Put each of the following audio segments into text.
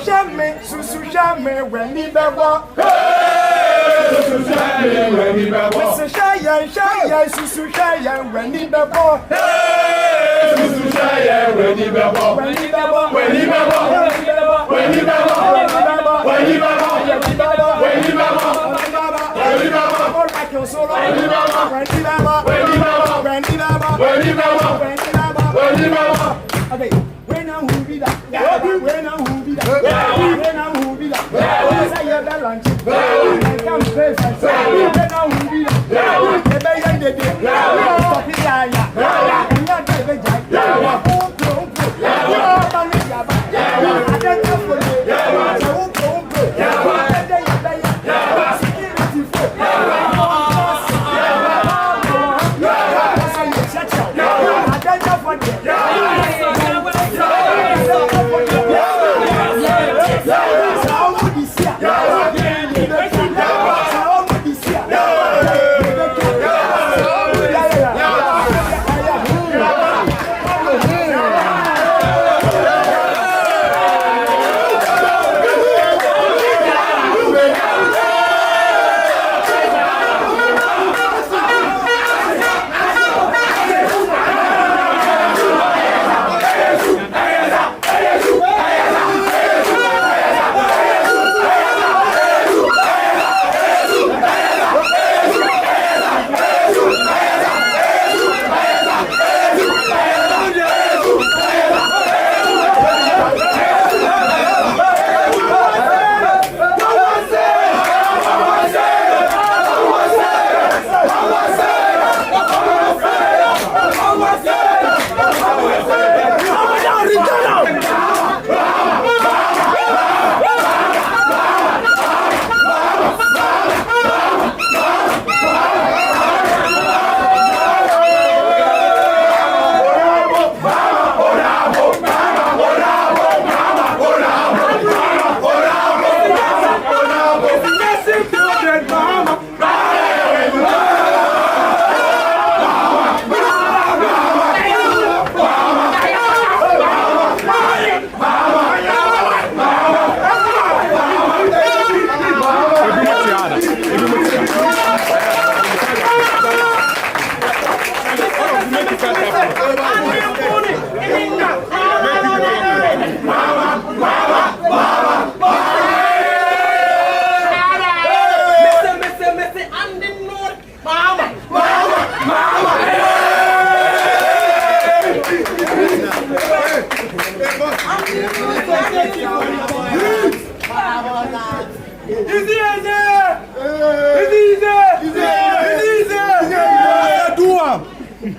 Jamais, sous jamais, when we bebo. Sous jamais, when we bebo. Sous jamais, sous jamais, when we bebo. Sous jamais, when we bebo. When we bebo, when we bebo, when we bebo, when we bebo, when we bebo, when we bebo, when we bebo. All right, you're so long. When we bebo, when we bebo, when we bebo, when we bebo, when we bebo, when we bebo. Okay. When I'm who be that? When I'm who be that? When I'm who be that? Say you're the lunch. When I'm face and say when I'm who be that? The baby and the day. Stop it, yeah. And not the baby.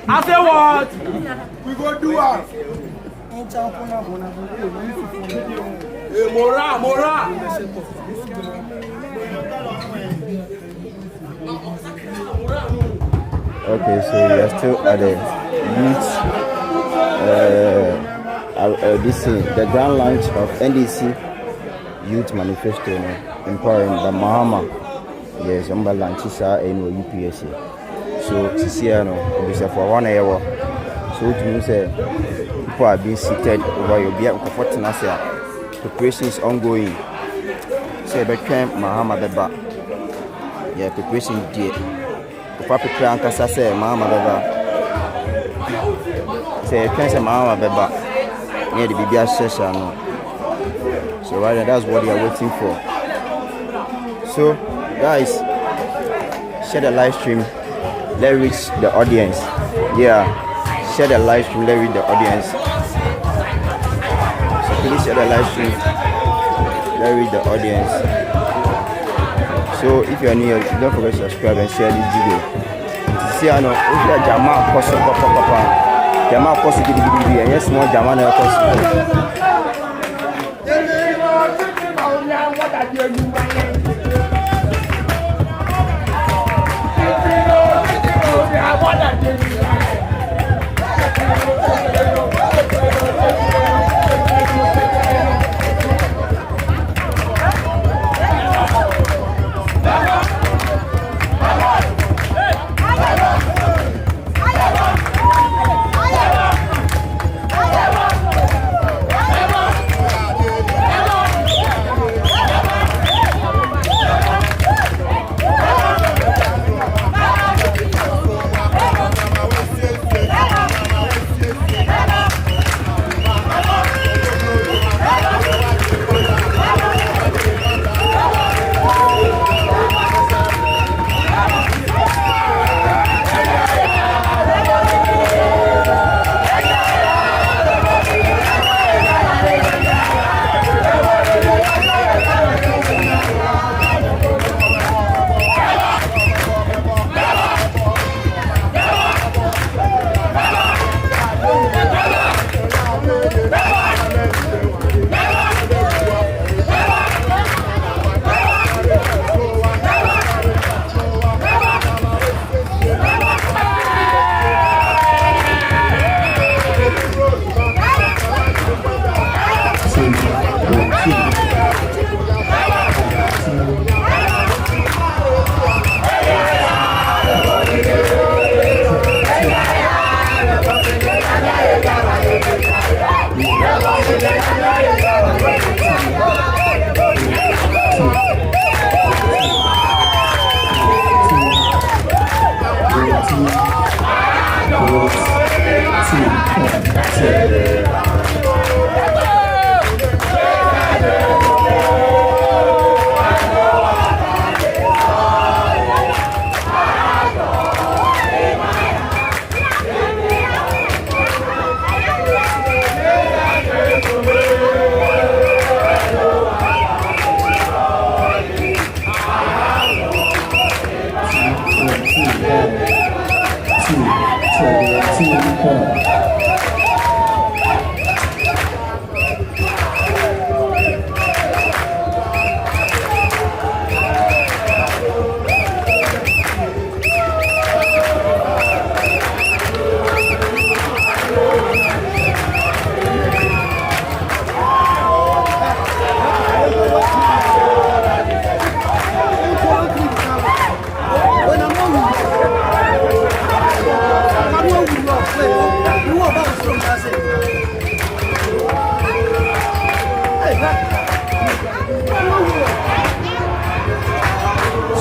I say what? We go do it. Mora. Okay, so we are still at the youth, the grand launch of NDC Youth Manifesto, empowering the Mahama. Yes, I'm going to launch this in UPSC. So, this year, for 1 hour. So, it means people are being seated over your beer. Preparation is ongoing. So, I became Mahama Beba. Yeah, preparation did. Papa prepare and Kasa say Mahama Beba. Say, I can't say Mahama Beba. Near the BBS session. So, right now, that's what they are waiting for. So, guys, share the live stream. Let's reach the audience. Yeah, share the live stream. Let's reach the audience. So please share the live stream. Let's reach the audience. So if you are new, don't forget to subscribe and share this video. See, I know if you are Jama, papa, Jama, possibly, and yes, more Jama, no possible. I want that.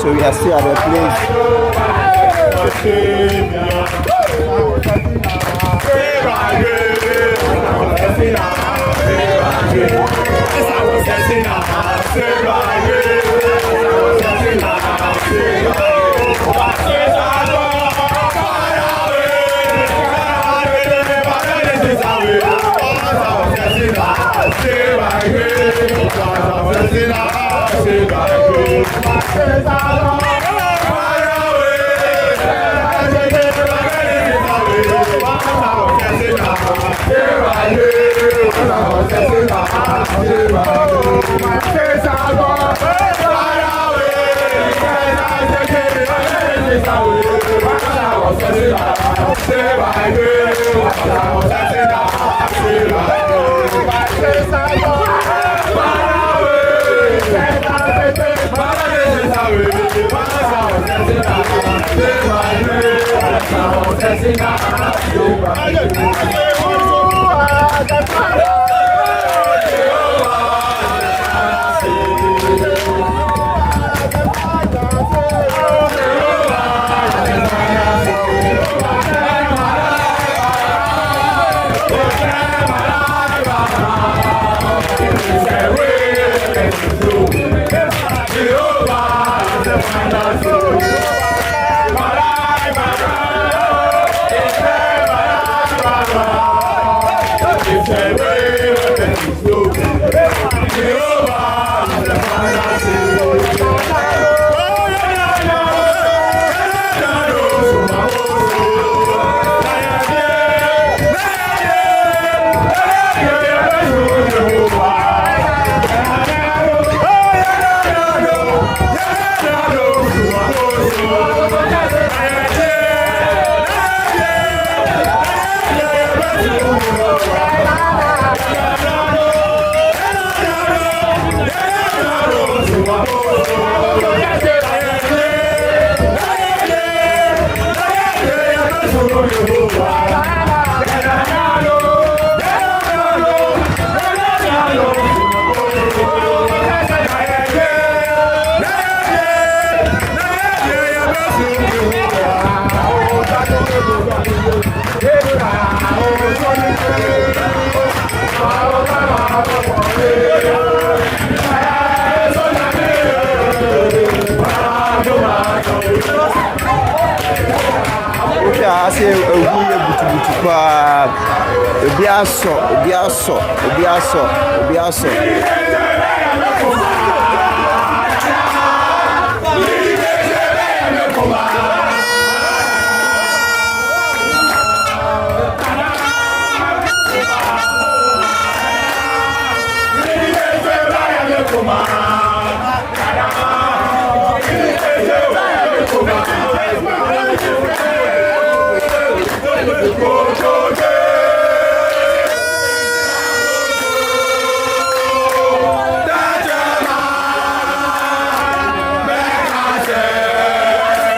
So we are still at the say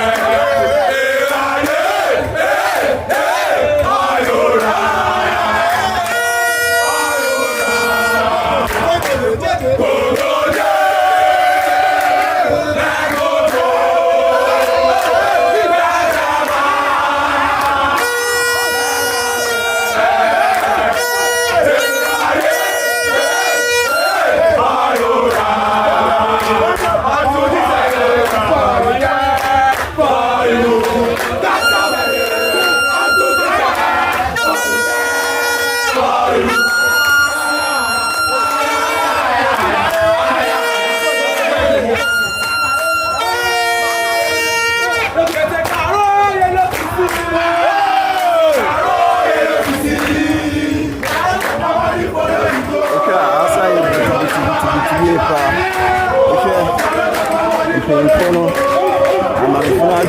a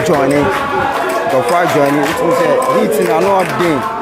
joining. Before joining, it was eating another day.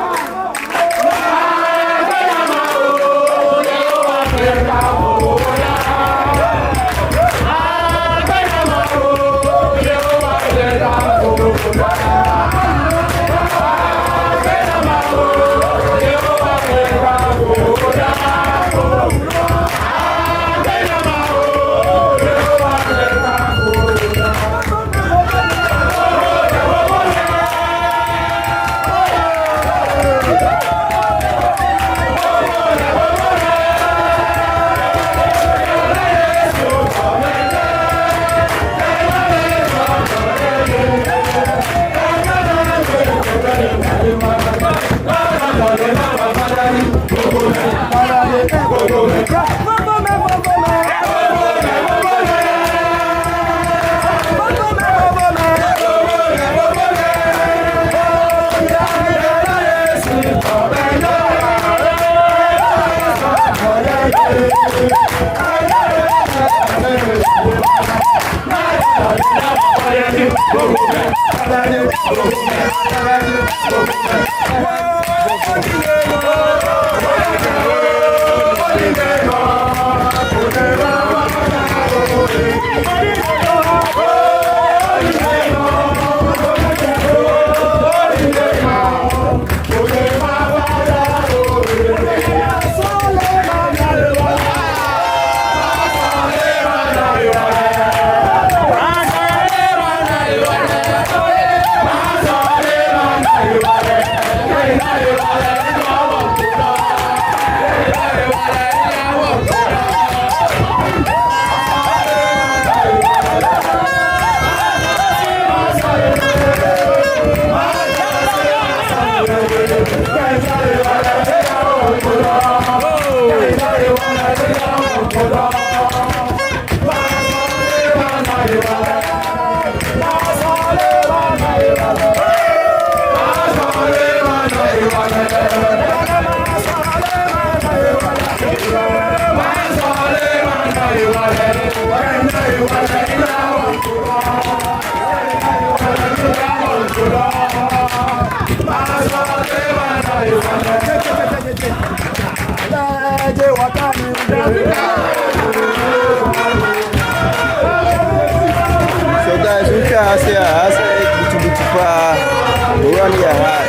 So guys, we can see us we run here hard.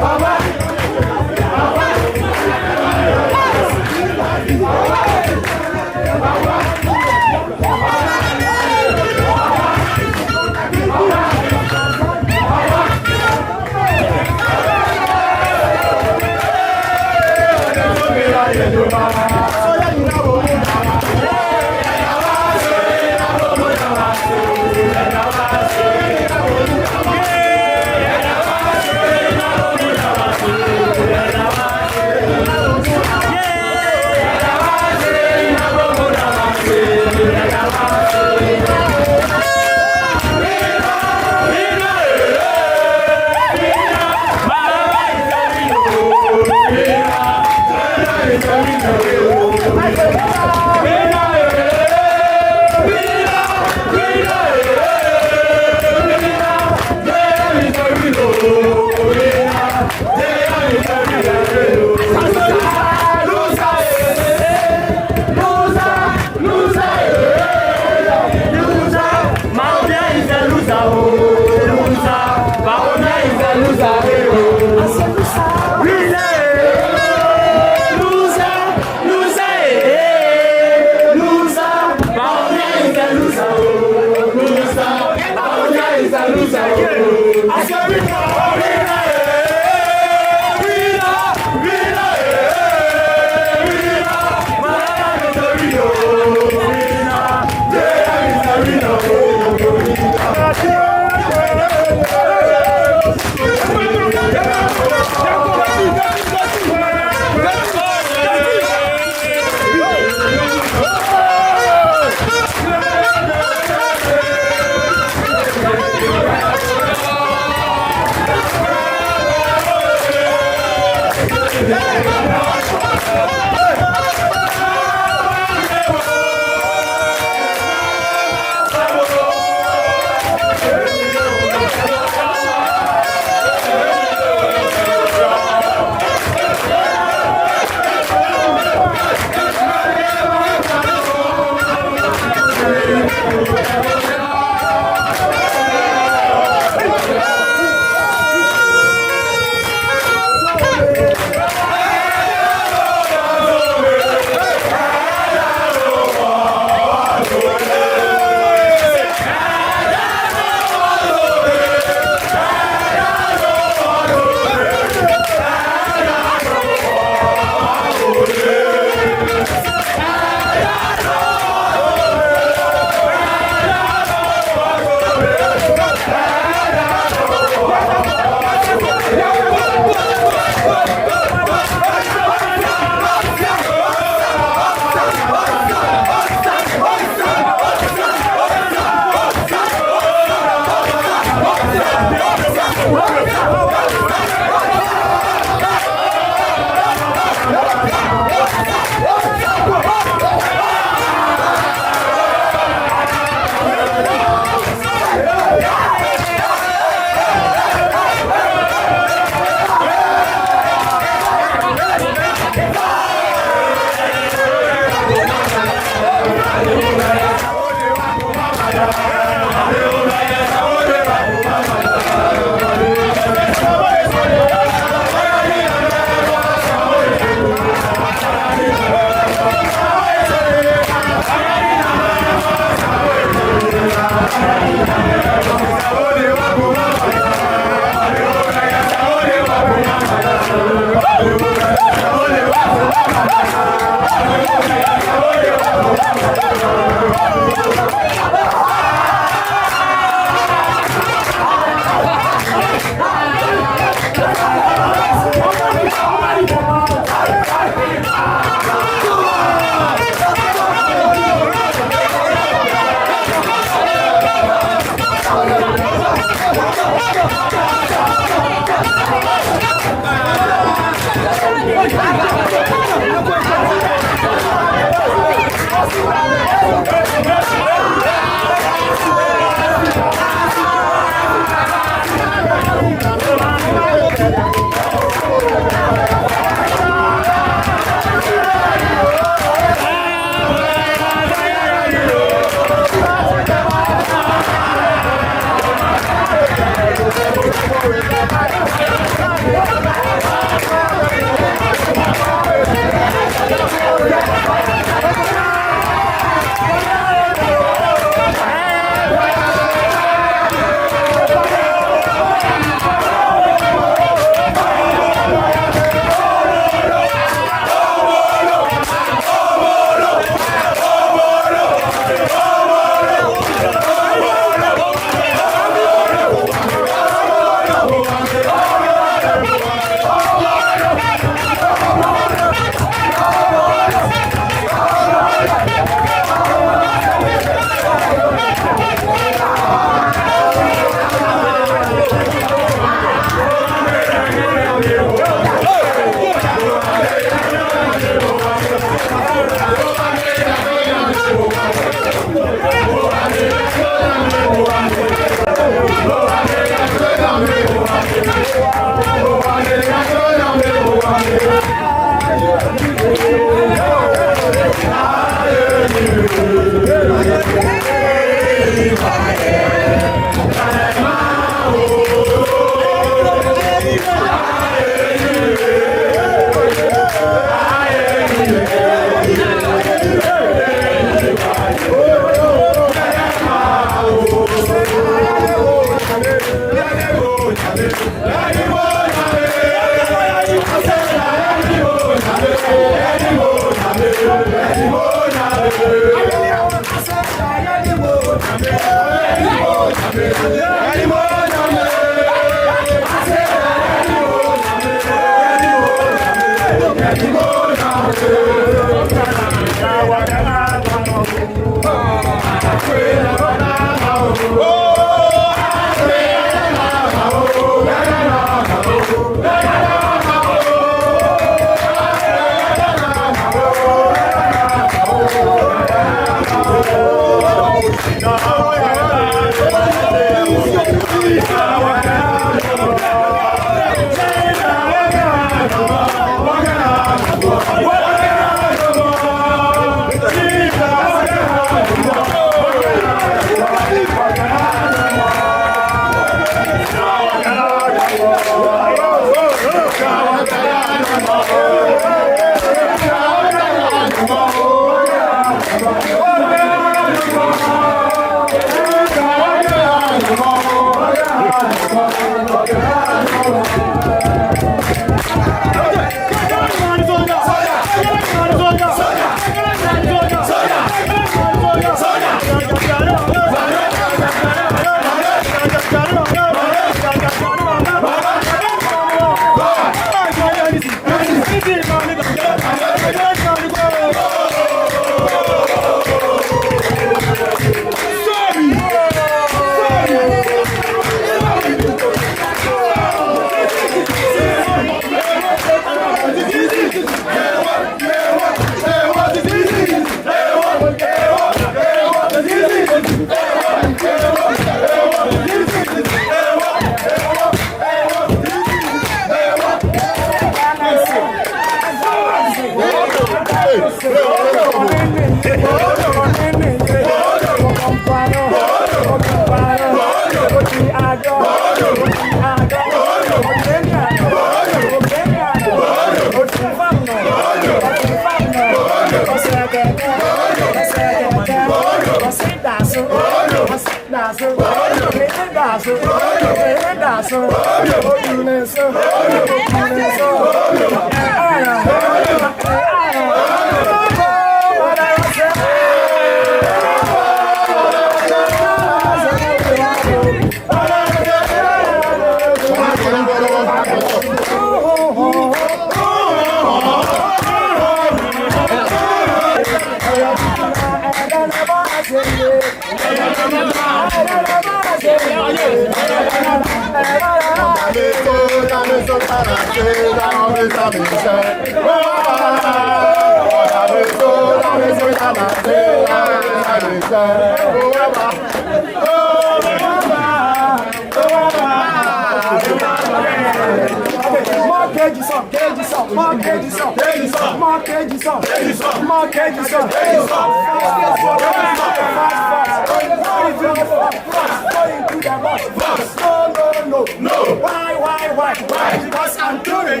Because I'm doing it.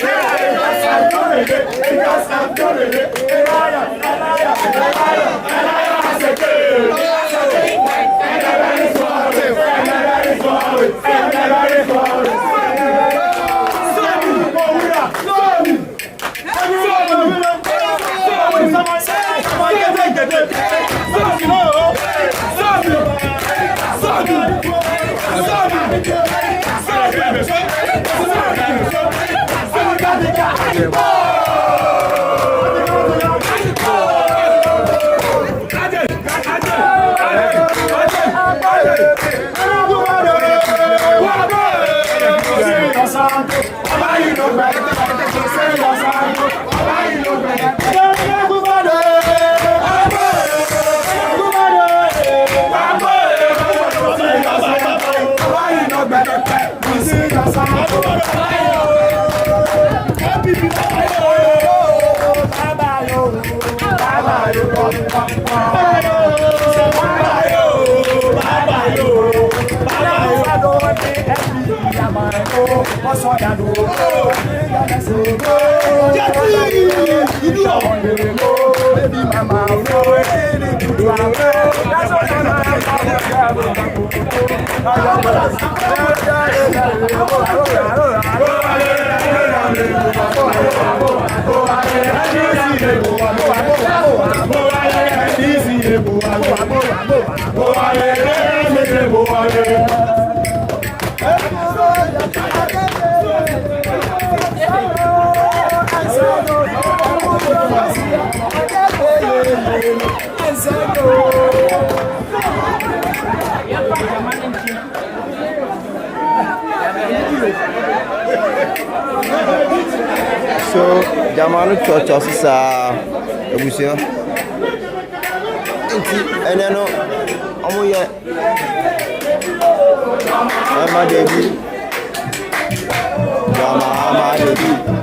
Because I'm doing So, Jamanu Church Officer, Ebusia. And I know, I'm here. I'm a baby. Mahama, baby.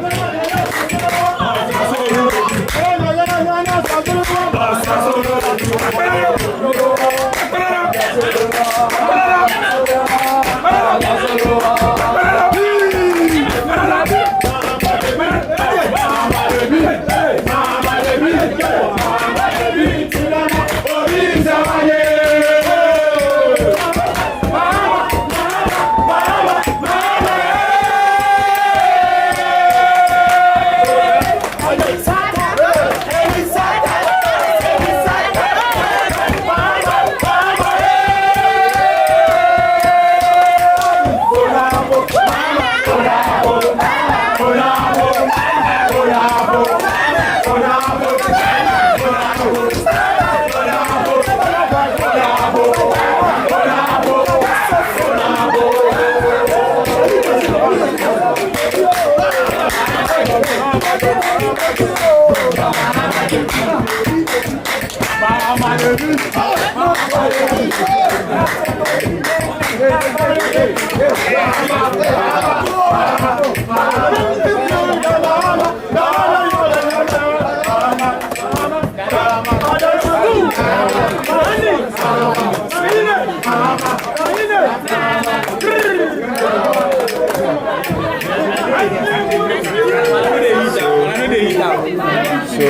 So,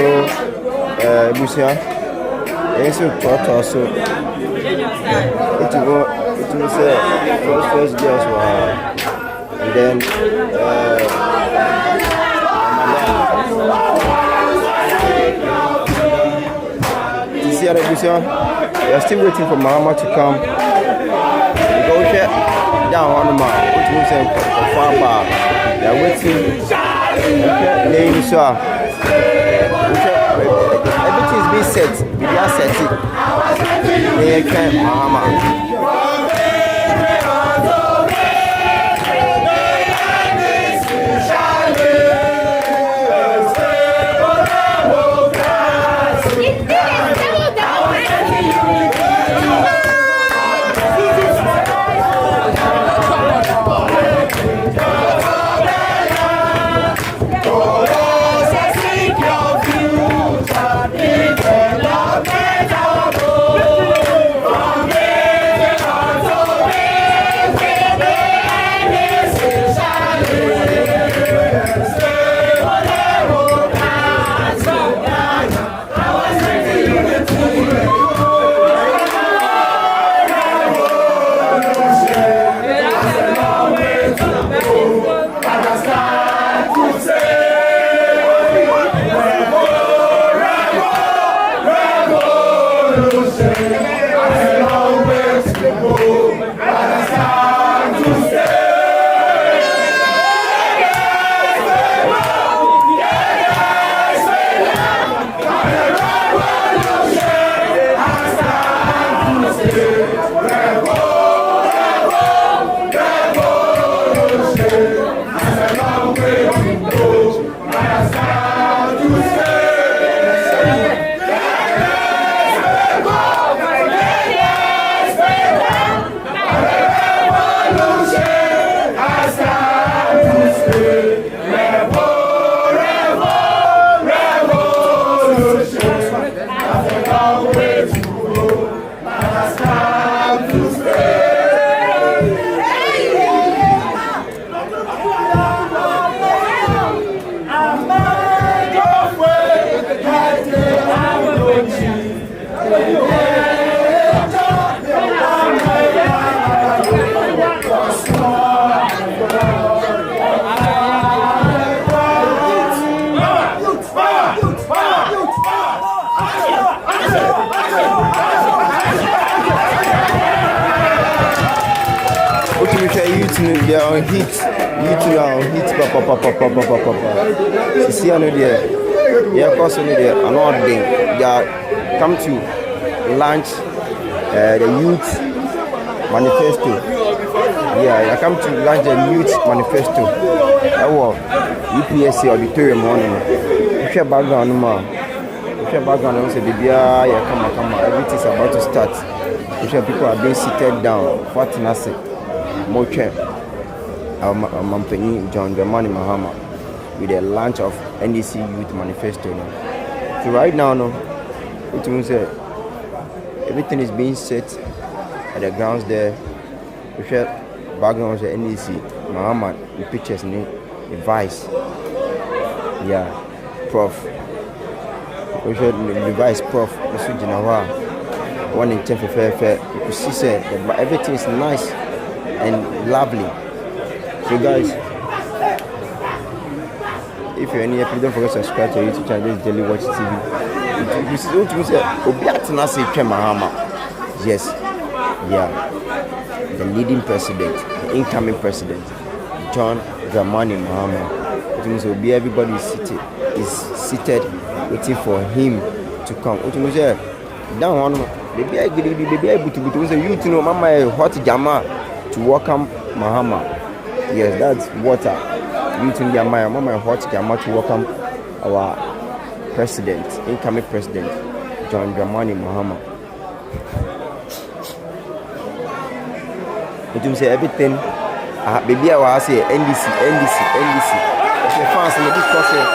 Busia, also Proto, so it will say first girls were, and then Busia, we are still waiting for Mahama to come. Go check down on the map, which means far back. They are waiting. Name so. Everything is being set. We are set it. They can Mahama. They are on heat. You are on heat. See, I know there. Yeah, of course, there. Another thing. They are come to launch the youth manifesto. Yeah, I come to launch the youth manifesto. UPSC auditorium on if your background, man. If your background, say, baby, come. Everything is about to start. If your people are being seated down, what nothing. Moche, Mampeni, John Dramani Mahama, with the launch of NDC Youth Manifesto. So right now, it means everything is being set at the grounds there. We share backgrounds of NDC, Mahama, the pictures, the vice, yeah, Prof. We share the vice Prof. Mr. Jinawa, 1 in 10 for fair. You can see that everything is nice and lovely. So guys, if you're new here, please don't forget to subscribe to our YouTube channel. This is Daily Watch TV. This is what we say. Obiatina say Mahama. Yes, yeah, the leading president, the incoming president, John Dramani Mahama. It means everybody is seated waiting for him to come. It means down one, baby able to say you to know mama hot jama to welcome Mahama. Yes, that's water. You to know mama hot jama to welcome our president, incoming president, John Dramani Mahama. It means everything. Baby, I will say NDC. If you fans in the big process.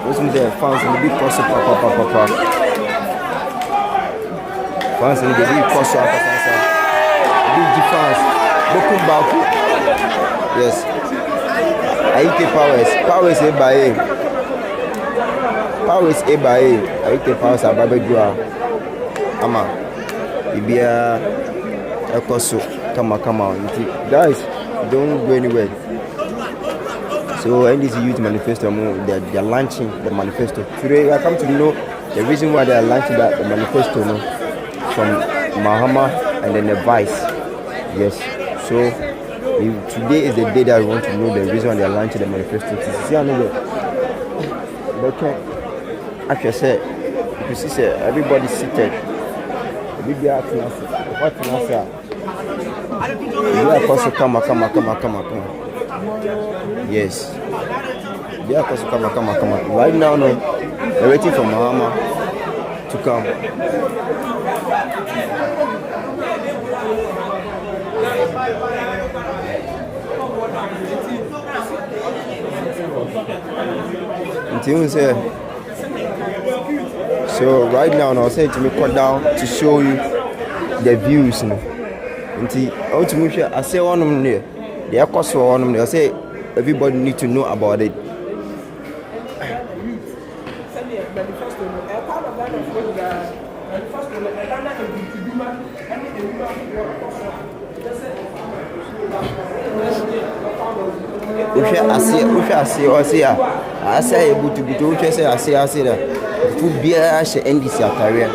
Wasn't there fans in the big cross fans in the big cross big Bokumbaku. Yes. Aite powers ebae. Powers ebae. Aite powers ababedua. Ama. Ibia ekoso come on. Guys, don't go anywhere. So NDC Youth Manifesto, they're launching the manifesto. Today I come to know the reason why they are launching the manifesto from Mahama and then the Vice. Yes. So today is the day that we want to know the reason why they are launching the manifesto. See, I know but actually say, you see, everybody seated. Maybe I can what can I say? Yeah, also come. Yes. Yeah, also come. Right now, no, we're waiting for Mahama to come. So right now, I'll say to me, cut down to show you the views. I say one of them there. They are cost for one of them. I say everybody need to know about it. I say able to say that food beer NDC career.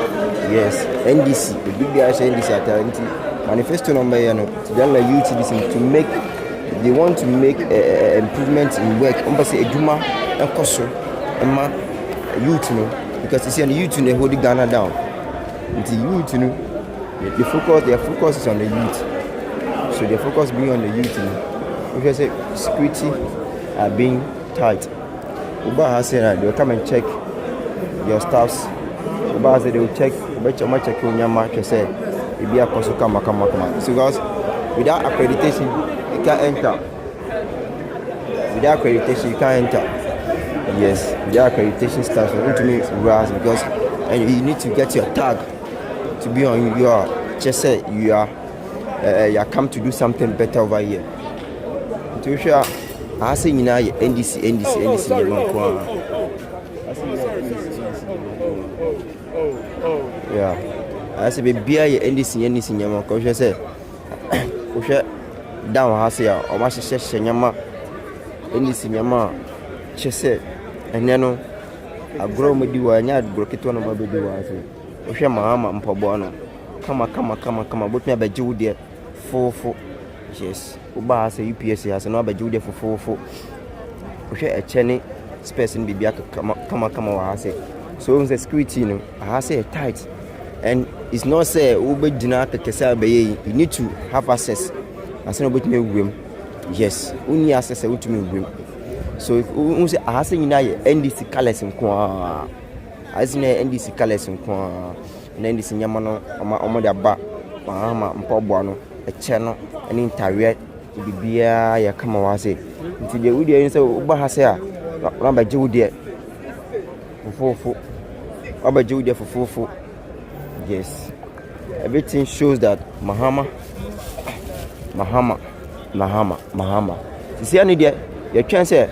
Yes, NDC, the big beer NDC career. Manifesto number youth to make, they want to make improvements in work. Say Ejuma and Koso and youth, because you see the youth they hold Ghana down. The youth, their focus is on the youth. So their focus being on the youth, because security are being tight. Uba has said that they'll come and check your staffs. Uba has said they will check, check your nyama, say, it be a cost come. So because without accreditation, you can't enter. Without accreditation, you can't enter. Yes, without accreditation staff, you need to make rules because and you need to get your tag to be on your just say you are come to do something better over here. To sure, I say you know NDC. Yeah. I say be NDC nyama ko hwe say ko hwe down ha say o ma hye nyama NDC nyama hye say ene no agro medi wa nya agro keto no ma be di wa say o hwe Mahama mpabo no kama botumi abaje wo de fofo. Yes, uba ha say UPS ha say no abaje wo de fofo o hwe echene space ni bibia kama wa ha say so the security no ha say tight. And it's not say ube dina kekesa beye. You need to have access. I say no but me wem. Yes, only access to me wem. So if you say I say na NDC colors nko as na NDC colors nko na NDC nyama no omo de ba Mahama mpobwa no eche no ani intariet bibia ya kama wa say nti de wudi yin say uba ha say a na ba je wudi fofo aba je wudi fofo. Yes, everything shows that Mahama. You see, I need you can say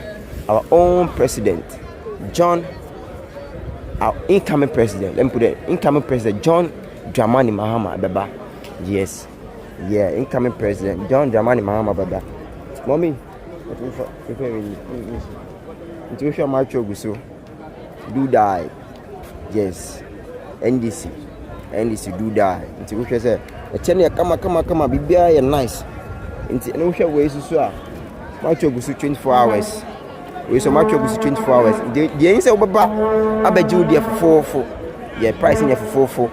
our own president, John, our incoming president. Let me put it, incoming president John Dramani Mahama Baba. Yes, yeah, incoming president John Dramani Mahama Baba. Mommy, intuition my so do die. Yes, NDC do die. Nti we say e chene kama bibia ya nice. Nti no hwe we susu a match ogusu 24 hours. We so match ogusu 24 hours. The yin say obaba abaji wo de fofo. Yeah, price in fofo.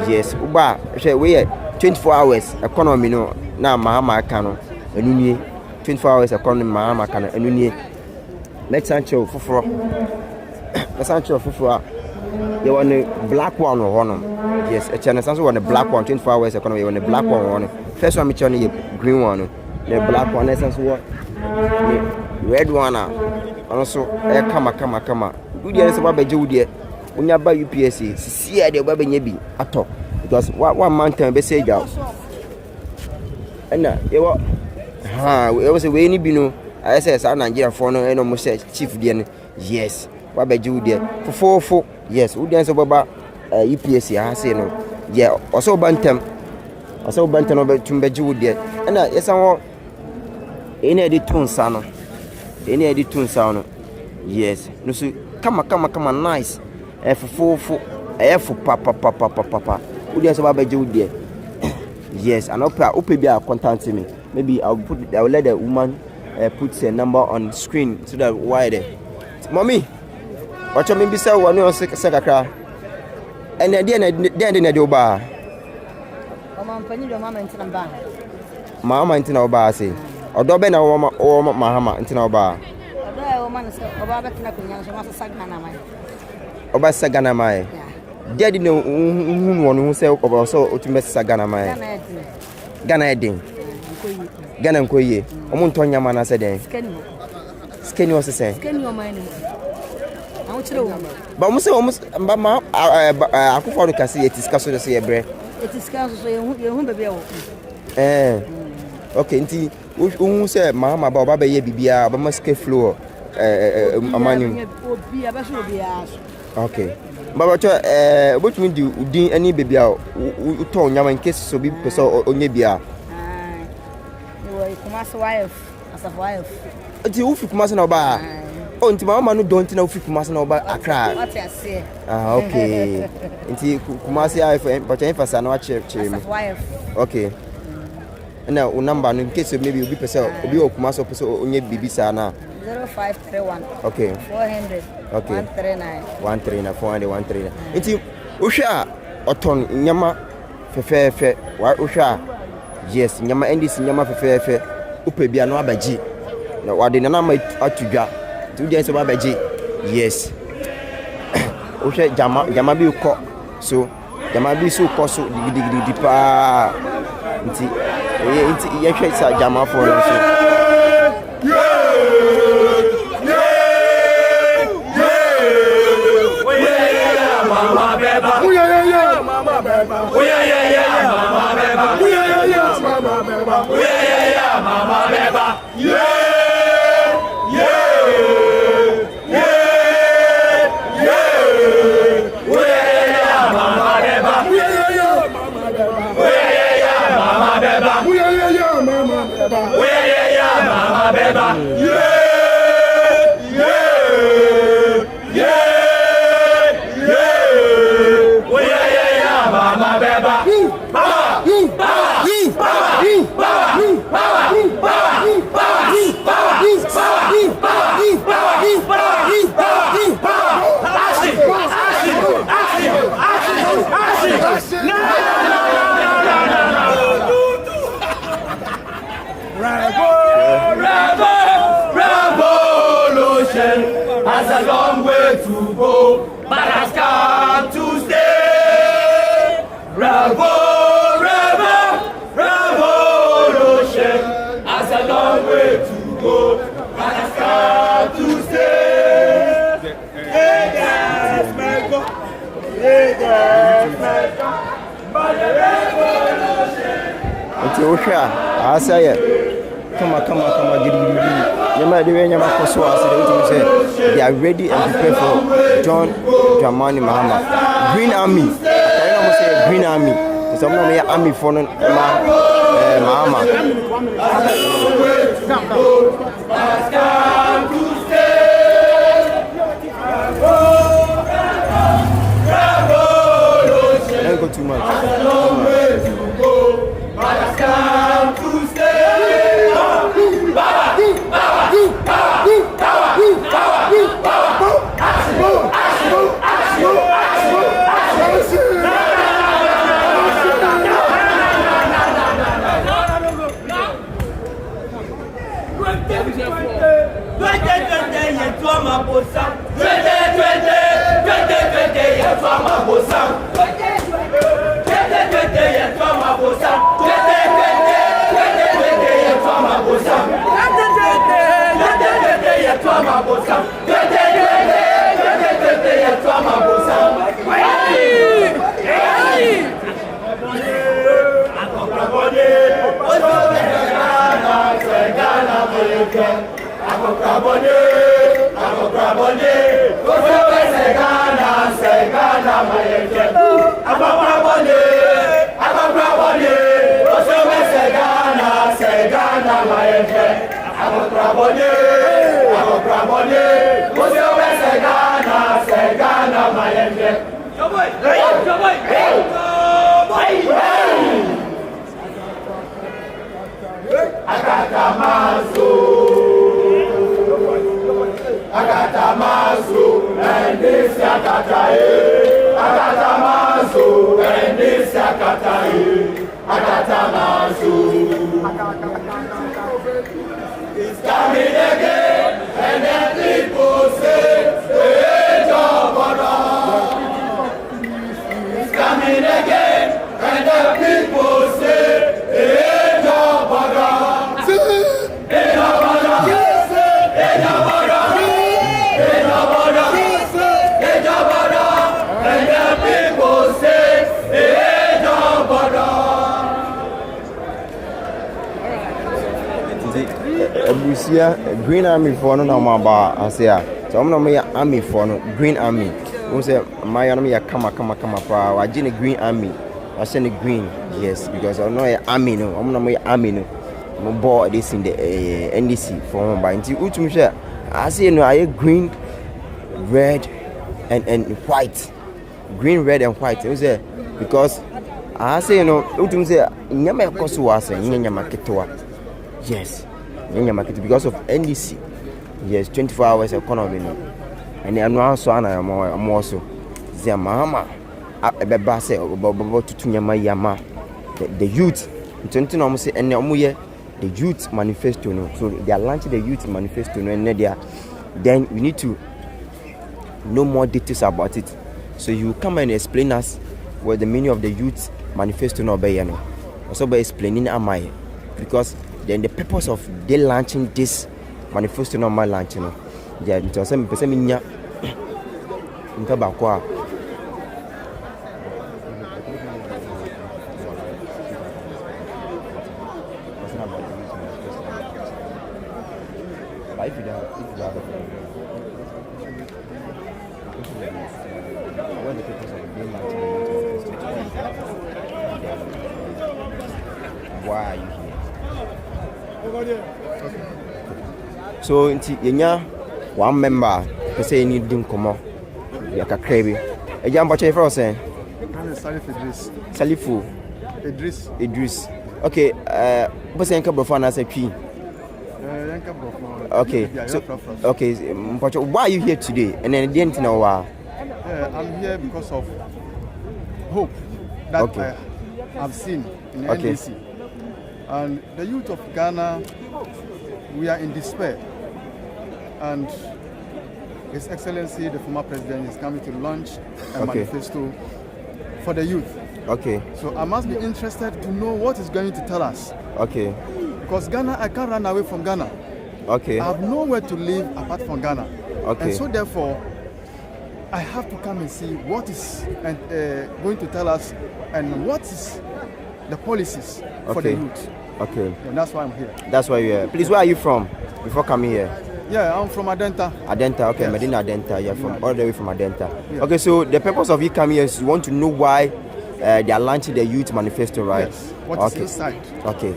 Yes, uba hwe we 24 hours economy no na Mahama aka no enunye 24 hours economy Mahama aka no enunye. Next sancho foforo. The sancho foforo you want the black one or one? Yes, a channel also want the black one, 24 hours economy, you want the black one. First one, the green one, the black one, essence what? The red one, also, come. Do the answer about Judy when you buy UPSC, see the baby at all. Because one man can be said out. ɛna yɛwɔ ɛwɔ sɛ wei ni bi no ayɛ sɛ saa Nigeria foɔ no ɛna ɔmo sɛ chief deɛ no yes wabɛgye wo deɛ fofofo yes wo deɛ nso bɛba EPS ha sei no yɛ ɔsɛ woba ntɛm no bɛtum bɛgye wo deɛ ɛna yɛsan hɔ ɛna yɛde to nsa no yes no so kama nice fofofo ɛyɛ papa wo deɛ nso bɛgye wo deɛ yes and open be a contact me maybe I'll let the woman put her number on screen so that why there mommy watch me be say one or kakra and then they do ba mama ntina ba say odo be na wo Mahama ntina ba oba sagana mai dia di no won hu say oba so otume sagana mai Ghana edin Ghana nkoye omo nto nyama na se den skeni o se skeni o mai ni awu chire wo ba mo se ba ma akufo do kase yetiska so se ye bre yetiska so ye hu bebe wo okay nti hu se Mahama ba oba be ye bibia ba ma ske flow amani obi abaso obi aso okay baba cho botumi di udin ani bebia uto nyama in case so bi peso onye bia we Kumasi wife asafo wife nti ufi Kumasi na oba nti Mahama no don't na ufi Kumasi na oba Accra what you say okay nti Kumasi wife but emphasize na wa che me okay na o number no in case maybe obi peso obi o Kumasi peso onye bibisa na 0531 okay 400 okay 139 400 139 nti ohwa oton nyama fefefe wa ohwa yes nyama NDC nyama fefefe upe bia no abaji na wade na ma atudwa tu dia so abaji yes ohwa jama bi ko so jama bi so ko so digidi pa nti ye hwe sa jama fo no so Mama beba, oh yeah, Mama beba, oh yeah, Mama beba, oh yeah, Mama beba, oh yeah, Mama beba, has a long way to go, but has come to stay. Revolution has a long way to go, but has come to stay. Leaders may go, but the revolution. It's Osha, I say it. Come on, gidi. Nyama de we nyama koso ase de utum say they are ready and prepared for John Dramani Mahama Green Army. I know say Green Army. Some no me army for no Mahama. Don't go too much. It's coming again, and the people say, hey, it's coming again, and the people say, hey, Abusia Green Army for no number asia. So I'm not army for no Green Army. We say my enemy kama pa. I join the Green Army. I send the green, yes, because I know army no. I'm not army no. I'm board this in the NDC for by until utum share. I say no, I green, red, and white. Green, red, and white. You say because I say no, utum say nyama koso wase nyama ketwa. Yes. Because of NDC, yes, 24 hours economy, and I'm also I'm also the Mahama, the youth, and the youth manifesto. So they are launching the youth manifesto, and then we need to know more details about it. So you come and explain us what the meaning of the youth manifesto no be also by explaining am because then the purpose of they launching this manifesto normal launching yeah into some person minya into bakwa life if what the purpose of being launching why are you here? So yenya one member to say need dim komo ya kakrebi e jam bache for say Salifu Idris okay boss yanka brofo na say twi okay so okay why are you here today and then the end now I'm here because of hope that I've seen in the NDC. And the youth of Ghana, we are in despair. And His Excellency, the former president, is coming to launch a manifesto for the youth. Okay. So I must be interested to know what he's going to tell us. Okay. Because Ghana, I can't run away from Ghana. Okay. I have nowhere to live apart from Ghana. Okay. And so therefore, I have to come and see what is going to tell us and what is the policies for the youth. Okay. And that's why I'm here. That's why you're here. Please, where are you from before coming here? Yeah, I'm from Adenta. Adenta, okay, yes. Medina Adenta. You're from all the way from Adenta. Yes. Okay, so the purpose of you coming here is you want to know why they are launching the youth manifesto, right? Yes. What is inside? Okay.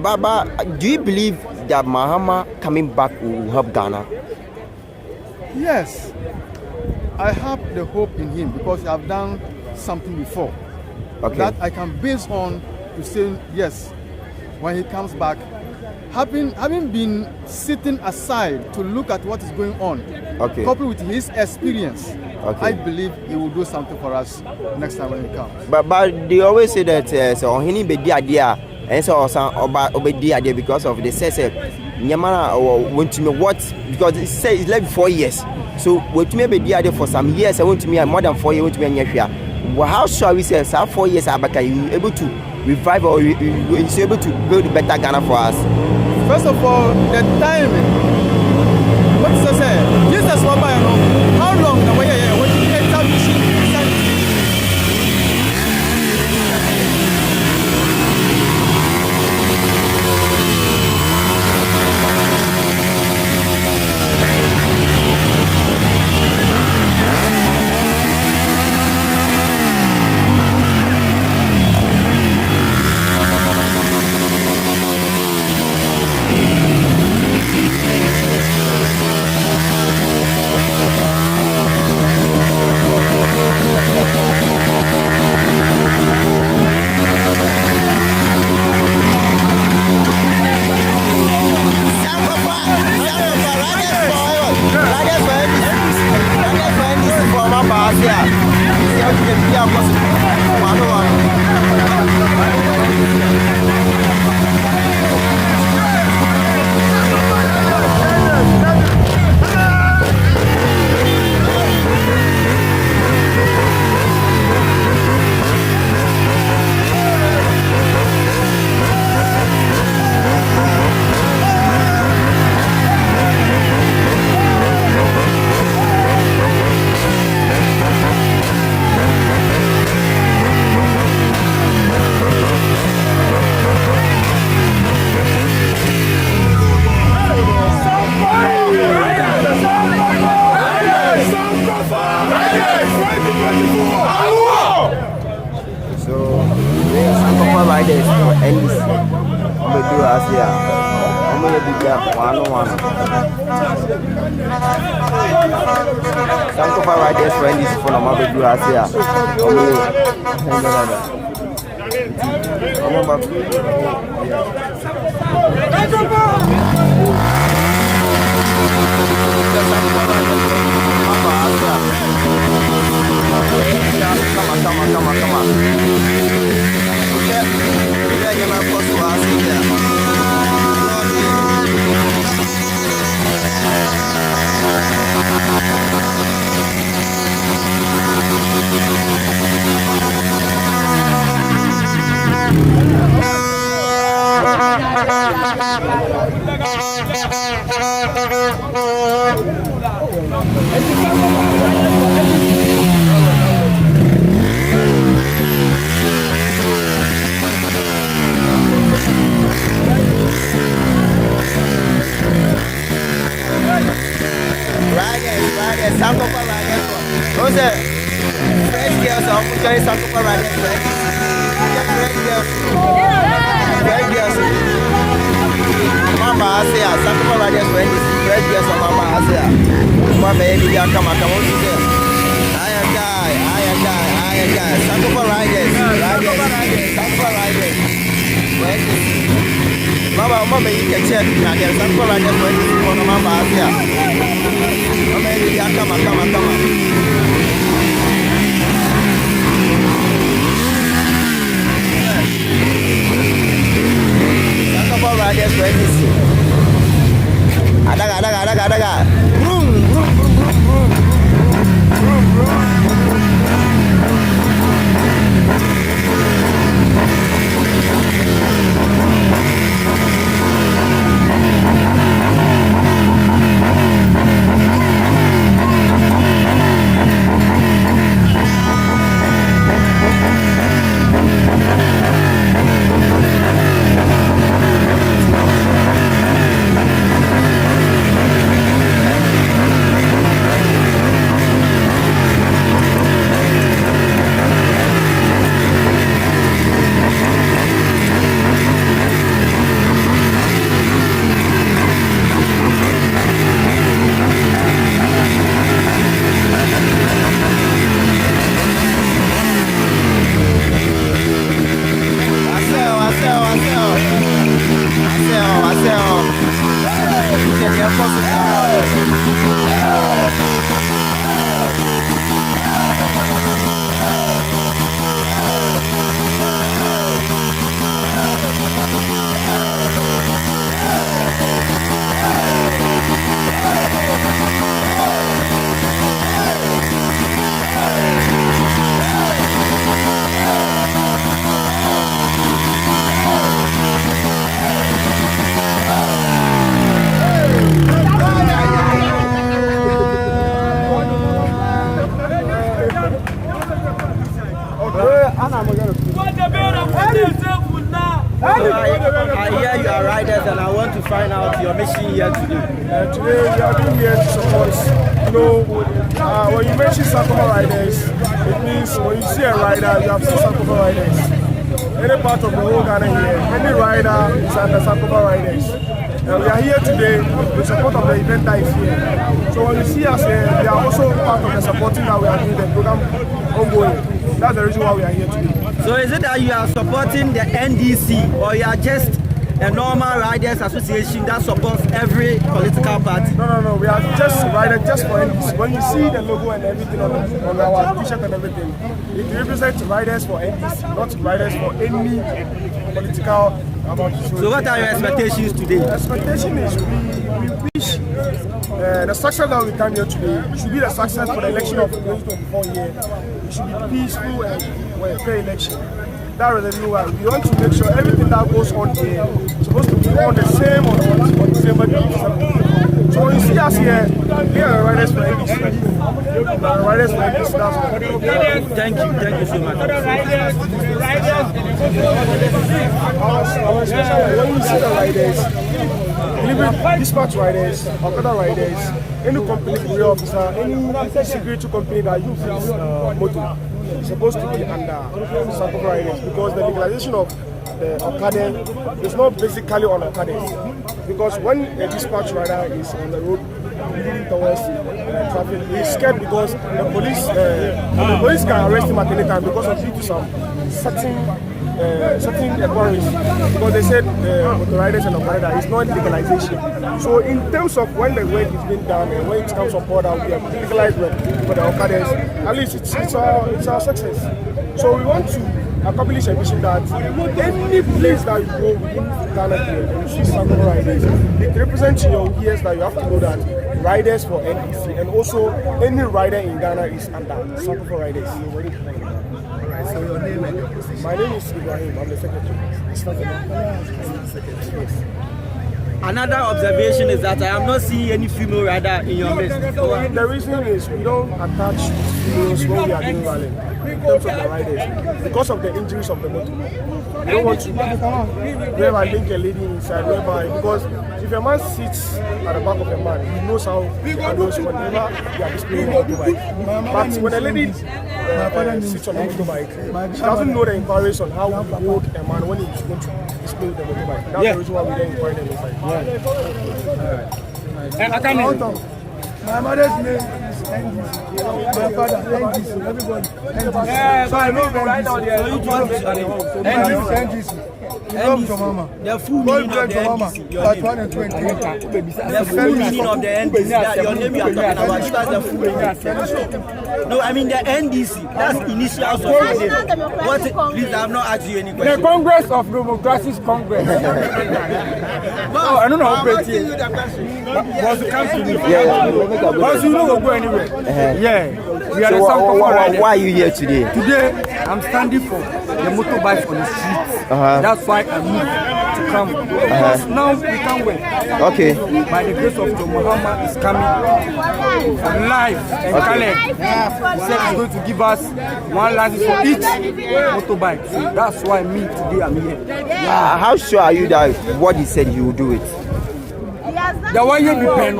Baba, do you believe that Mahama coming back will help Ghana? Yes. I have the hope in him because I've done something before that I can base on to say yes when he comes back. Having been sitting aside to look at what is going on, coupled with his experience, I believe he will do something for us next time when he comes. But they always say that so he need be idea and so obedi idea because of the say nyamana want to me what because it says it's like 4 years. So what me be idea for some years I want to me more than 4 years want to me nyahwia. Well, how sure we say 4 years abaka you able to revive or you able to build better Ghana for us? First of all, the timing. What does it say? Jesus, how long the way what you can tell me? riders for NDC. I'm going to do as here. I'm going to be there one-on-one. Some of our riders for NDC for I'm going to do as here. I'm going Come on. So is it that you are supporting the NDC or you are just a normal riders association that supports every political party? No. We are just riders just for NDC. When you see the logo and everything on our t-shirt and everything, it represents riders for NDC, not riders for any political. So what are your expectations today? The expectation is we wish the success that we come here today should be the success for the election of 2024 year. It should be peaceful and fair election. That is the reason why we want to make sure everything that goes on here is supposed to be on the same on December 27th. So when you see us here, we are riders for NDC. Riders for NDC. Thank you so much. Our special, when you see the riders, dispatch riders, Okada riders, any company career officer, any security company that uses motor is supposed to be under Sakura riders, because the legalization of the Okada is not basically on Okadas. Because when a dispatch rider is on the road leading towards traffic, he's scared because the police can arrest him at any time because of due to some certain inquiries, because they said with the riders and Okada is not legalization. So in terms of when the work is being done and when it comes on board out there, legalized work for the Okadas, at least it's our success. So we want to accomplish a mission that any place that you go within Ghana here, you see some riders, it represents your years that you have to know that riders for NDC, and also any rider in Ghana is under Sakura riders. So your name and your position? My name is Ibrahim. I'm the secretary. Another observation is that I am not seeing any female rider in your midst. The reason is we don't attach females when we are doing rallying in terms of the riders because of the injuries of the motor. We don't want to whereby link a lady inside, whereby because if a man sits at the back of a man, he knows how he handles whenever they are displaying a motorbike. But when a lady sits on a motorbike, she doesn't know the inquiries on how to hold a man when he's going to display the motorbike. That's the reason why we don't inquire them inside. My mother's name is NDC. My father, NDC. Everybody, NDC. So I know right now they are NDC. NDC. The full meaning of the NDC. The full meaning of the NDC. Your name you are talking about. That's the full meaning. No, I mean the NDC. That's initials of the name. What? Please, I have not asked you any question. The Congress of Democracies Congress. No, I don't know how I'm asking you the question. was the council. Because you know we'll go anywhere. Yeah. We are so why are you here today? Today, I'm standing for the motorbikes on the streets. That's why I moved to come. Because now we can wait. Okay. By the grace of Mahama is coming live and Caleb. He said he's going to give us one license for each motorbike. So that's why me today I'm here. How sure are you that what he said he will do it? The one you be paying.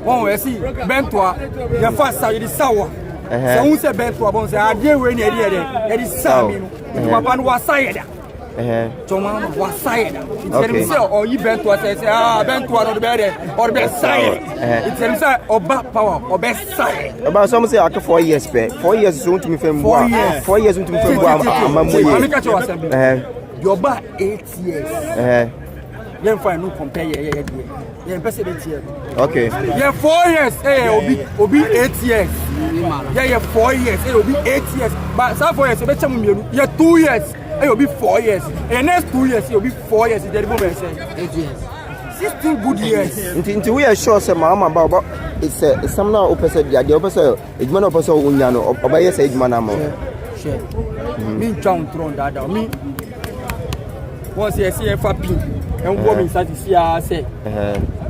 One way see Bentoa, your first side is sour. So who say Bentoa? Bon say I did when you did it is sour. Papa was side. Tomorrow was side. It's or you Bentoa says Bentoa or the better or best side. It's himself or back power or best side. About some say after 4 years, 4 years soon to me from 4 years into me from your back 8 years. Then find no compare yeah person 8 years. Okay. Yeah 4 years obi 8 years. Yeah 4 years obi 8 years. But some 4 years better me yeah 2 years obi 4 years. And next 2 years obi 4 years the moment say 8 years. 16 good years. Until we are sure say Mahama about it's some now person the person ejuma no person unya no obaye say ejuma na mo. Sure. Me down throne that me once you see FP and woman say say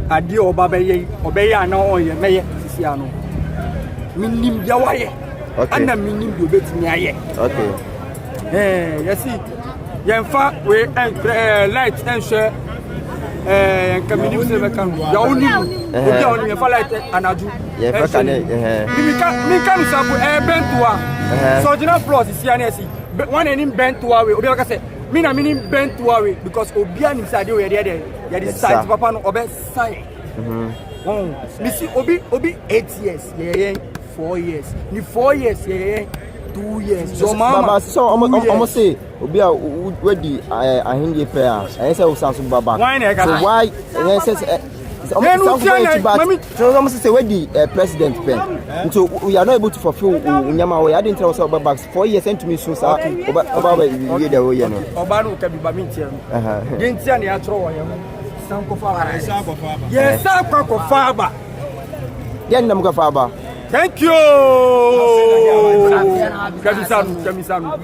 ade obey na on ye meye sisi ano minim dia waye ana minim do betimi aye. Okay. You see yemfa we light and share community se kan ya oni obi oni yemfa light anaju ye fa kan mi kan sabu bentua so jina plus sisi ana si one enim bentua we obi ka say me na meaning bent to away because obia nim say we there the side papa no obe side me see obi 8 years yeah 4 years ni 4 years yeah 2 years. So Baba, so almost say we are ready. I hindi fair. I say we sound so Baba. So why? So almost say ready president pen. So we are not able to fulfill Unyama way. I didn't tell us about back 4 years sent to me so sir. About we the way you know. Obanu can be bamintian. Didn't see any atro. Yes, Sanko. Then I'm Faba. Thank you. Kamisanu.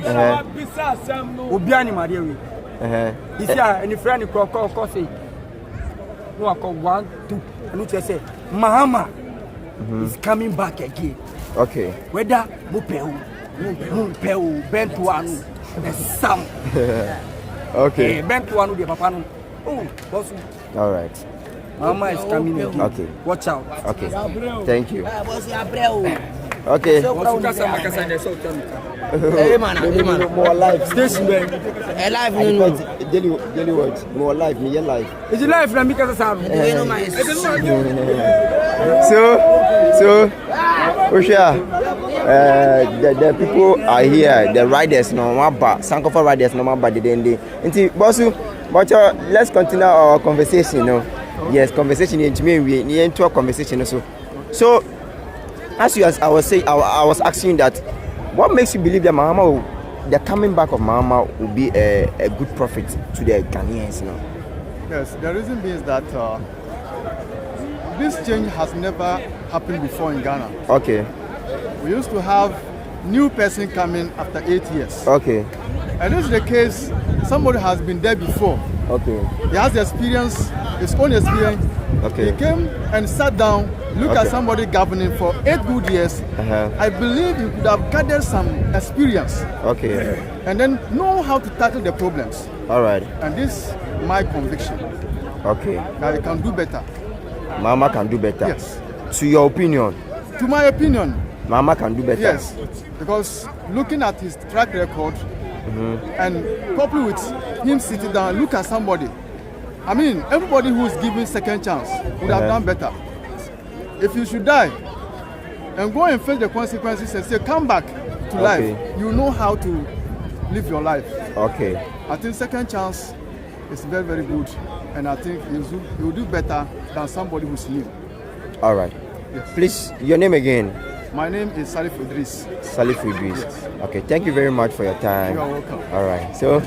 Obiani Madewi. This year, any friend call say, no, I call 1, 2, and you say, Mahama is coming back again. Okay. Whether Mupeu, Bentuanu, and Sam. Okay. Bentuanu, the Papano. Oh, all right. Mama is coming again. Okay. Watch out. Okay. Thank you. Okay. More live. Station live. Daily words. More live. Me live. Is it live? So, the people are here. The riders, no matter. Sankofa riders, no matter. But let's continue our conversation. No. Yes, conversation we need to a conversation also. So, as I was asking you that, what makes you believe that the coming back of Mahama will be a good profit to the Ghanaians now? Yes, the reason is that this change has never happened before in Ghana. Okay. We used to have new person coming after 8 years. Okay. And this is the case, somebody has been there before. Okay. He has the experience, his own experience. Okay. He came and sat down, looked at somebody governing for 8 good years. I believe he could have gathered some experience. Okay. And then know how to tackle the problems. All right. And this is my conviction. Okay. That he can do better. Mahama can do better. Yes. To your opinion? To my opinion. Mahama can do better. Yes. Because looking at his track record, and coupled with him sitting down, look at somebody. I mean, everybody who is given second chance would have done better. If you should die and go and face the consequences and say, come back to life, you know how to live your life. Okay. I think second chance is very, very good, and I think he will do better than somebody who's new. All right. Yes. Please, your name again? My name is Salif Idris. Salif Idris. Yes. Okay, thank you very much for your time. You are welcome. All right. So,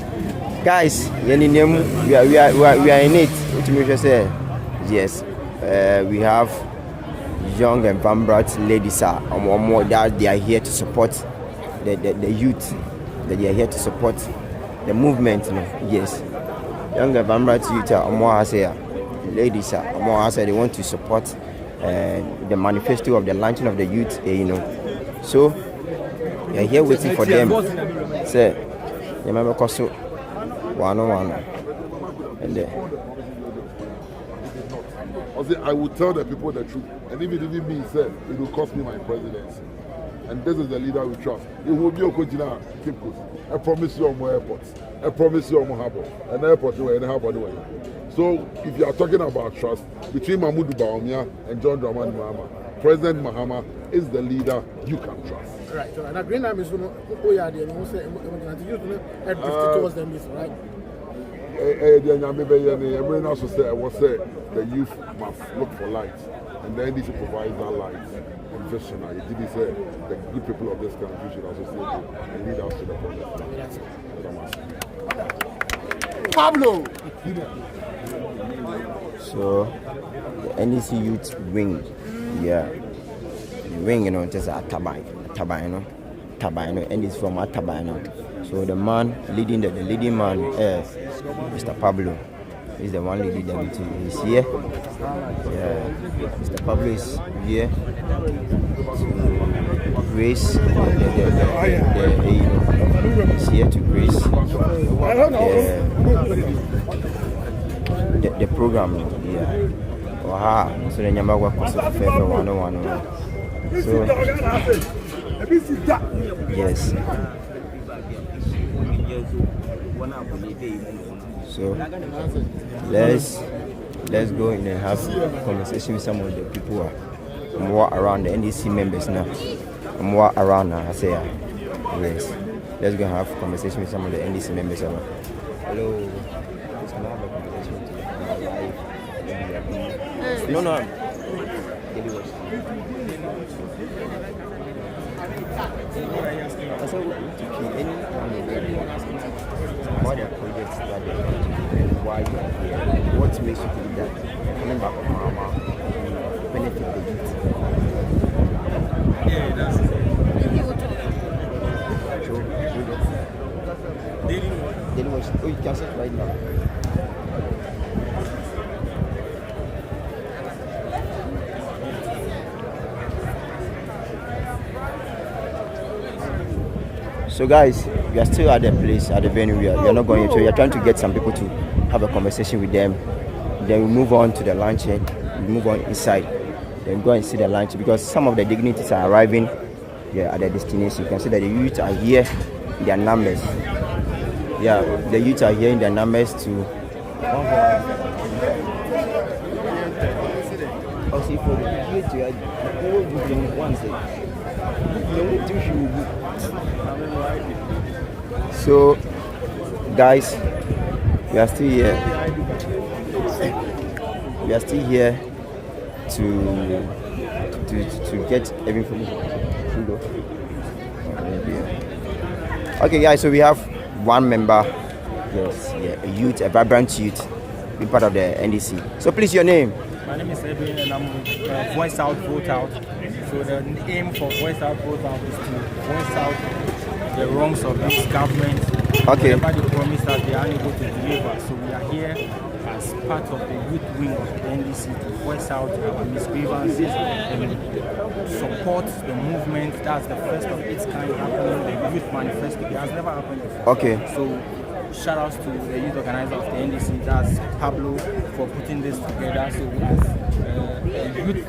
guys, we are in it. Yes, we have young and vibrant ladies. That they are here to support the youth. That they are here to support the movement. Yes, young and vibrant youth. Ladies, they want to support the manifesto of the launching of the youth, So, we are here waiting for them. Say, remember, Koso, 101. And then. I will tell the people the truth. And if it didn't mean said, it will cost me my presidency. And this is the leader we trust. It will be a coach now, keep good. I promise you on more airports. I promise you on more harbor. And airport anyway, and harbor anyway. So if you are talking about trust between Mahmoud Bawumia and John Dramani Mahama, President Mahama is the leader you can trust. Right. So and green name is towards them, right? Everyone also said the youth must look for light, and the NDC provides that light and vision. It did say the good people of this country should associate and lead us to the promise. Pablo. So the NDC youth wing, the wing, just a Tabai, and it's from Atabai. So the man leading the leading man is Mr. Pablo. He's the one leading the meeting. He's here. Yeah, Mr. Pablo is here. Grace, he's here to grace the program. Yeah. So the number one was February 101. So yes. So let's go in and have a conversation with some of the people who are more around the NDC members now. More around I say Yes. Let's go have a conversation with some of the NDC members. Hello. Please can I have a conversation with you? No. So, what are projects that they want to do and why you are here? What makes you believe that coming back of Mahama will benefit the youth? Yeah, that's it. Daily watch. Oh, you can see it right now. So guys, we are still at the place, at the venue. We are not going into. We are trying to get some people to have a conversation with them. Then we move on to the luncheon. We move on inside. Then go and see the lunch because some of the dignitaries are arriving at their destination. You can see that the youth are here in their numbers. Yeah, the youth are here in their numbers to. So, guys, we are still here. We are still here to get everything. Okay, guys. So we have one member. Yes, a youth, a vibrant youth, being part of the NDC. So, please, your name. My name is Edwin, and I'm Voice Out, Vote Out. So the aim for Voice Out, Vote Out is to voice out the wrongs of this government. Okay. Whatever they promise that they are unable to deliver. So we are here as part of the youth wing of the NDC to voice out our misgrievances and support the movement. That's the first of its kind happening, the youth manifesto. It has never happened before. Okay. So shout outs to the youth organizer of the NDC, that's Pablo, for putting this together. So as a youth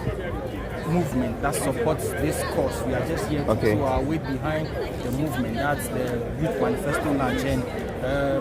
movement that supports this cause, we are just here to show our weight behind the movement. That's the youth manifesto launch, and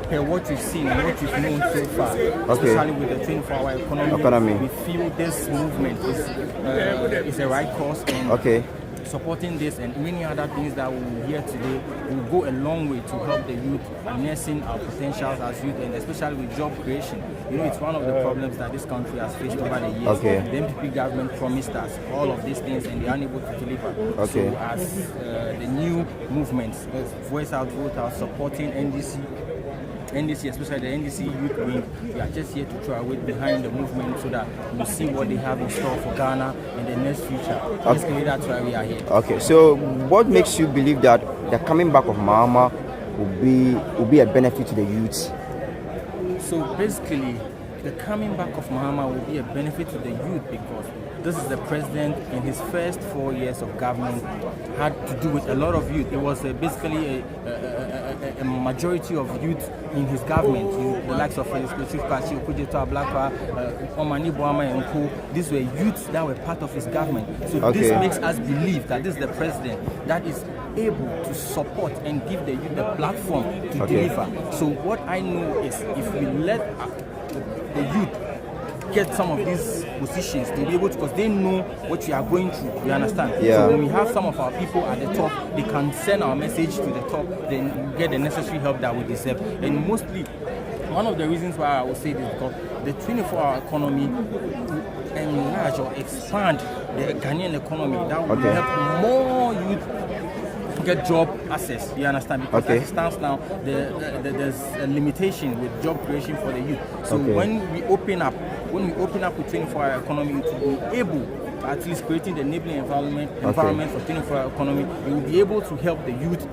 per what we've seen and what we've known so far, especially with the 24-hour economy, we feel this movement is the right cause, and supporting this and many other things that we will hear today will go a long way to help the youth harnessing our potentials as youth, and especially with job creation. You know, it's one of the problems that this country has faced over the years. The MPP government promised us all of these things and they are unable to deliver. So as the new movements, Voice Out, Vote Out, supporting NDC, especially the NDC youth wing, we are just here to throw our weight behind the movement so that we'll see what they have in store for Ghana in the next future. Basically, that's why we are here. Okay, so what makes you believe that the coming back of Mahama will be a benefit to the youths? So basically, the coming back of Mahama will be a benefit to the youth because this is the president in his first 4 years of government had to do with a lot of youth. It was basically a majority of youth in his government. The likes of these were youths that were part of his government. So this makes us believe that this is the president that is able to support and give the youth the platform to deliver. So what I know is if we let the youth get some of these positions, they'll be able to, because they know what we are going through, you understand? So when we have some of our people at the top, they can send our message to the top, then we get the necessary help that we deserve. And mostly, one of the reasons why I would say this is because the 24-hour economy will enlarge or expand the Ghanaian economy. That will help more youth get job access, you understand? Because as it stands now, there's a limitation with job creation for the youth. So when we open up with 24-hour economy, it will be able, at least creating the enabling environment for 24-hour economy, it will be able to help the youth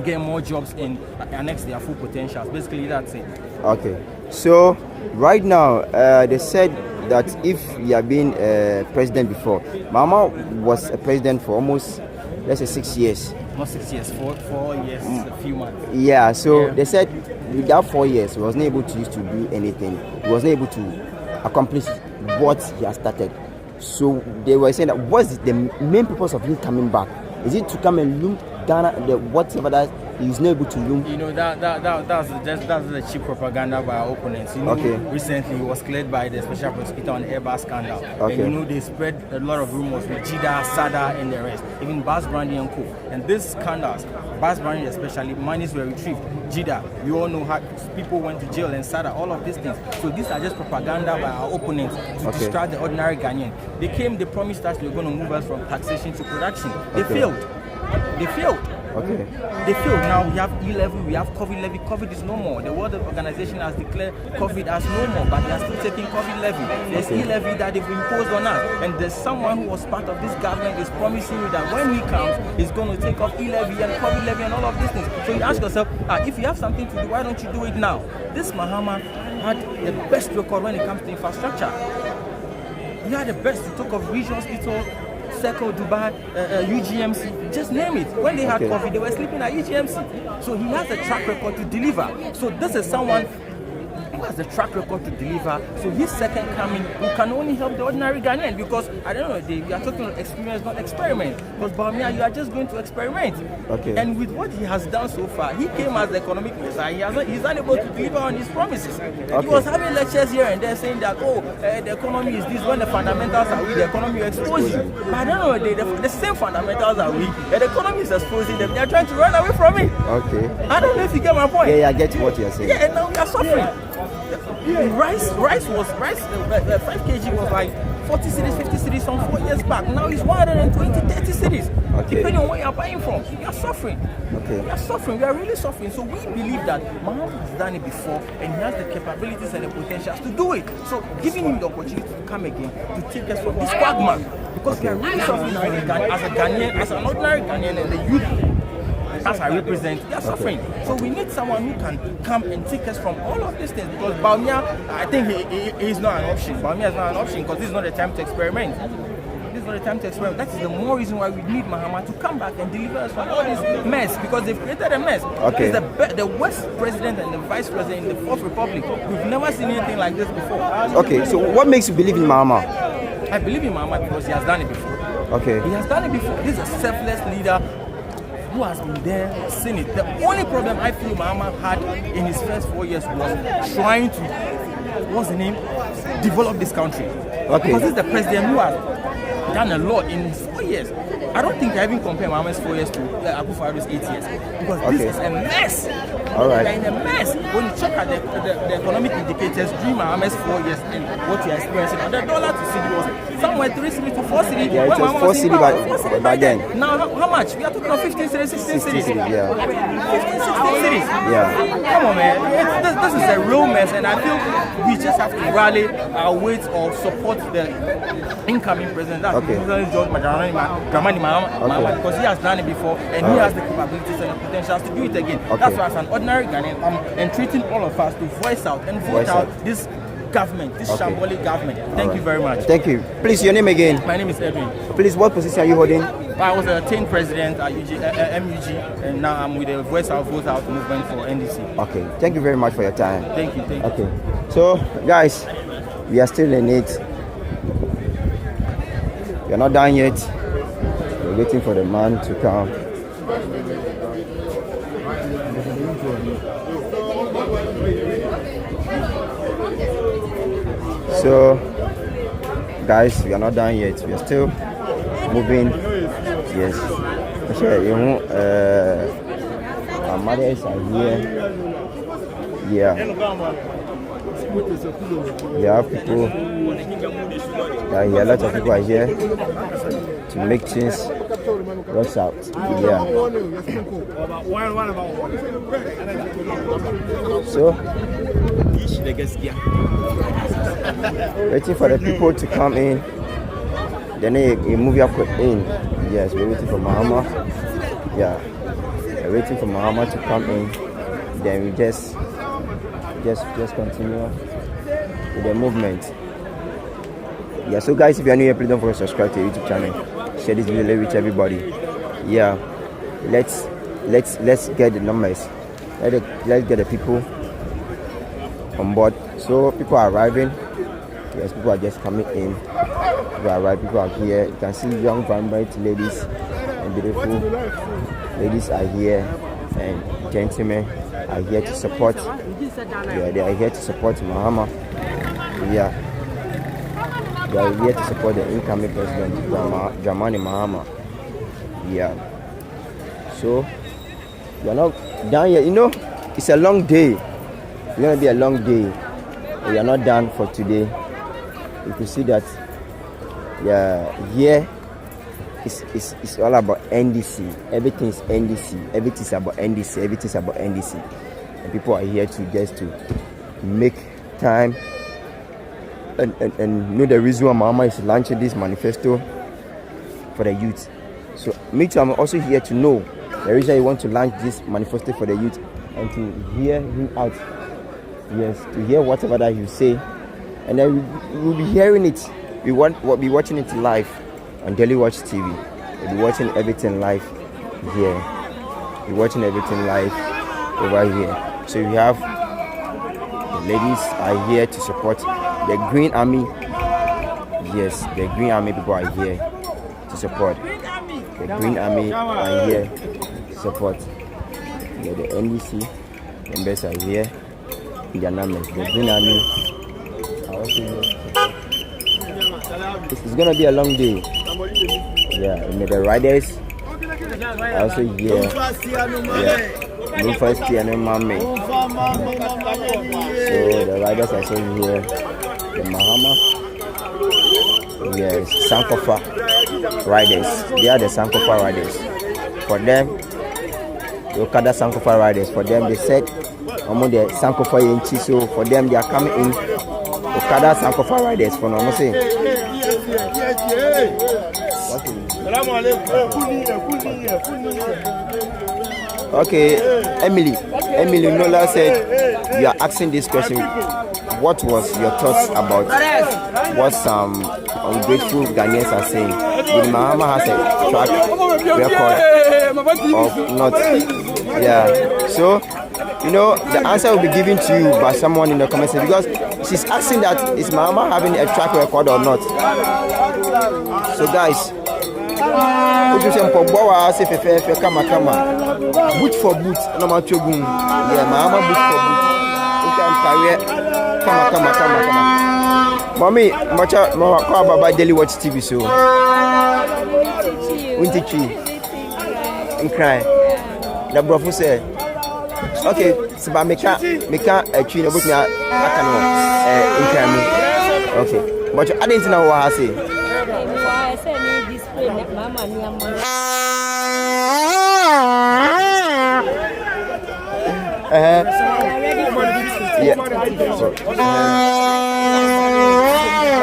get more jobs and annex their full potentials. Basically, that's it. Okay. So right now, they said that if you have been president before, Mahama was a president for almost, let's say, 6 years. Not 6 years, 4 years, a few months. Yeah, so they said without 4 years, he wasn't able to do anything. He wasn't able to accomplish what he has started. So they were saying that what's the main purpose of him coming back? Is it to come and loot Ghana, whatever that he's not able to loom. You know, that's the cheap propaganda by our opponents. You know, recently he was cleared by the special prosecutor on the Airbus scandal. And you know, they spread a lot of rumors with Jida, Sada, and the rest, even Bass Brandy and Co. And these scandals, Bass Brandy especially, monies were retrieved. Jida, you all know how people went to jail, and Sada, all of these things. So these are just propaganda by our opponents to distract the ordinary Ghanaian. They promised us they were going to move us from taxation to production. They failed. They failed. They failed. Now we have E-level, we have COVID levy. COVID is no more. The World Health Organization has declared COVID as no more, but they are still taking COVID levy. There's E-levy that they've imposed on us, and there's someone who was part of this government is promising you that when he comes, he's going to take off E-levy and COVID levy and all of these things. So you ask yourself, if you have something to do, why don't you do it now? This Mahama had the best record when it comes to infrastructure. He had the best. You talk of regional hospital, Circle, Dubai, UGMC, just name it. When they had COVID, they were sleeping at UGMC. So he has a track record to deliver. So this is someone who has a track record to deliver. So his second coming, who can only help the ordinary Ghanaian, because I don't know, we are talking about experience, not experiment. Because Bawumia, you are just going to experiment. And with what he has done so far, he came as the economic minister. He's unable to deliver on his promises. He was having lectures here and there saying that, the economy is this, when the fundamentals are weak, the economy will expose you. But I don't know, the same fundamentals are weak, and the economy is exposing them. They are trying to run away from it. I don't know if you get my point. Yeah, I get what you're saying. Yeah, and now we are suffering. Rice 5 kg was like 40 cities, 50 cities some 4 years back. Now it's 120, 30 cities. Depending on where you're buying from. We are suffering. We are suffering. We are really suffering. So we believe that Mahama has done it before, and he has the capabilities and the potentials to do it. So giving him the opportunity to come again, to take us from this quagmire, because we are really suffering as a Ghanaian, as an ordinary Ghanaian, and the youth as I represent, they are suffering. So we need someone who can come and take us from all of these things, because Bawumia, I think he is not an option. Bawumia is not an option because this is not a time to experiment. This is not a time to experiment. That is the more reason why we need Mahama to come back and deliver us from all this mess, because they've created a mess. It's the worst president and the vice president in the Fourth Republic. We've never seen anything like this before. So what makes you believe in Mahama? I believe in Mahama because he has done it before. He has done it before. He's a selfless leader who has been there, seen it. The only problem I feel Mahama had in his first 4 years was trying to, develop this country. Because he's the president who has done a lot in his 4 years. I don't think I even compare Mahama's 4 years to Akufoaddo's 8 years. Because this is a mess. We are in a mess. When you check at the economic indicators during Mahama's 4 years and what we are experiencing, the dollar to cedi was somewhere 3 cedi to 4 cedi. Yeah, it was 4 cedi by then. Now, how much? We are talking of 15 cedi, 16 cedi. 15, 16 cedi. Come on, man. This is a real mess, and I feel we just have to rally our weight or support the incoming president. That's President John Dramani Mahama, because he has done it before, and he has the capabilities and the potentials to do it again. That's why, as an ordinary Ghanaian, I'm entreating all of us to voice out and vote out this government, this shambolic government. Thank you very much. Thank you. Please, your name again? My name is Edwin. Please, what position are you holding? I was a 10th president at MUG, and now I'm with the Voice Out, Vote Out movement for NDC. Thank you very much for your time. Thank you. So, guys, we are still in it. We are not done yet. We're waiting for the man to come. So, guys, we are not done yet. We are still moving. Yes. Our mothers are here. Yeah. There are people. A lot of people are here to make things work out. Yeah. So, waiting for the people to come in. Then a movie up in. Yes, we're waiting for Mahama. Yeah, we're waiting for Mahama to come in. Then we just continue with the movement. Yeah, so guys, if you're new here, please don't forget to subscribe to the YouTube channel. Share this video with everybody. Yeah, let's get the numbers. Let's get the people on board. So people are arriving. Yes, people are just coming in. People are arriving. People are here. You can see young, vibrant ladies and beautiful ladies are here. and gentlemen are here to support. Yeah, they are here to support Mahama. Yeah, they are here to support the incoming president, Dramani Mahama. Yeah. So we are not done yet. You know, it's a long day. It's gonna be a long day. We are not done for today. You can see that. Yeah, here it's all about NDC. Everything is NDC. Everything's about NDC. Everything's about NDC. And people are here to just to make time and know the reason why Mahama is launching this manifesto for the youth. So me too, I'm also here to know the reason he want to launch this manifesto for the youth and to hear him out. Yes, to hear whatever that you say, and then we'll be hearing it. We'll be watching it live on Daily Watch TV. We'll be watching everything live here. We'll be watching everything live over here. So we have the ladies are here to support the Green Army. Yes, the Green Army people are here to support. The Green Army are here to support. Yeah, the NDC members are here. The Green Army are also here. It's gonna be a long day. Yeah, and the riders are also here. Yeah, first year no mame. So the riders are also here. The Mahama. Yes, Sankofa riders. They are the Sankofa riders. For them, the Okada Sankofa riders. For them, they said among the Sankofa Yenchi. So for them, they are coming in. Okada Sankofa riders. For no say. Okay, Emily Nola said you are asking this question. What was your thoughts about what some ungrateful Ghanaians are saying? Did Mahama has a track record or not? Yeah. So you know the answer will be given to you by someone in the comments because she's asking that is Mahama having a track record or not? So guys, boot for boot, no matter who. Yeah, Mahama boot for boot. Come. Mommy, call Baba Daily Watch TV so. Untichi. And cry. The Prof said, okay, so but me can't actually about me I can okay. But I didn't know what I say.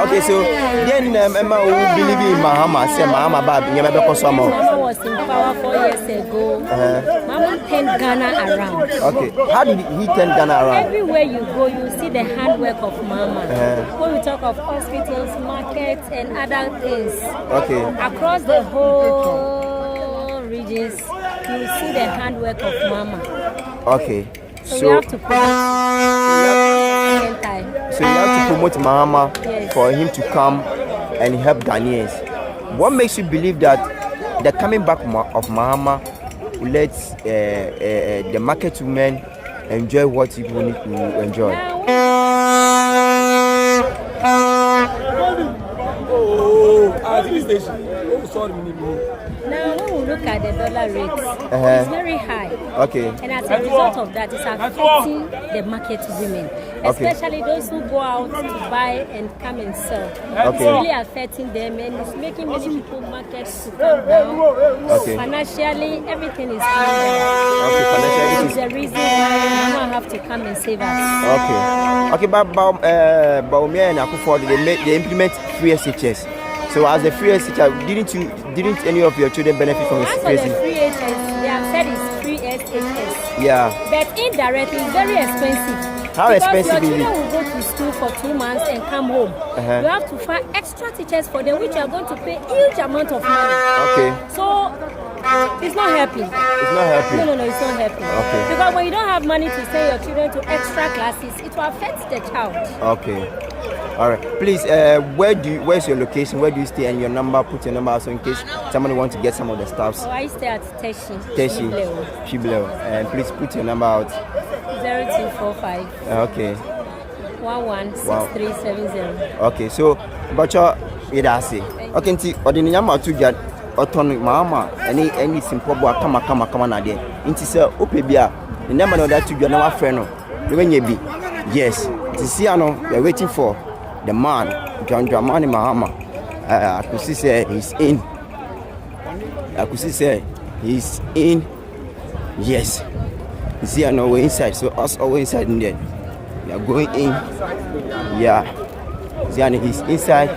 Okay, so then Emma who believe in Mahama, say Mahama bab, you never go some more. Mama was in power 4 years ago. Mama turned Ghana around. Okay, how did he turn Ghana around? Everywhere you go, you see the handwork of Mama. When we talk of hospitals, markets, and other things, okay, across the whole regions, you see the handwork of Mama. Okay. So we have to promote Mahama, yes, for him to come and help Ghanaians. What makes you believe that the coming back of Mahama will let the market women enjoy what people need to enjoy? Now, when we look at the dollar rate, it's very high. Okay. And as a result of that, it's affecting the market women, especially those who go out to buy and come and sell. It's really affecting them and it's making many people markets to come down. Financially, everything is coming down. That is the reason why Mama have to come and save us. Okay, but Baumia and Akufo, they implement free SHS. So as a free SHS, didn't any of your children benefit from As for the free SHS, they have said it's free SHS. Yeah. But indirectly, it's very expensive. How expensive is it? Because your children will go to school for 2 months and come home. You have to find extra teachers for them, which are going to pay huge amount of money. Okay. So it's not helping. It's not helping. No, it's not helping. Okay. Because when you don't have money to send your children to extra classes, it will affect the child. Okay. All right. Please, where's your location? Where do you stay? And your number? Put your number out so in case somebody wants to get some of the stuffs. Oh, I stay at Teshi. Shibleo. And please put your number out. 0245. Okay. 116370. Okay. So, but you say. Okay. Nti odi nyama to get autonomy Mahama any simple boy kama na there. Nti say opebia the number no that to get na friend no. When you be. Yes. To see we're waiting for the man, John Dramani Mahama. I could see say he's in. Yes. You see, we're inside. So us all inside in there. We are going in. Yeah. See, he's inside.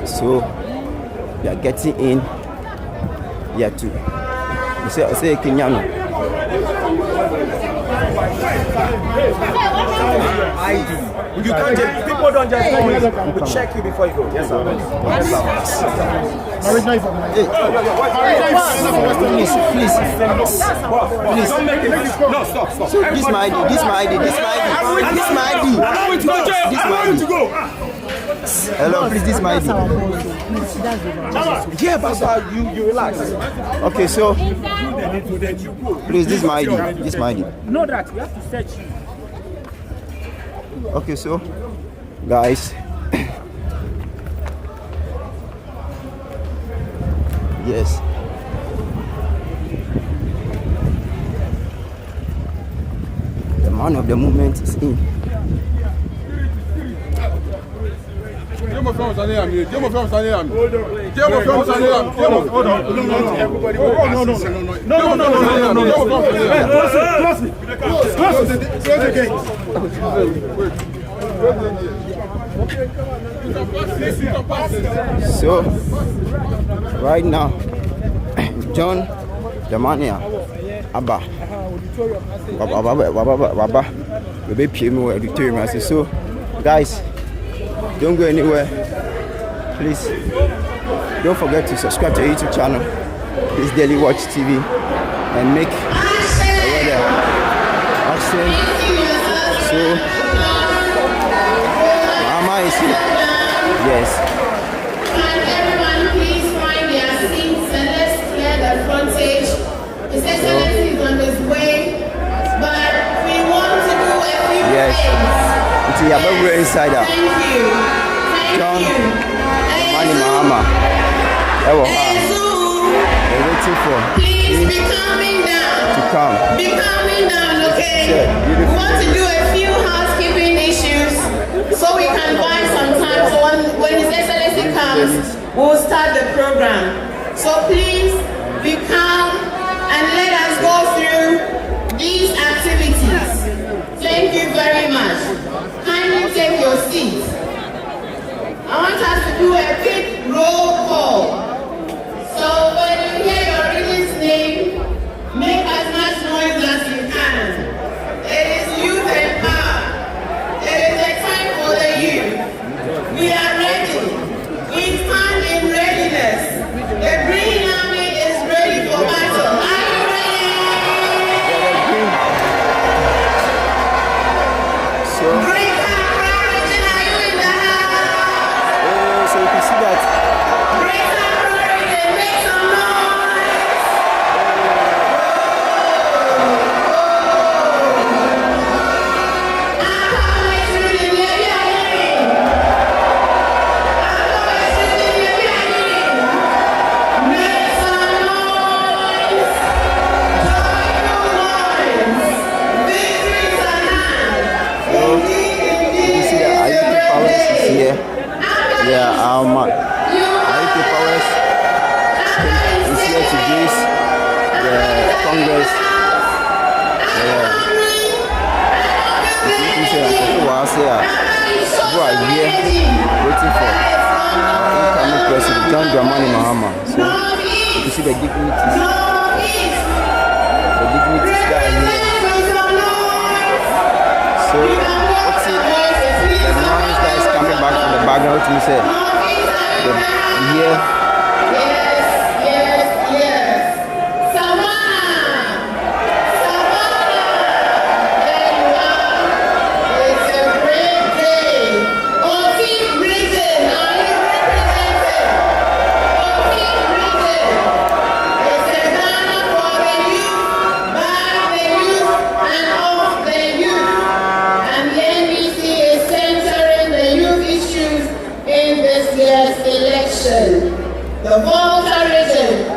So we are getting in. Yeah, too. You say Kenyano. ID. You can't just, people don't just know it. We check you before you go. Yes, sir. Please. Don't make it. No, stop. This my ID. Hello, please, this my ID. Yeah, but you relax. Okay, so please, this my ID. Know that we have to search you. Okay, so guys, yes. The man of the movement is in. So right now, John Jamania Abba we be PM auditorium. So guys, don't go anywhere. Please don't forget to subscribe to our YouTube channel. This Daily Watch TV and make action. So Mahama is here. Yes. Can everyone please find their seats and let's clear the frontage. His Excellency is on his way, but we want to do a few things. We're inside. Thank you. John Mahama. We're waiting for. Please be coming down. To come. Be coming down, okay? We want to do a few housekeeping issues so we can buy some time. So when His Excellency comes, we'll start the program. So please be calm and let us go through these activities. Thank you very much. Kindly take your seats. I want us to do a quick roll call. So when you hear your reader's name, make as much noise as you can. It is youth and power. It is a time for the youth. We are ready. We stand in readiness. The Green Army is ready for battle. Are you ready? Great and Origin, are you in the house? So you can see that. Great and Origin, make some noise. Ayuki Powers is here to grace the Congress. People are here waiting for incoming President John Dramani Mahama. So you see the dignitaries. The dignitaries that are here. So what's it? The noise that is coming back from the background to me say here. Yes. Savannah. There you are. It's a great day. this election. The Volta region.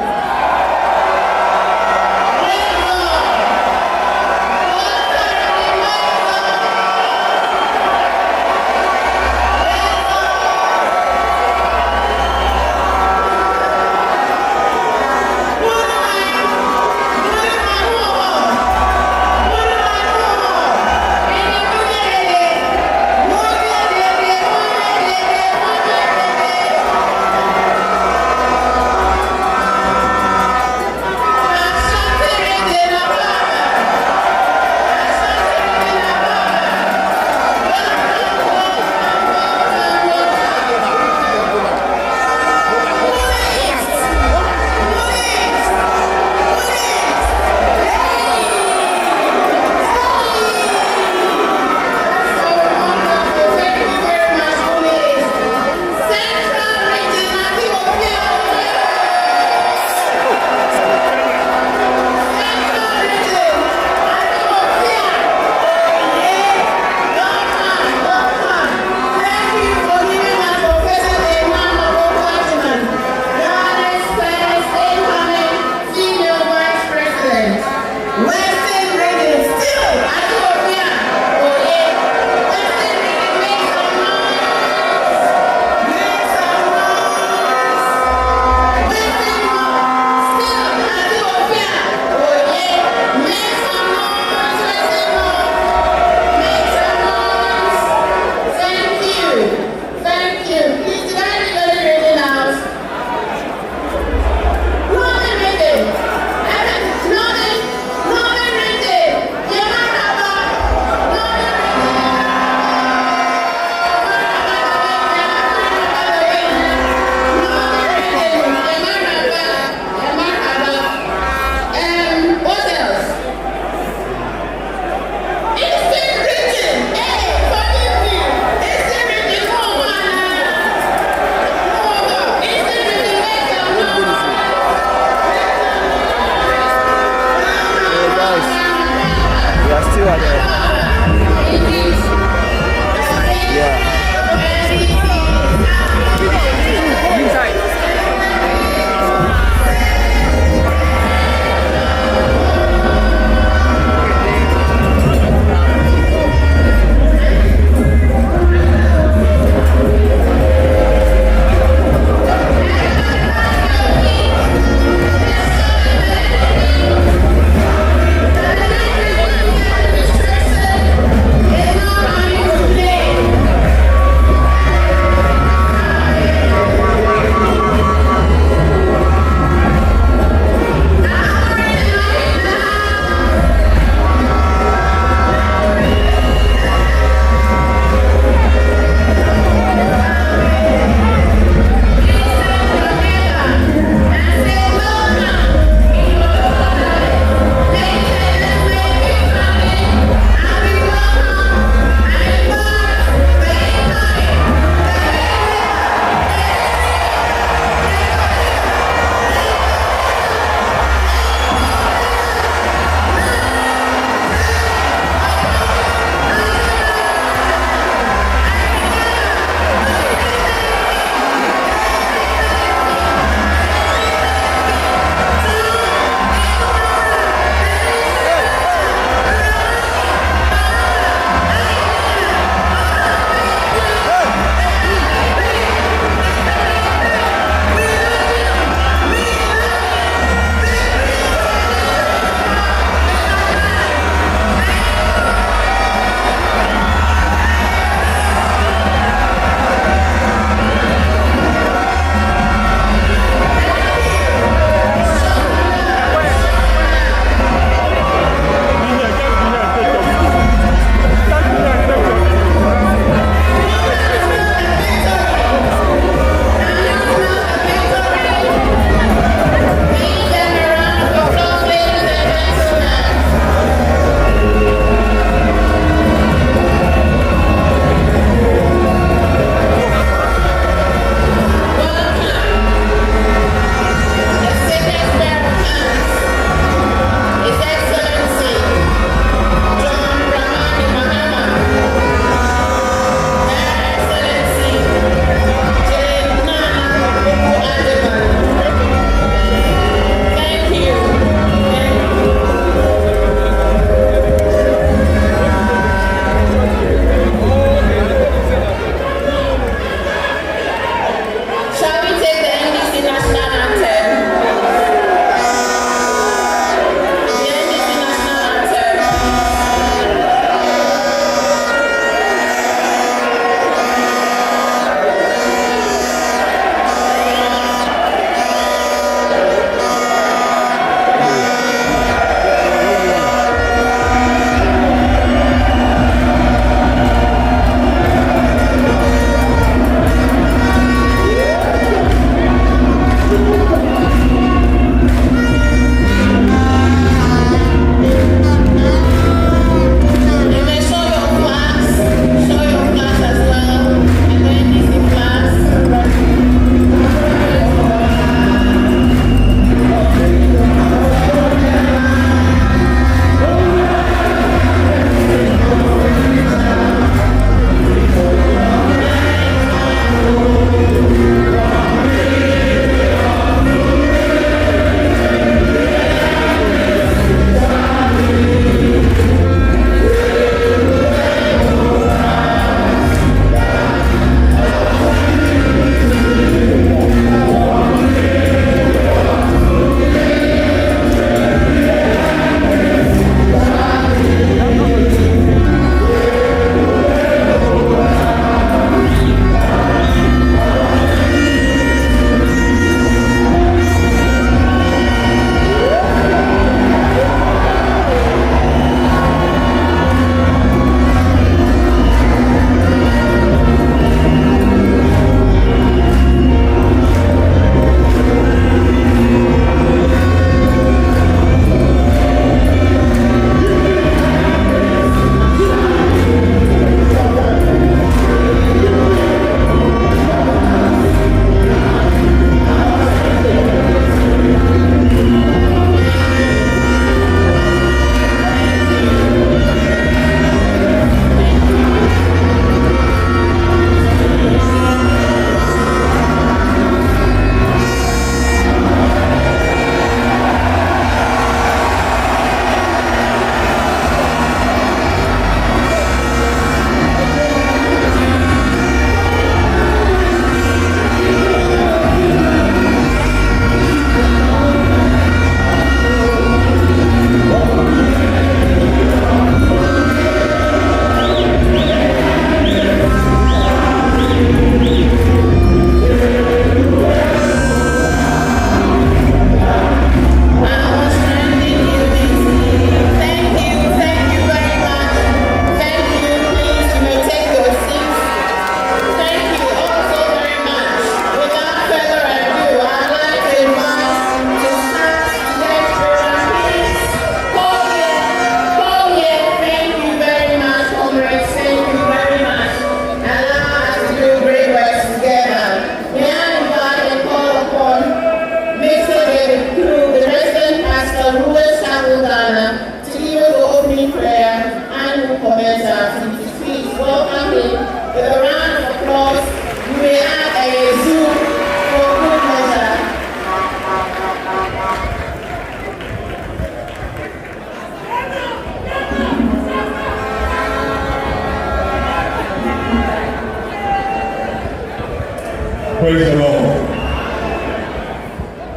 Praise the Lord.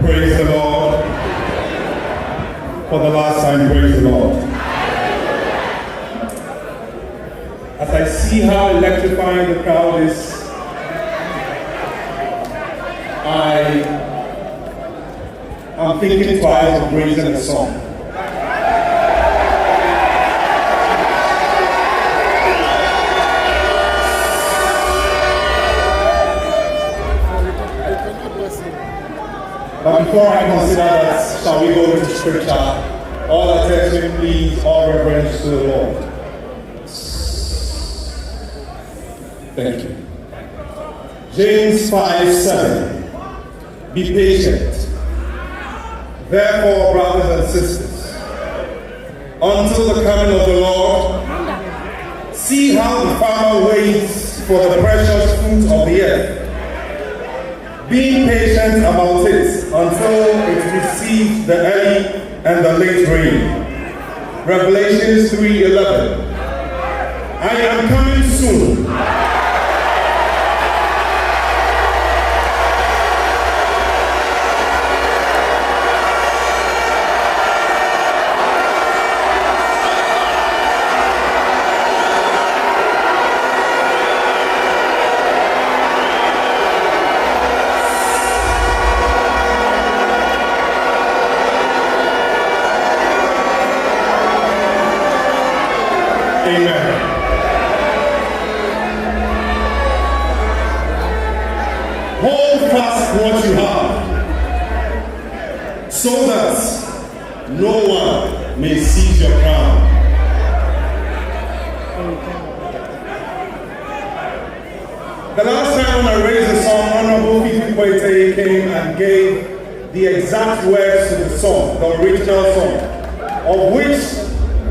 Praise the Lord. For the last time, praise the Lord. As I see how electrifying the crowd is, I'm thinking twice of raising a song. But before I consider that, shall we go into scripture? All attention, please, all reverence to the Lord. Thank you. James 5:7. Be patient. Therefore, brothers and sisters, until the coming of the Lord, see how the farmer waits for the precious fruit of the earth, being patient about it until it receives the early and the late rain. Revelations 3:11. I am coming soon. Amen. Hold fast what you have, so that no one may seize your crown. The last time when I raised the song, Honorable Fifi Kwete came and gave the exact words to the song, the original song, of which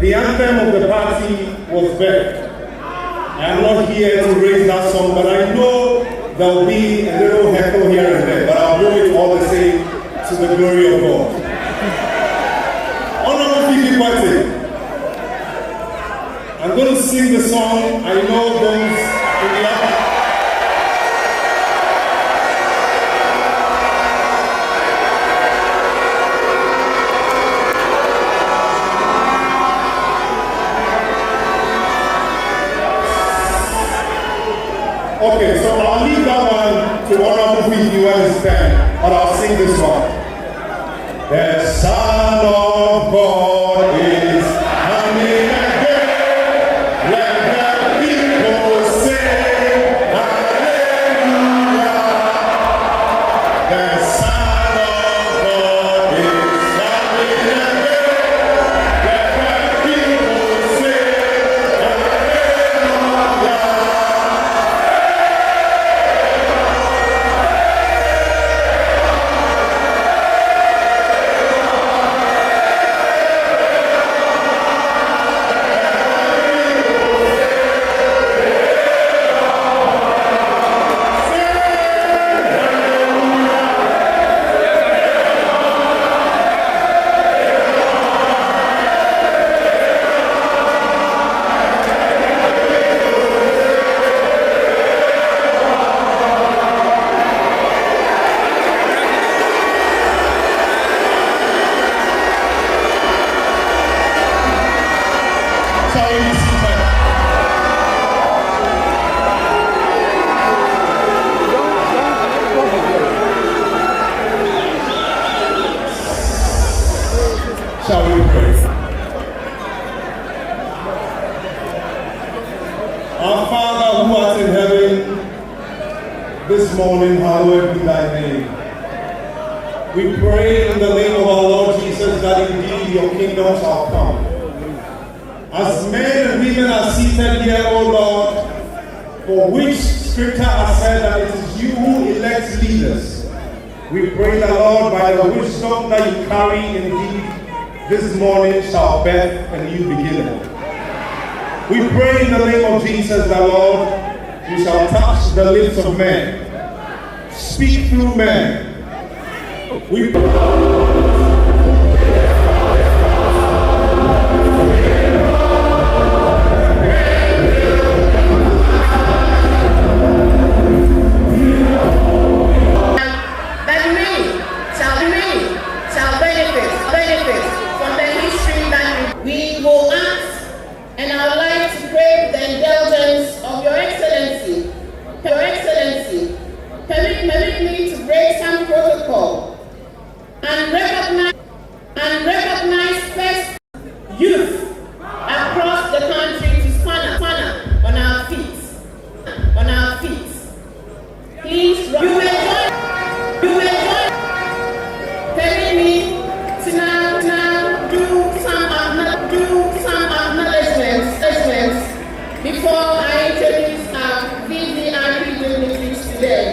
the anthem of the party was better. I am not here to raise that song, but I know there will be a little heckle here and there, but I'll do it all the same to the glory of God. Honorable Fifi Kwete, I'm going to sing the song. I know those in the other. Okay, so I'll leave that one to Honorable Fifi when it's time, but I'll sing this one. The Son of God is coming again. Let the people say hallelujah. The Son of God is coming again. Let the people say hallelujah. Shall we pray? Our Father who art in heaven, this morning hallowed be thy name. We pray in the name of our Lord Jesus that indeed your kingdom shall come. As men and women are seated here, O Lord, for which scripture has said that it is you who elects leaders, we pray that, Lord, by the wisdom that you carry indeed, this morning shall birth a new beginning. We pray in the name of Jesus that, Lord, you shall touch the lips of men, speak through men. We permit me to break some protocol and recognize first youth across the country to stand on our feet. Please, you will join. Permit me to now do some acknowledgments before I introduce our VVIP dignitaries today.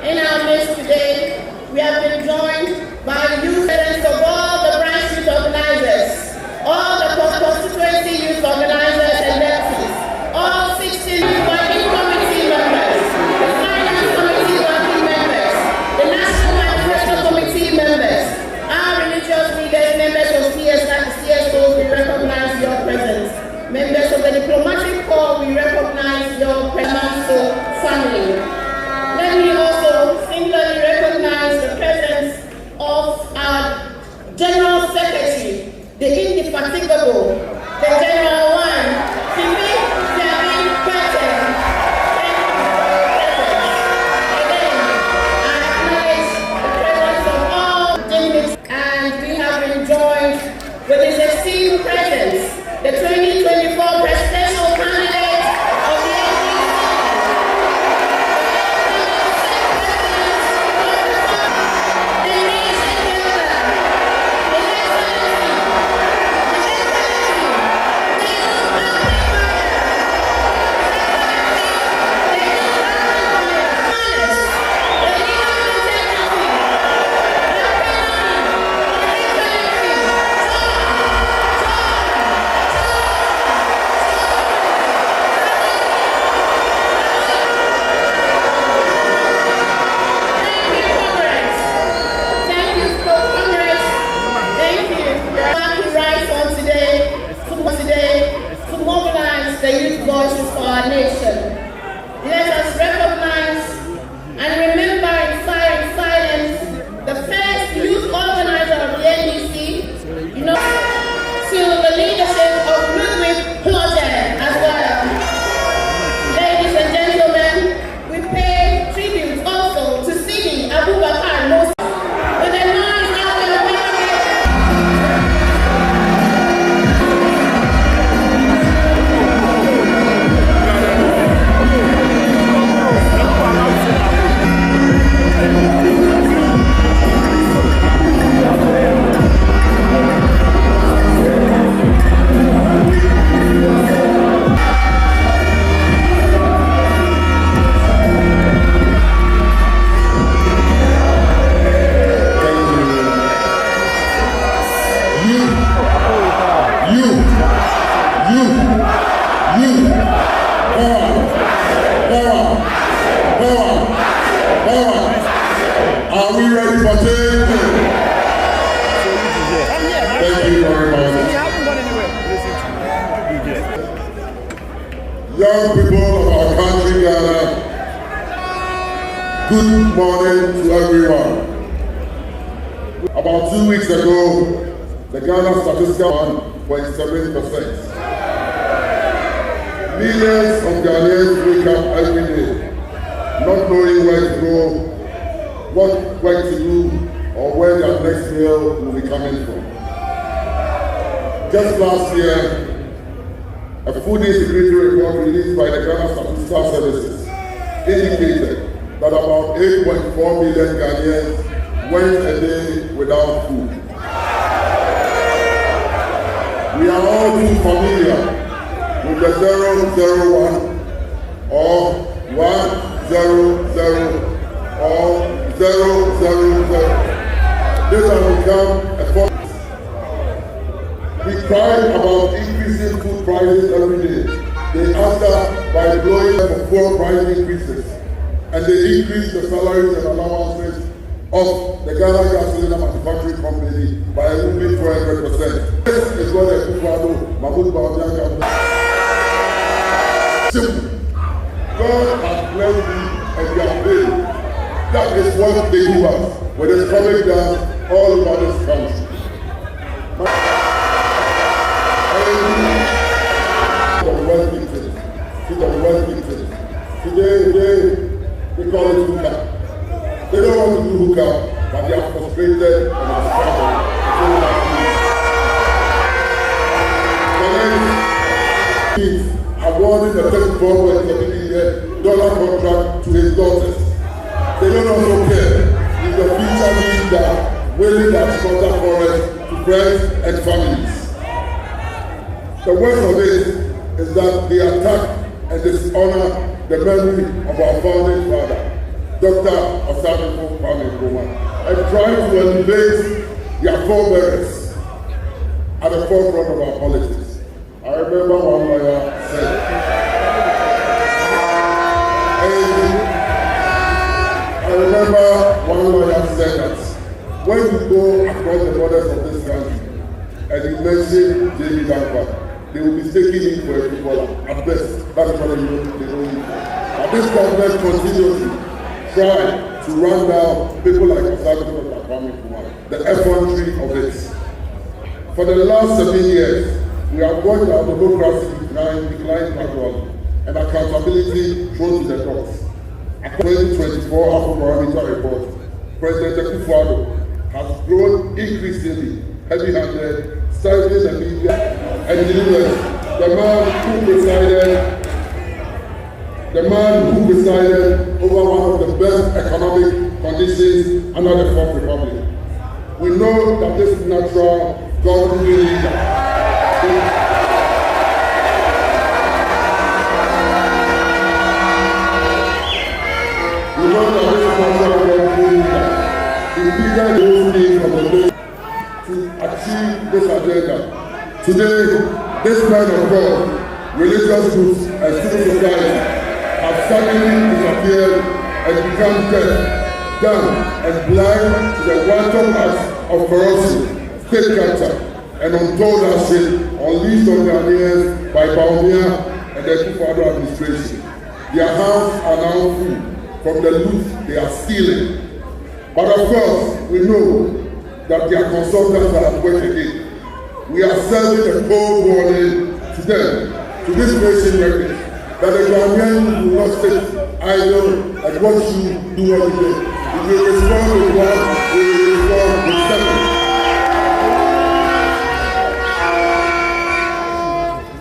In our midst today, we have been joined by youth parents of all the branch youth organizers, all the constituency youth organizers and deputies, all 16 working committee members, the finance committee working members, the national manifesto committee members, our religious leaders, members of CSOs, we recognize your presence. Members of the diplomatic corps, we recognize your presence, family. Let me also singularly recognize the presence of our General Secretary, the indefatigable, the General One, Simi Jamin Patel. Again, I acknowledge the presence of all dignitaries, and we have enjoyed with his esteemed presence the 2024 presidential candidate of the NDC. The youth voices for our nation. Let us recognize and remember in silence the first youth organizer of the NDC, to the leadership of Ludwig Plodden as well. Ladies and gentlemen, we pay tribute also to Sidi Abubakar Musa with a noise out of the Are we ready for change? Thank you very much. Young people of our country, Ghana, good morning to everyone. About 2 weeks ago, the Ghana statistical 1.7%. Millions of Ghanaians wake up every day, not knowing where to go, what work to do, or where their next meal will be coming from. Just last year, a food insecurity report released by the Ghana Statistical Services indicated that about 8.4 million Ghanaians went a day without food. We are all too familiar with the 001 or 100 or 000. This has become a form. We cry about increasing food prices every day. They answer by blowing for fuel price increases, and they increase the salaries and allowances of the Ghana Gasoline Manufacturing Company by a moving 400%. This is what the Kufuado Mahmoud Bawumia simple. God has blessed me and we are praying. That is what they give us when it's coming down all over this country. Today, we call it Luka. hook up, but they are frustrated and are struggling. He's awarding the $34.7 million contract to his daughters. They don't also care if the future means that willing that slaughter forest to friends and families. The worst of it is that they attack and dishonor the memory of our founding father, Dr. Osagyefo Kwame Nkrumah, and try to elevate their forebearers at the forefront of our politics. I remember one lawyer said, that when you go across the borders of this country and you mention J.B. Dankwa, they will mistake him for a footballer. At best, that's what they don't need. And this government continues to try to run down people like Osagyefo Kwame Nkrumah, the effrontery of it. For the last 7 years, we have watched our democracy decline gradually and accountability thrown to the dogs. According to 2024 Afro-Barometer report, President Akufo-Addo has grown increasingly heavy-handed, stifling the media and delivers the man who presided over one of the best economic conditions under the Fourth Republic. We know that this natural godly leader to achieve this agenda. Today, this kind of God, religious groups and civil society have suddenly disappeared and become deaf, dumb, and blind to the wanton acts of corruption, state capture, and untold hardship unleashed on Ghanaians by Bawumia and the Akufo-Addo administration. Their hands are now full from the loot they are stealing. But of course, we know that their consultants are at work again. We are serving a cold warning to them, to this nation record, that the Ghanaians will not sit idle and watch you do what you do. If you respond with one, we will respond with seven.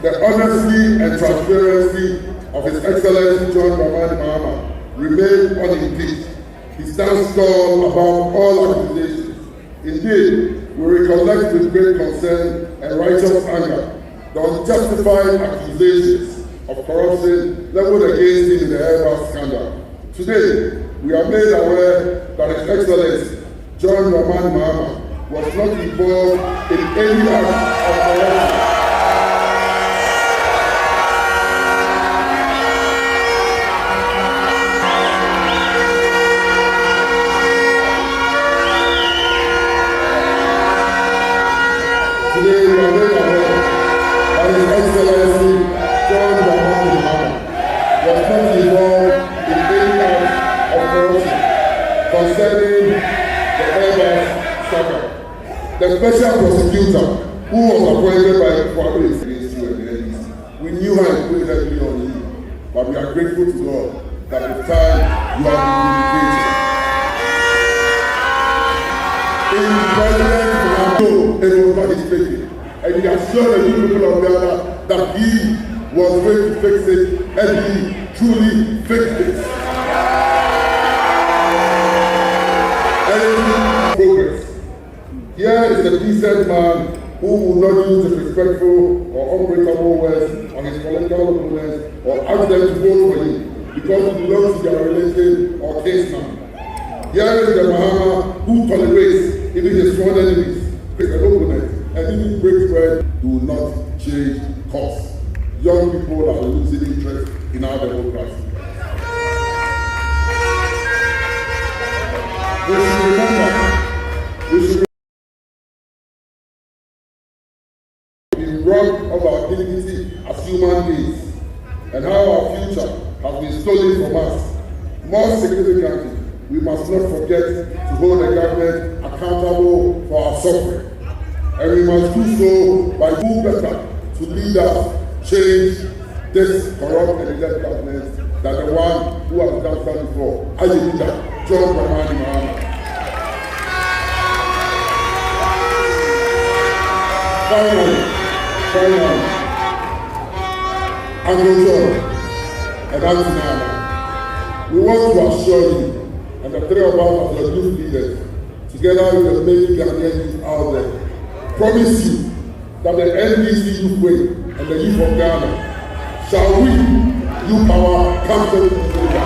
The honesty and transparency of His Excellency John Dramani Mahama remain unimpeached. He stands tall above all accusations. Indeed, we recollect with great concern and righteous anger the unjustified accusations of corruption leveled against him in the Airbus scandal. Today, we are made aware that His Excellency John Dramani Mahama was not involved in any act of corruption. Today, we are made aware that His Excellency John Dramani Mahama was not involved in any act of corruption concerning the Airbus saga. The special prosecutor who was appointed by Opoku is against you and the NDC. We knew her and put heavily on you, but we are grateful to God that the time you have been vindicated. In President Mahama, it was not his faking. And he assured the new people of Ghana that he was going to fix it, and he truly fixed it. And it is progress. Here is a decent man who will not use disrespectful or unbreakable words on his political opponents or ask them to vote for him because he belongs to their religion or kinsman. Here is the Mahama who tolerates even his sworn enemies, his opponents, and even breaks bread, do not change course. Young people are losing interest in our democracy. We should remember, we robbed of our dignity as human beings and how our future has been stolen from us. More significantly, we must not forget to hold the government accountable for our suffering. And we must do so by who better to lead us change this corrupt and elect government than the one who has done so before. I leader, John Dramani Mahama. Finally, Uncle and Anthony, we want to assure you, and the three of us as your youth leaders, together with the many Ghanaian youth out there, promise you that the NDC youth wing and the youth of Ghana shall win youth power campaign in Nigeria.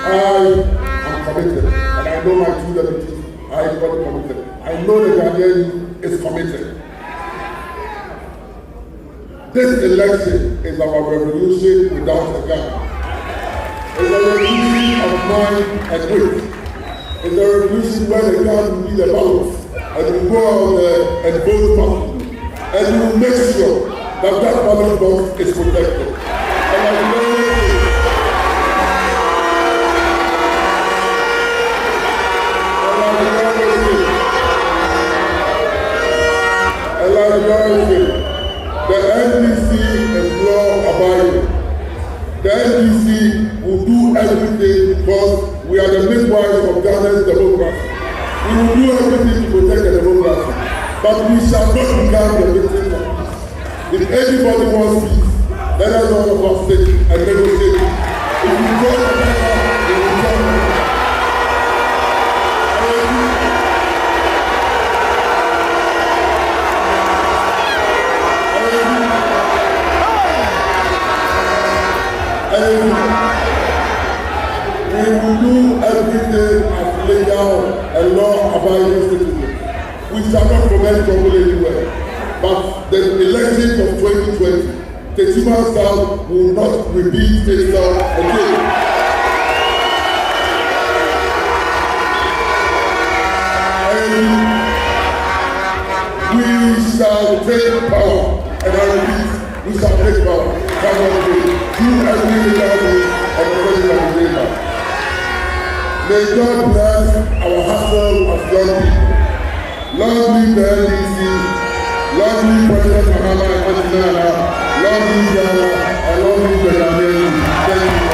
I am committed, and I know my two deputies are equally committed. I know the Ghanaian is committed. This election is our revolution without a gun. It's a revolution of mind and wit. It's a revolution where the gun will be the balance, and we go out there and vote properly, and we will make sure that that ballot box is protected. And I know the NDC is law-abiding. The NDC will do everything because we are the midwives of Ghana's democracy. We will do everything to protect the democracy, but we shall not become the victims of peace. If anybody wants peace, let us all of us sit and negotiate. If we go together, we will come together. We will do everything as legal and law-abiding citizens. We shall not prevent trouble anywhere. But the elections of 2020, Techiman South will not repeat itself again. And we shall take power. And I repeat, we shall take power. Come on, do everything that we and the president of Nigeria. May God bless our hustle of young people. Long live the NDC, long live President Mahama and President long live Ghana, and long live the Ghanaians. Thank you.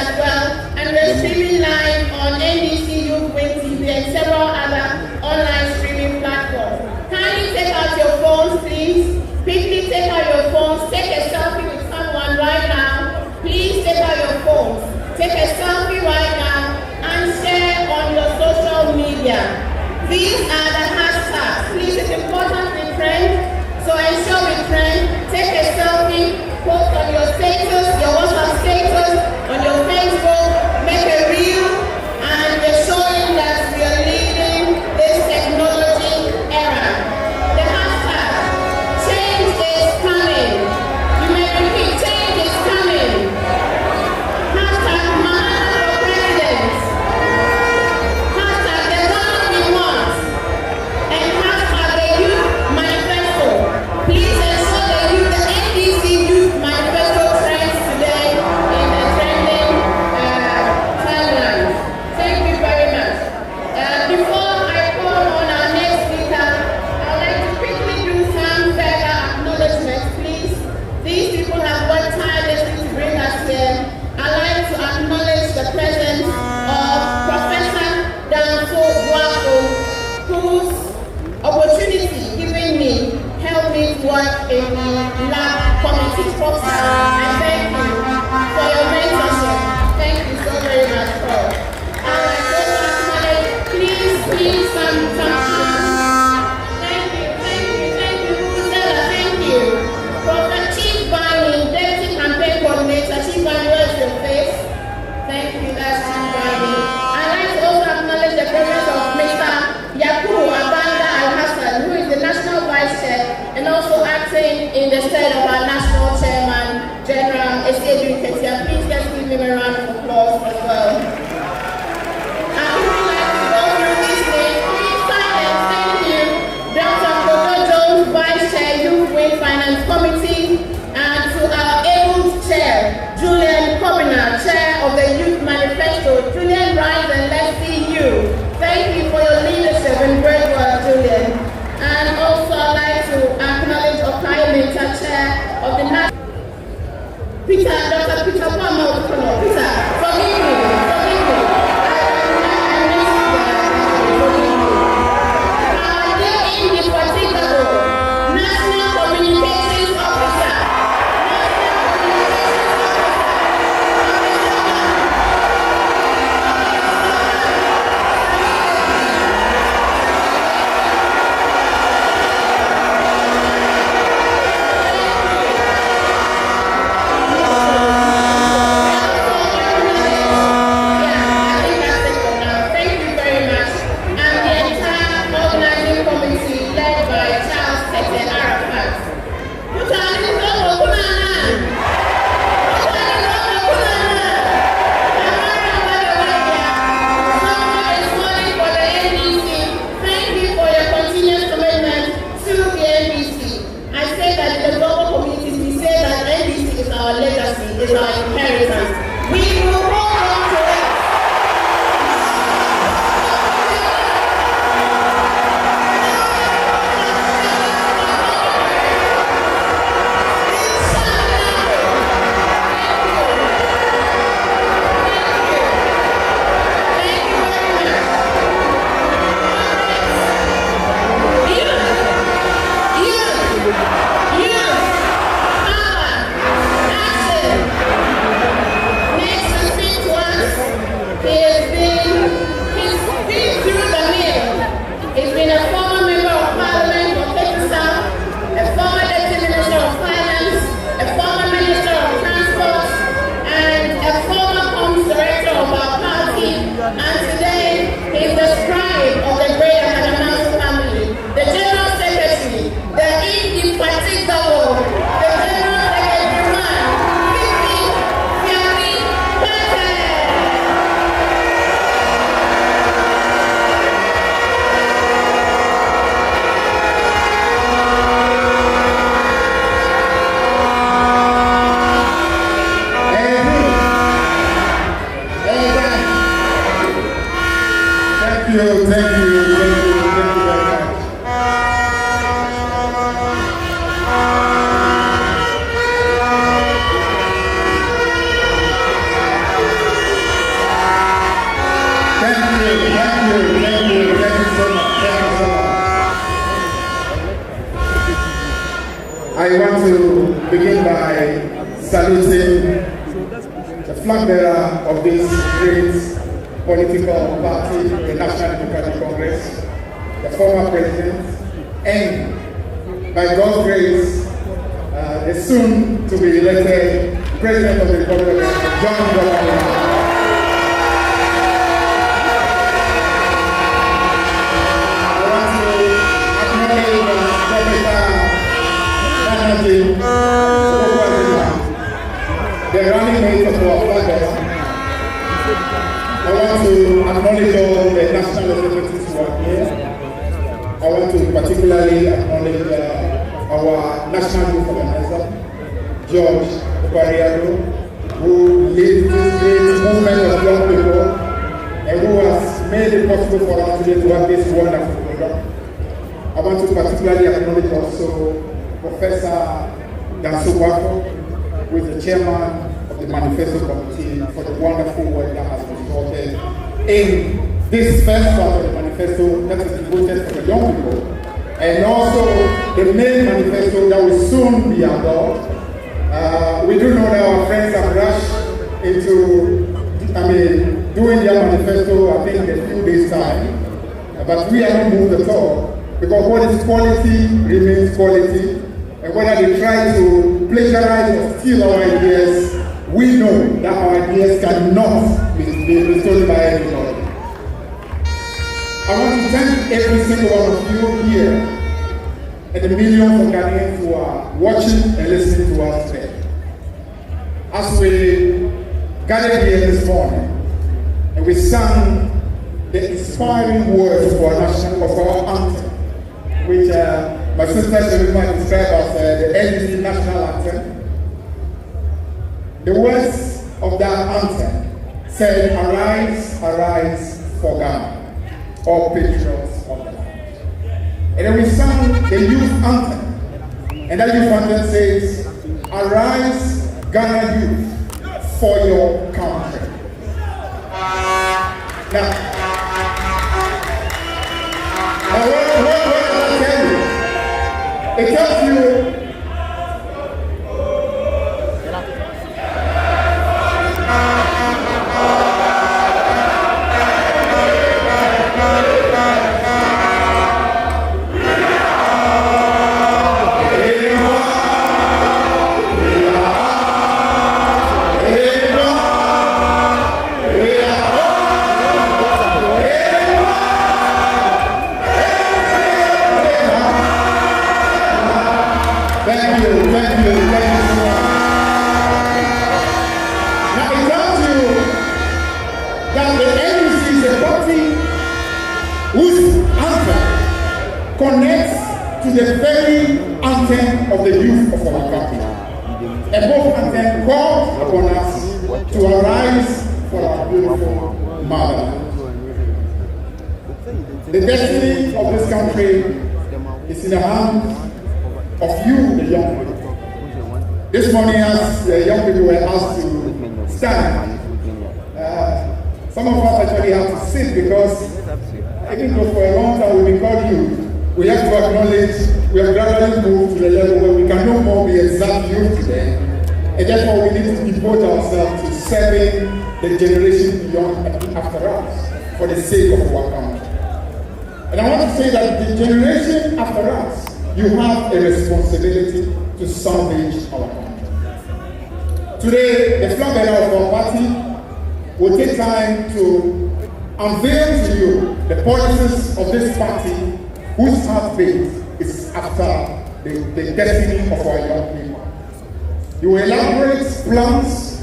as well, and we're streaming live on NDC Youth Wing TV and several give him a round of applause as well. And we would like to go through this day. Please silence. Thank you, Dr. Opoku Jones, Vice Chair, Youth Wing Finance Committee, and to our able Chair, Julian Kobina, Chair of the Youth Manifesto. Julian, rise and let's see you. Thank you for your leadership and great work, Julian. And also I'd like to acknowledge Okaimita, Chair of the National Dr. Peter Palmer, Peter, forgive me. I missed forgive me. Our dear indefatigable National Communications Officer. I want to begin by saluting the flag bearer of this great political party, the National Democratic Congress, the former president, and by God's grace, the soon to be elected President of the Republic, John Mahama. The running mate of our flag bearer. I want to acknowledge all the national representatives who are here. I want to particularly acknowledge our national youth organizer, George Okariado, who leads this great movement of young people and who has made it possible for us today to have this wonderful program. I want to particularly acknowledge also Professor Dansugwako, who is the chairman of the Manifesto Committee, for the wonderful work that has resulted in this first part of the Manifesto that is devoted for the young people, and also the main Manifesto that will soon be adopted. We do know that our friends have rushed into, doing their Manifesto, I think, in a few days' time, but we haven't moved at all, because what is quality remains quality. And whether they try to plagiarize or steal our ideas, we know that our ideas cannot be restored by anybody. I want to thank every single one of you here and the millions of Ghanaians who are watching and listening to us today. As we gathered here this morning, and we sang the inspiring words of our anthem, which my sister Sherima described as the NDC national anthem. The words of that anthem said, "Arise, arise for Ghana, all patriots of the land." And then we sang the youth anthem, and that youth anthem says, "Arise, Ghana youth, for your country." Now, what I tell you? It tells you connects to the very anthem of the youth of our country. A both anthem calls upon us to arise for our beautiful motherland. The destiny of this country is in the hands of you, the young people. This morning, as the young people were asked to stand, some of us actually have to sit because even though for a long time we've been called youth, we have to acknowledge we have gradually moved to the level where we can no more be exact youth today, and therefore we need to devote ourselves to serving the generation beyond and after us for the sake of our country. And I want to say that the generation after us, you have a responsibility to salvage our country. Today, the flag bearer of our party will take time to unveil to you the policies of this party whose heartbeat is after the destiny of our young people. You will elaborate plans,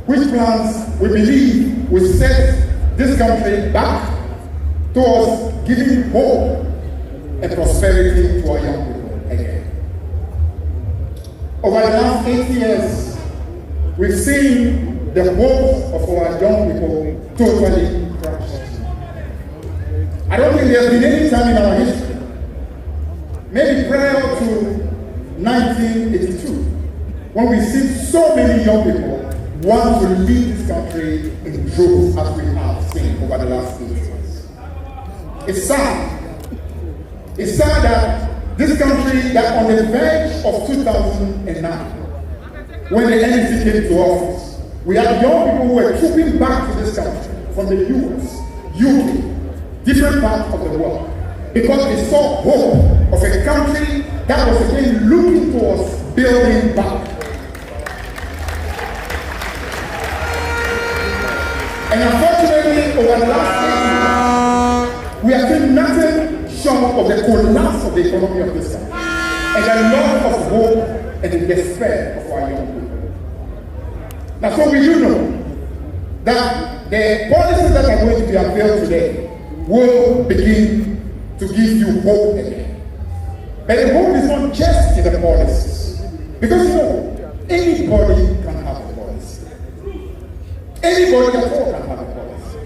which plans we believe will set this country back towards giving hope and prosperity to our young people again. Over the last 8 years, we've seen the hopes of our young people totally crushed. I don't think there's been any time in our history, maybe prior to 1982, when we see so many young people want to leave this country in droves as we have seen over the last 8 years. It's sad. It's sad that this country, that on the verge of 2009, when the NDC came to office, we had young people who were trooping back to this country from the US, UK, different parts of the world, because they saw hope of a country that was again looking towards building back. And unfortunately, over the last 8 years, we have seen nothing short of the collapse of the economy of this country, and the loss of hope and the despair of our young people. Now, so we do know that the policies that are going to be unveiled today will begin to give you hope again. But the hope is not just in the policies, because you know, anybody can have a policy. Anybody at all can have a policy.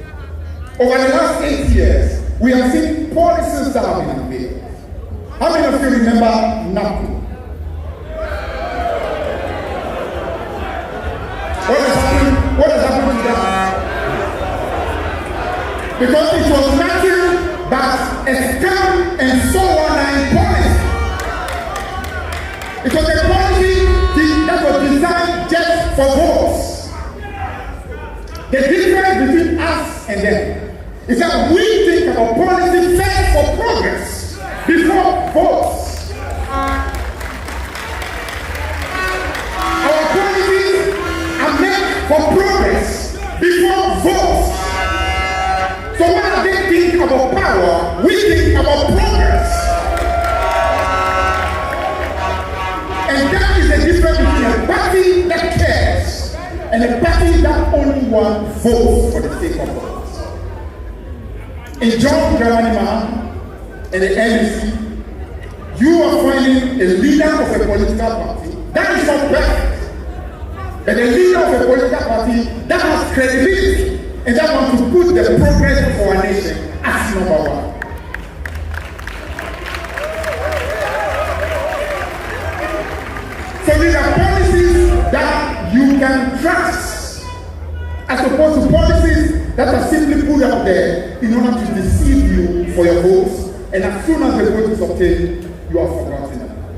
Over the last 8 years, we have seen policies that have been unveiled. How many of you remember NAPU? What has happened to that? Because it was nothing but a scam and so-on policy. It was a policy that was designed just for votes. The difference between us and them is that we think about policy first for progress before votes. Our policies are meant for progress before votes. So when they think about power, we think about progress. And that is the difference between a party that cares and a party that only everyone votes for the sake of God. In John Dramani Mahama and the NDC, you are finding a leader of a political party that is not perfect, but a leader of a political party that has credibility and that wants to put the progress of our nation as number one. So these are policies that you can trust, as opposed to policies that are simply put out there in order to deceive you for your votes, and as soon as the vote is obtained, you are forgotten about.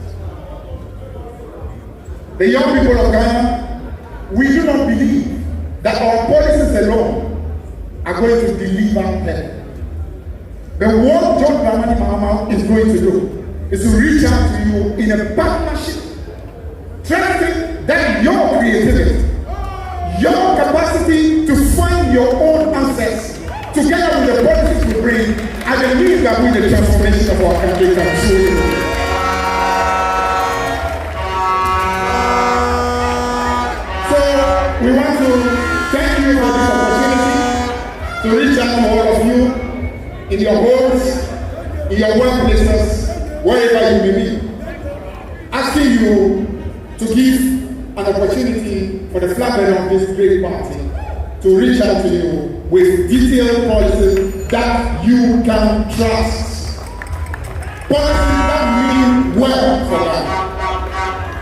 The young people of Ghana, we do not believe that our policies alone are going to deliver heaven. But what John Dramani Mahama is going to do is to reach out to you in a partnership, trusting that your creativity, your capacity to find your own answers, together with the policies we bring, I believe that with the transformation of our country can truly. So we want to thank you for this opportunity to reach out to all of you in your homes, in your workplaces, wherever you may be, asking you to give an opportunity for the flag bearer of this great party to reach out to you with detailed policies that you can trust. Policies that mean well for them.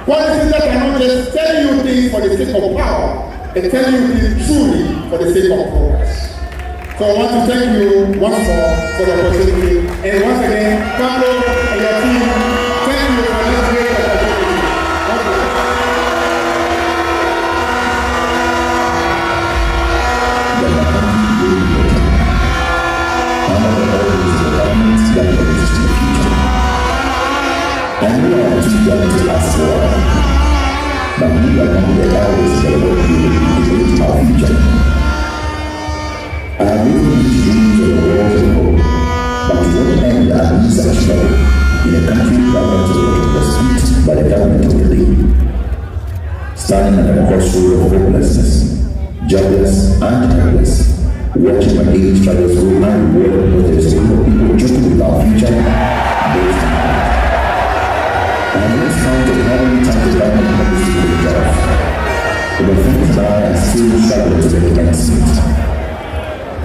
Policies that are not just telling you things for the sake of power, but telling you things truly for the sake of progress. So I want to thank you once more for the opportunity. And once again, Pablo and your team, thank you for this great opportunity. And we are too young to ask for it. But we are among the elders that will be in our future. I have made these dreams of the world to go, but to what end are these such trouble in a country that wants to the street by the government of the day? Standing at the crossroad of hopelessness, jobless and helpless, watching my daily struggles grow and reward because there is a group of people joking with our future. I have lost count of how many times the government promised to do the job. But the things that I am still struggling to make ends meet.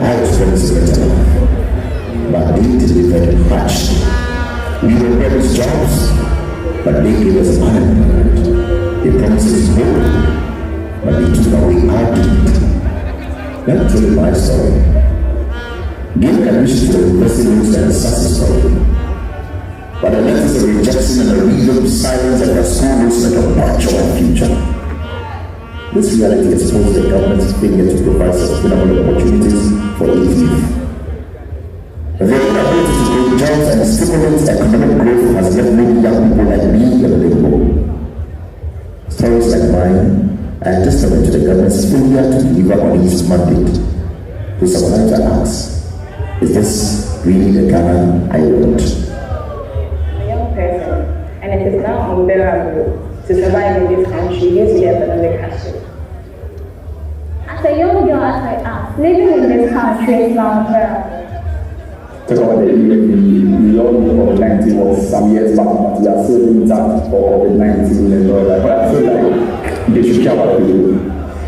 I was promised a better life, but they delivered much. We were promised jobs, but they gave us unemployment. They promised us hope, but they took away our dignity. Let me tell you my story. Giving admission to the university looks like a success story. But the letters of rejection and the reason of silence at the school looks like a bunch of our future. This reality exposes the government's failure to provide sustainable opportunities for its youth. The inability to create jobs and stimulate economic growth has left many young people like me in limbo. Stories like mine are a testament to the government's failure to deliver on its mandate. So sometimes I ask, is this really the Ghana I want? And it is now unbearable to survive in this country due to the economic hardship. As a young girl, as I am, living in this country is now unbearable. Talk about the EFB, we all know COVID-19 was some years back, but we are still doing that for COVID-19 and all that. But I feel like they should care about people,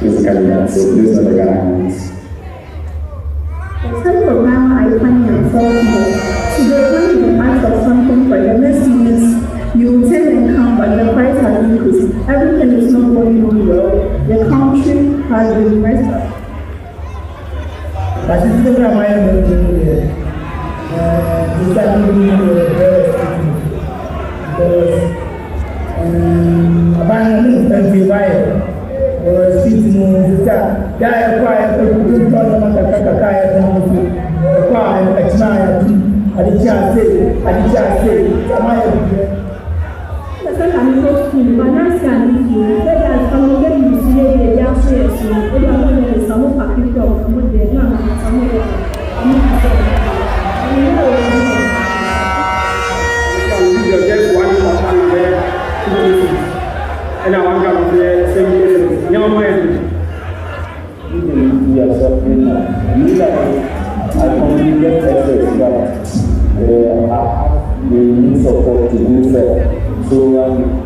basically, so this is not the Ghanaians. The type of Ghana I find myself in, to the point in the act of something for the next years, you will tell and come, but the price has increased. Everything is not going on well. The country has been messed up. But it's never my own because abandoning country wide or sitting on the top. Guy quiet to put on the Kakaya and quiet at night. I did just say, I'm not school, but not standing here. They are coming to see the downstairs. They are going to some of the people who did not have some of them. Just one more time there, and I want to say, we are suffering now. Me, I completed efforts, but I have the need support to do so. So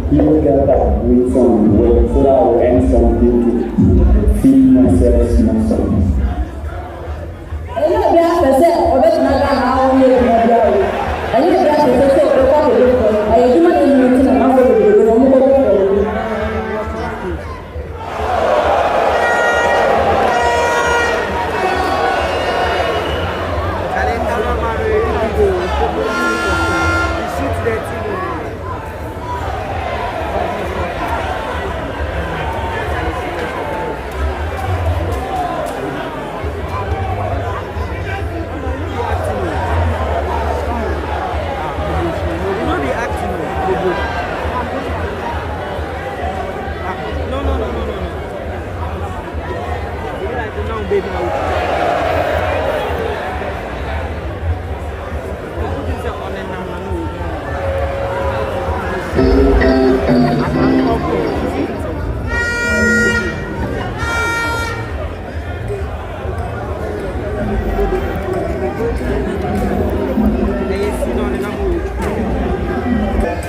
people get up with some work so that I will earn something to feed myself and something.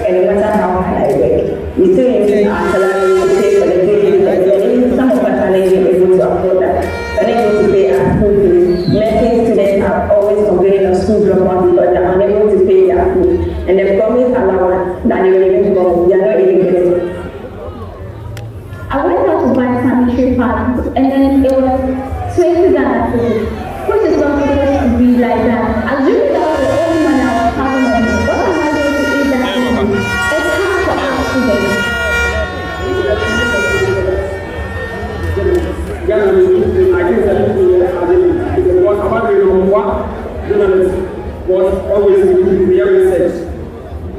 And no matter how hard I work, we still use our salary to pay for the daily. Some of us are not able to afford that. Unable to pay our school fees. Many students have always complained of school dropouts because they are unable to pay their fees. And they promise allowance that they will even go. They are not even getting it. I went out to buy sanitary pads, and then it was 20 Ghana cedis, which is not supposed to be like that. Assuming that was the only one I was having on me, what am I going to eat that food? It's hard for us today. Was always doing their research.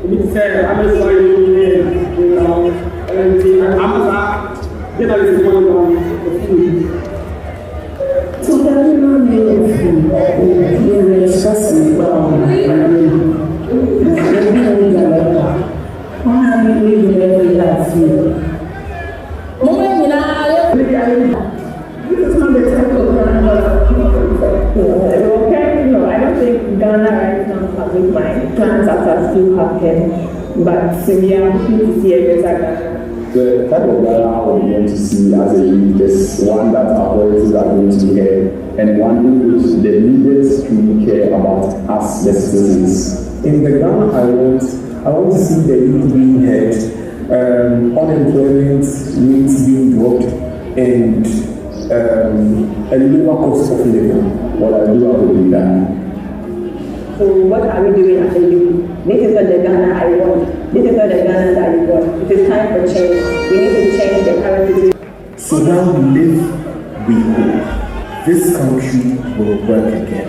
We said, I'm just like you know, and I'm then I just want to food. So that you know, you're discussing how do you live every last year? This is not the type of no, I don't think Ghana right now has with my plans are still happen, but we are happy to see a better Ghana. The type of Ghana I would want to see as a youth is one that authorities are going to care, and one in which the leaders truly care about us, the citizens. In the Ghana I want to see the youth being heard, unemployment rates being dropped, and a lower cost of living. What I do, I will do that. So what are we doing as a youth? This is not the Ghana I want. This is not the Ghana that I want. It is time for change. We need to change the current situation. So now we live, we hope. This country will work again.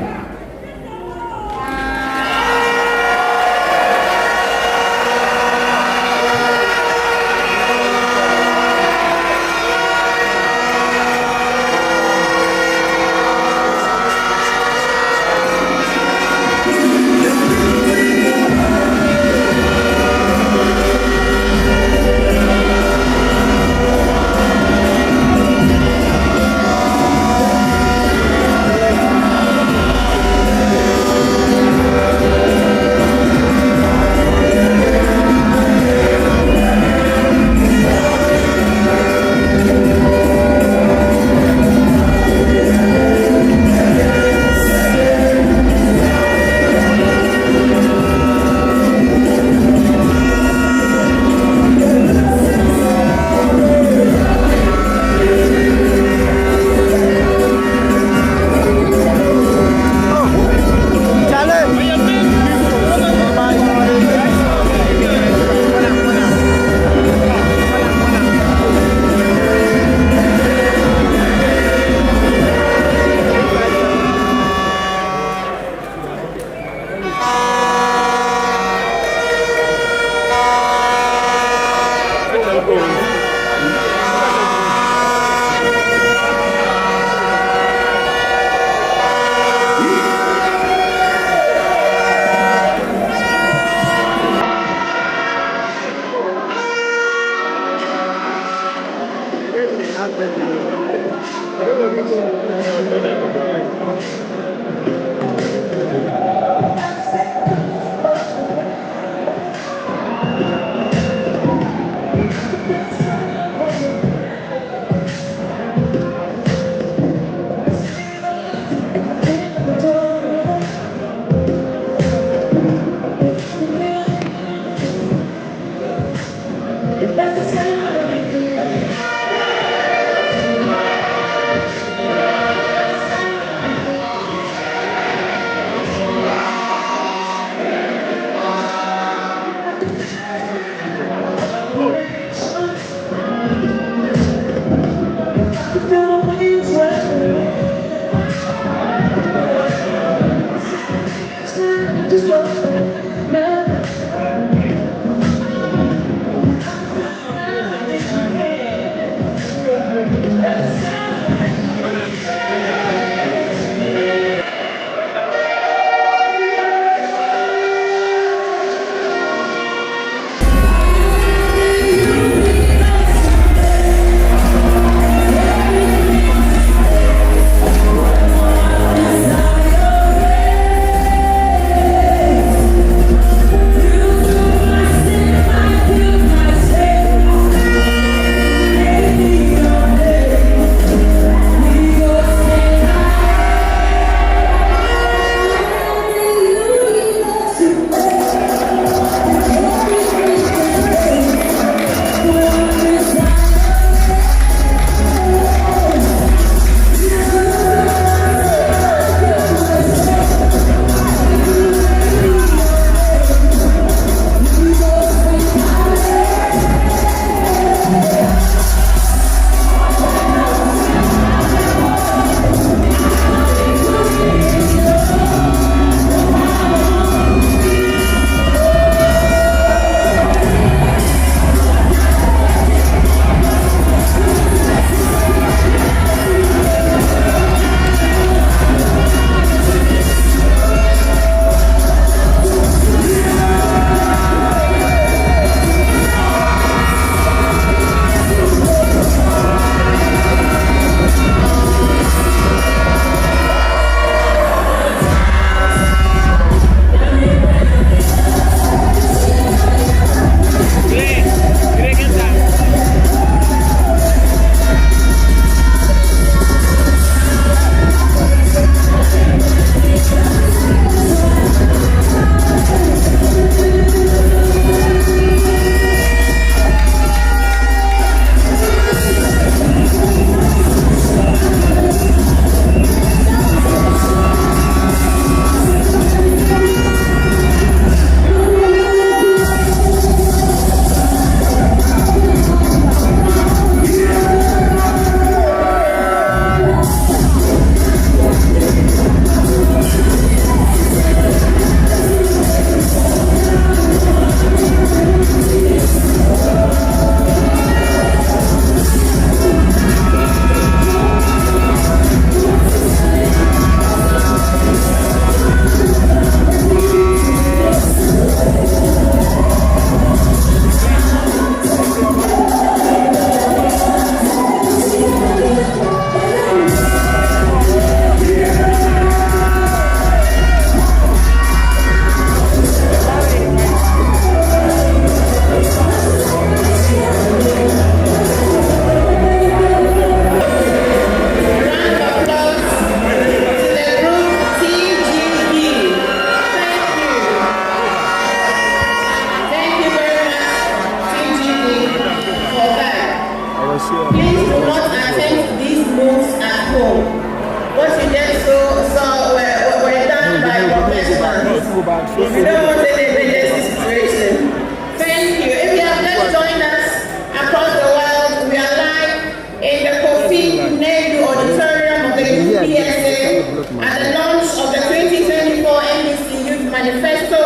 don't want any emergency situation. Thank you. If you have just joined us across the world, we are live in the Kofi Nehru Auditorium of the UPSA at the launch of the 2024 NDC Youth Manifesto,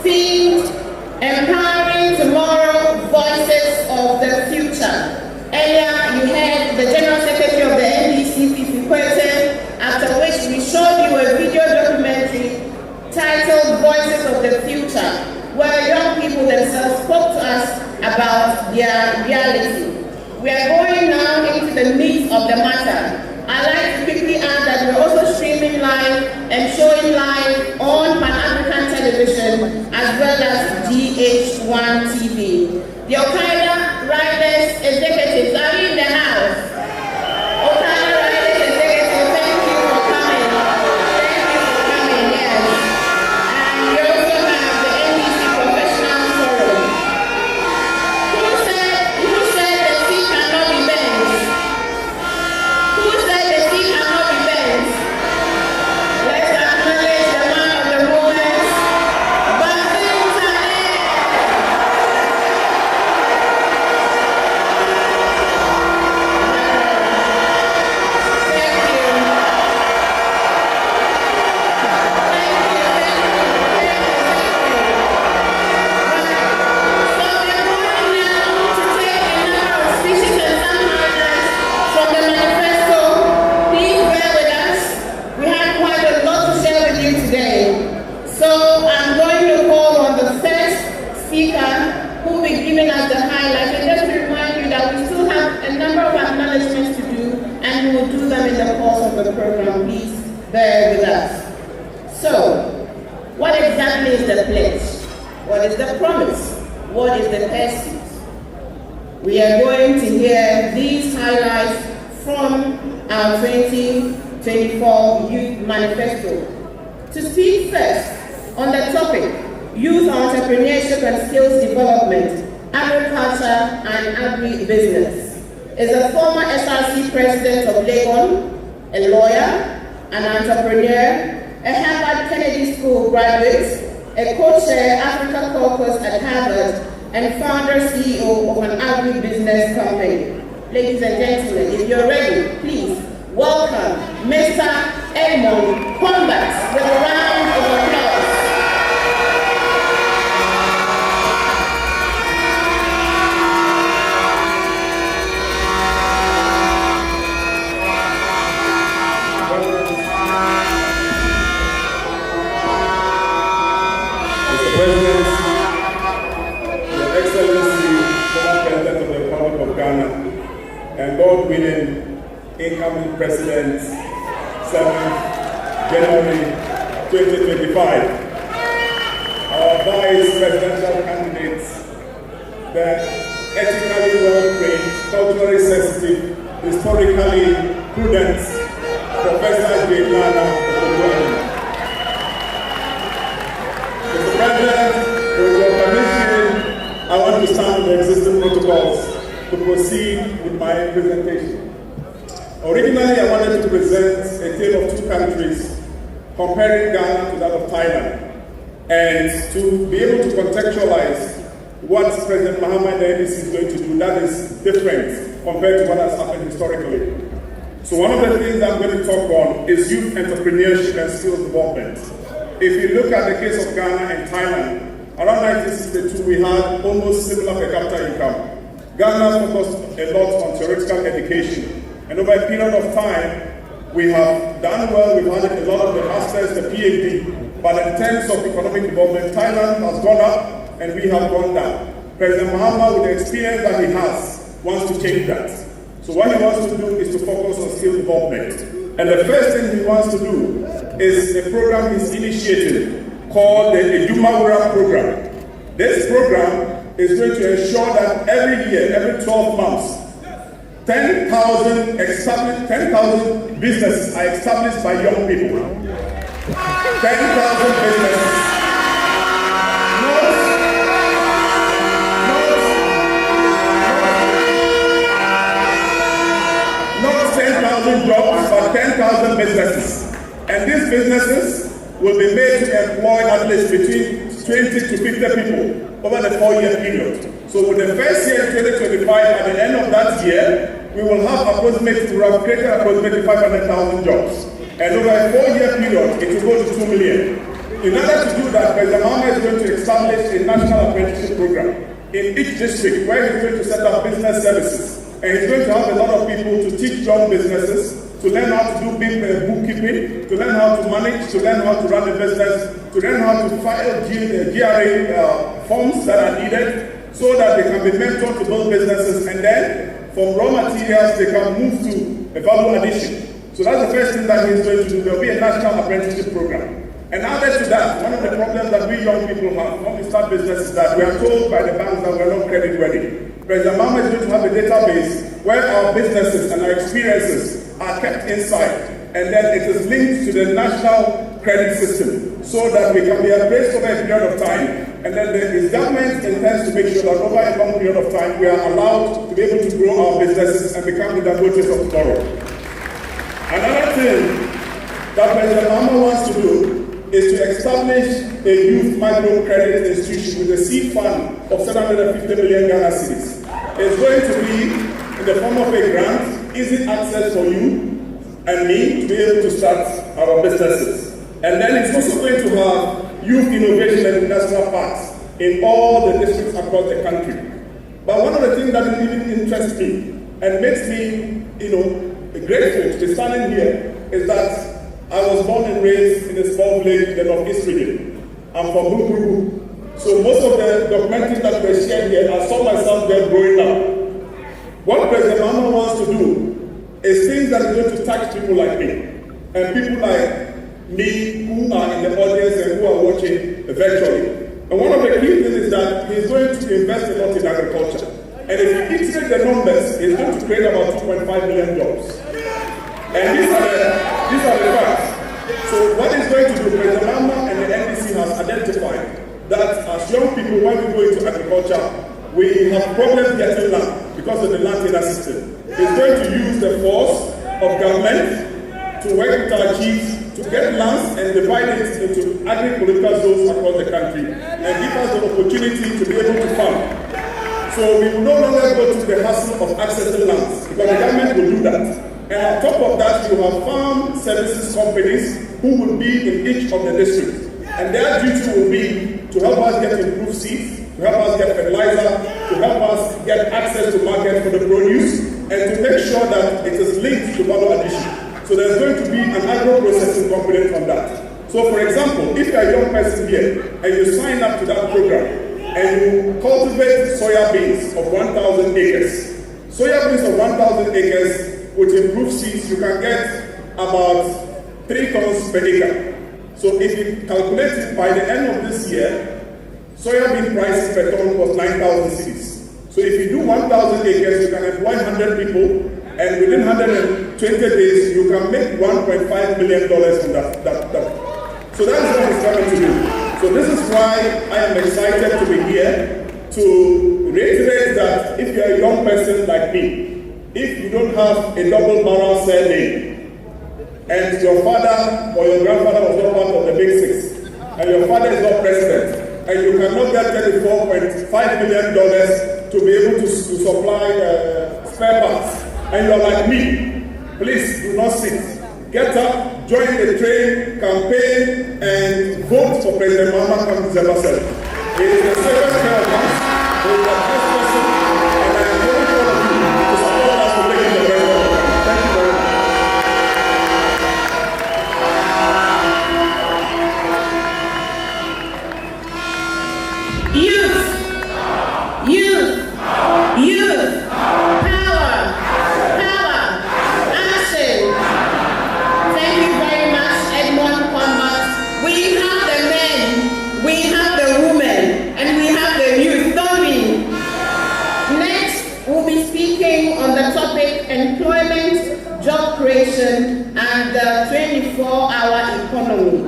themed Empowering Tomorrow, Voices of the Future. Earlier, you heard the General Secretary of the NDC, Fifi Kwete, after which we showed you a video documentary titled Voices of the Future, where young people themselves spoke to us about their reality. We are going now into the meat of the matter. I'd like to quickly add that we're also streaming live and showing live on Pan-African television as well as GH1 TV. The Al-Qaeda Riders Executives are in the house. Al-Qaeda Riders Executives, thank you for coming. Thank you for coming, yes. And we also have the NDC Professional Forum. Who said the sea cannot be bent? Who said the sea cannot be bent? Let's acknowledge the man of the moment. The program, please bear with us. So, what exactly is the pledge? What is the promise? What is the pursuit? We are going to hear these highlights from our 2024 Youth Manifesto. To speak first on the topic, Youth Entrepreneurship and Skills Development, Agriculture and Agri-Business, is a former SRC President of Legon, a lawyer, an entrepreneur, a Harvard Kennedy School graduate, a co-chair Africa Caucus at Harvard, and founder CEO of an agri-business company. Ladies and gentlemen, if you're ready, please welcome Mr. Edmond Combat with a round of applause. President, Your Excellency, former President of the Republic of Ghana, and God-willing incoming President, 7th January 2025. Our Vice Presidential candidates, the ethically well-trained, culturally sensitive, historically prudent Professor J. Opoku. Mr. President, with your permission, I want to stand on the existing protocols to proceed with my presentation. Originally, I wanted to present a tale of two countries, comparing Ghana to that of Thailand, and to be able to contextualize what President Mahama and the NDC is going to do that is different compared to what has happened historically. So one of the things that I'm going to talk on is youth entrepreneurship and skills development. If you look at the case of Ghana and Thailand, around 1962 we had almost similar per capita income. Ghana focused a lot on theoretical education, and over a period of time we have done well, we've had a lot of the masters, the PhD, but in terms of economic development, Thailand has gone up and we have gone down. President Mahama, with the experience that he has, wants to change that. So what he wants to do is to focus on skill development. And the first thing he wants to do is a program he's initiated called the Ejumawura program. This program is going to ensure that every year, every 12 months, 10,000 businesses are established by young people. 10,000 businesses. Not 10,000 jobs, but 10,000 businesses. And these businesses will be made to employ at least between 20 to 50 people over the 4-year period. So with the first year in 2025, at the end of that year, we will have created approximately 500,000 jobs. And over a 4-year period, it will go to 2 million. In order to do that, President Mahama is going to establish a national apprenticeship program in each district where he's going to set up business services. And he's going to have a lot of people to teach young businesses, to learn how to do bookkeeping, to learn how to manage, to learn how to run a business, to learn how to file GRA forms that are needed so that they can be mentored to build businesses. And then from raw materials, they can move to a value addition. So that's the first thing that he's going to do. There will be a national apprenticeship program. And added to that, one of the problems that we young people have when we start business is that we are told by the banks that we are not credit ready. President Mahama is going to have a database where our businesses and our experiences are kept inside, and then it is linked to the national credit system so that we can be appraised over a period of time, and then the government intends to make sure that over a long period of time we are allowed to be able to grow our businesses and become the Dangotes of tomorrow. Another thing that President Mahama wants to do is to establish a youth microcredit institution with a seed fund of 750 million Ghana cedis. It's going to be in the form of a grant, easy access for you and me to be able to start our businesses. And then it's also going to have youth innovation and industrial parks in all the districts across the country. But one of the things that really interests me and makes me, grateful to be standing here is that I was born and raised in a small village in the Northeast region. I'm from Opoku. So most of the documentaries that were shared here, I saw myself there growing up. What President Mahama wants to do is things that are going to touch people like me and people like me who are in the audience and who are watching virtually. And one of the key things is that he's going to invest a lot in agriculture. And if you iterate the numbers, he's going to create about 2.5 million jobs. And these are the facts. So what he's going to do, President Mahama and the NDC has identified that as young people, when we go into agriculture, we have problems getting land because of the land tenure system. He's going to use the force of government to work with our chiefs to get lands and divide it into agri-political zones across the country and give us the opportunity to be able to farm. So we will no longer go to the hassle of accessing lands because the government will do that. And on top of that, you have farm services companies who will be in each of the districts. And their duty will be to help us get improved seeds, to help us get fertilizer, to help us get access to market for the produce, and to make sure that it is linked to value addition. So there's going to be an agro-processing component on that. So for example, if you're a young person here and you sign up to that program and you cultivate soya beans of 1,000 acres, soya beans of 1,000 acres with improved seeds, you can get about 3 tons per acre. So if you calculate it by the end of this year, soybean prices per ton was 9,000 cedis. So if you do 1,000 acres, you can employ 100 people, and within 120 days, you can make $1.5 million from that. So that's what it's coming to do. So this is why I am excited to be here to reiterate that if you're a young person like me, if you don't have a double barrel surname, and your father or your grandfather was not part of the Big Six, and your father is not president, and you cannot get $34.5 million to be able to supply spare parts, and you're like me, please do not sit. Get up, join the train, campaign, and vote for President Mahama come December 7th. He is the second pair of us, he is the first person, and I am very proud of you to support us to make it the best of the country. Thank you very much. Youth, power, action. Thank you very much, Edmond Kwamba. We have the men, we have the women, and we have the youth. Next, we'll be speaking on the topic employment, job creation, and the 24-hour economy.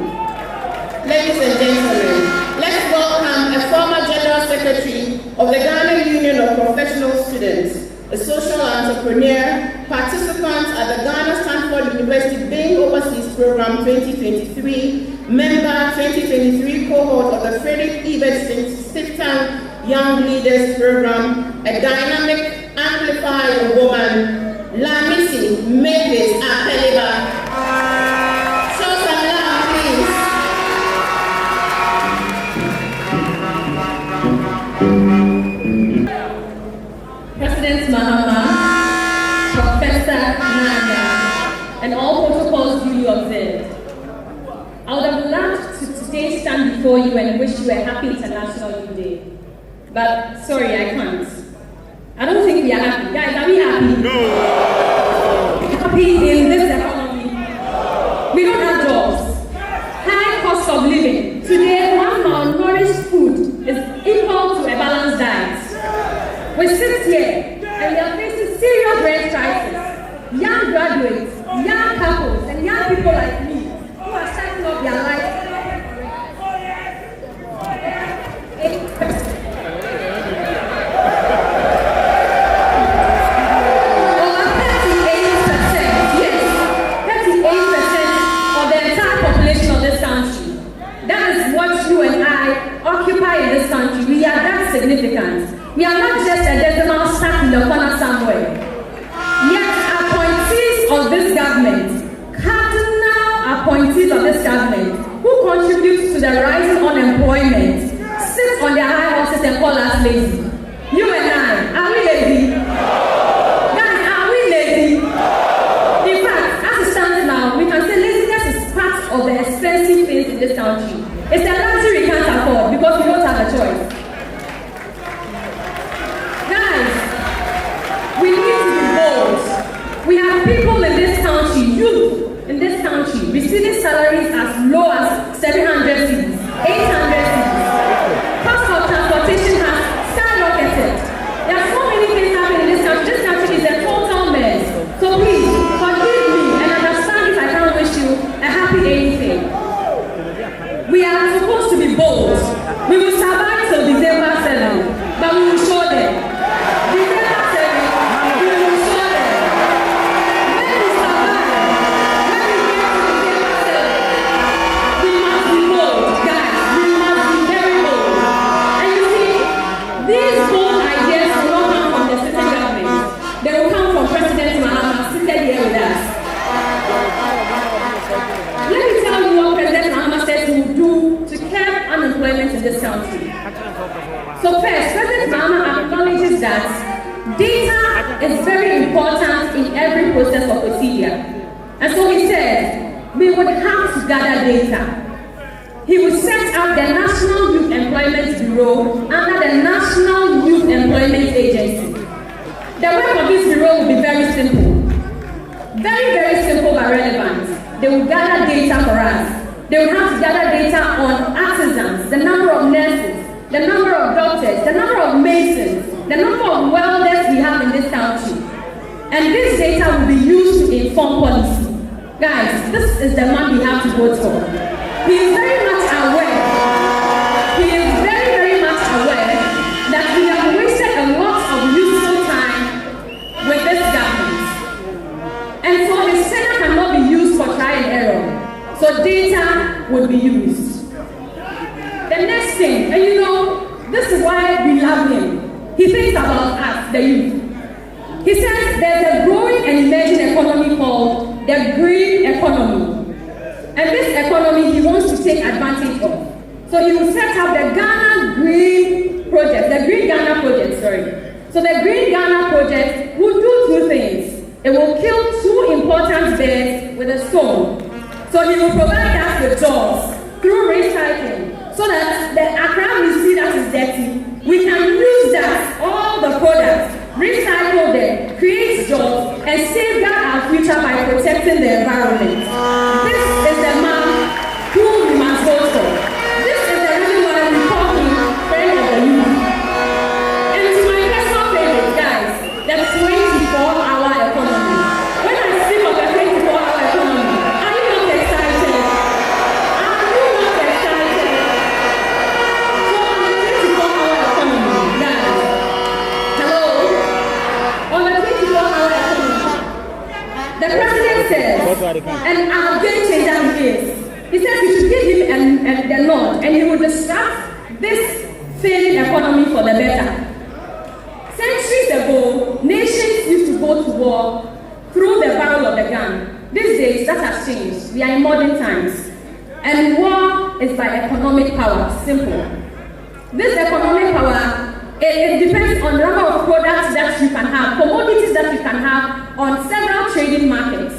Ladies and gentlemen, let's welcome a former General Secretary of the Ghana Union of Professional Students, a social entrepreneur, participant at the Ghana Stanford University Being Overseas Program 2023, member 2023 cohort of the Frederick Ebert Stiftung Young Leaders Program, a dynamic, amplified woman, Lamisi Mavis Apeliba. Show some love, please. President Mahama, Professor Nanga, and all protocols duly observed. I would have loved to today stand before you and wish you a happy International Youth Day. But sorry, I can't. I don't think we are happy. Guys, are we happy? No! Happy in this economy. We don't have jobs. High cost of living. Today, one malnourished food is equal to a balanced diet. We sit here and we are facing serious rent crisis. Young graduates, young couples, and young people like me who are starting up their lives. Occupy in this country, we are that significant. We are not just a decimal stuck in the corner somewhere. Yet appointees of this government, cardinal appointees of this government, who contribute to the rising unemployment, sit on their high horses and call us lazy. You and I, are we lazy? Guys, are we lazy? In fact, as it stands now, we can say laziness is part of the expensive things in this country. It's a luxury we can't afford because we don't have a choice. Guys, we need to be bold. We have people in this country, youth in this country, receiving salaries as low as 700 cedis, 800 cedis. Cost of transportation has skyrocketed. There are so many things happening in this country. This country is a total mess. So please, forgive me and understand if I can't wish you a happy anything. We are supposed to be bold. We will survive till December 7, but we will show them. December 7, we will show them. When we survive, when we get to December 7, we must be bold, guys. We must be very bold. And you see, these bold ideas will not come from the sitting government. They will come from President Mahama seated here with us. Let me tell you what President Mahama said he would do to curb unemployment in this country. So first, President Mahama acknowledges that data is very important in every process of procedure. And so he said, we would have to gather data. He would set up the National Youth Employment Bureau under the National Youth Employment Agency. The work of this bureau will be very simple. Very, very simple but relevant. They will gather data for us. They will have to gather data on artisans, the number of nurses, the number of doctors, the number of masons, the number of welders we have in this country. And this data will be used to inform policy. Guys, this is the man we have to vote for. He is very much aware. He is very, very much aware that we have wasted a lot of useful time with this government. And so his tenure cannot be used for trial and error. So data will be used. The next thing, and you know, this is why we love him. He thinks about us, the youth. He says there's a growing and emerging economy called the green economy. And this economy he wants to take advantage of. So he will set up the Ghana Green Project, the Green Ghana Project, So the Green Ghana Project will do two things. It will kill two important birds with a stone. So he will provide us with jobs through recycling, so that the Accra we see that is dirty, we can use that, all the products, recycle them, create jobs, and safeguard our future by protecting the environment. This is the man who we must vote for. This is the reason why we call him friend of the youth. And to my personal favorite, guys, the 24-hour economy. When I speak of the 24-hour economy, are you not excited? Are you not excited? So on the 24-hour economy, guys, hello? On a game changer he is. He says we should give him the nod, and he will disrupt this failing economy for the better. Centuries ago, nations used to go to war through the barrel of the gun. These days, that has changed. We are in modern times. And war is by economic power, simple. This economic power, it depends on the number of products that you can have, commodities that you can have on several trading markets.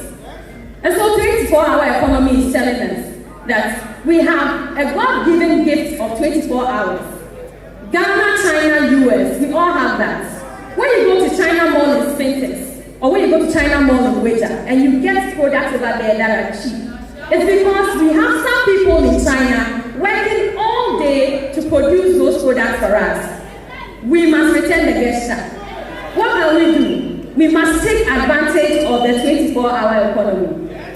And so 24-hour economy is telling us that we have a God-given gift of 24 hours. Ghana, China, US, we all have that. When you go to China Mall in Sphinx, or when you go to China Mall in Wager, and you get products over there that are cheap, it's because we have some people in China working all day to produce those products for us. We must return the gesture. What can we do? We must take advantage of the 24-hour economy.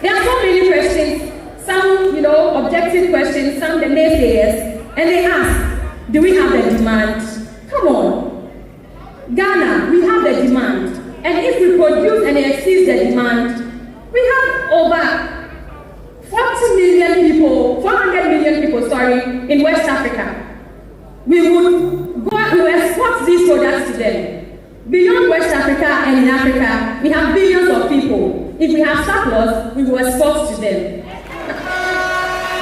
There are so many questions, some, objective questions, some the naysayers, and they ask, do we have the demand? Come on. Ghana, we have the demand. And if we produce and exceed the demand, we have over 400 million people, in West Africa. We will export these products to them. Beyond West Africa and in Africa, we have billions of people. If we have surplus, we will export to them.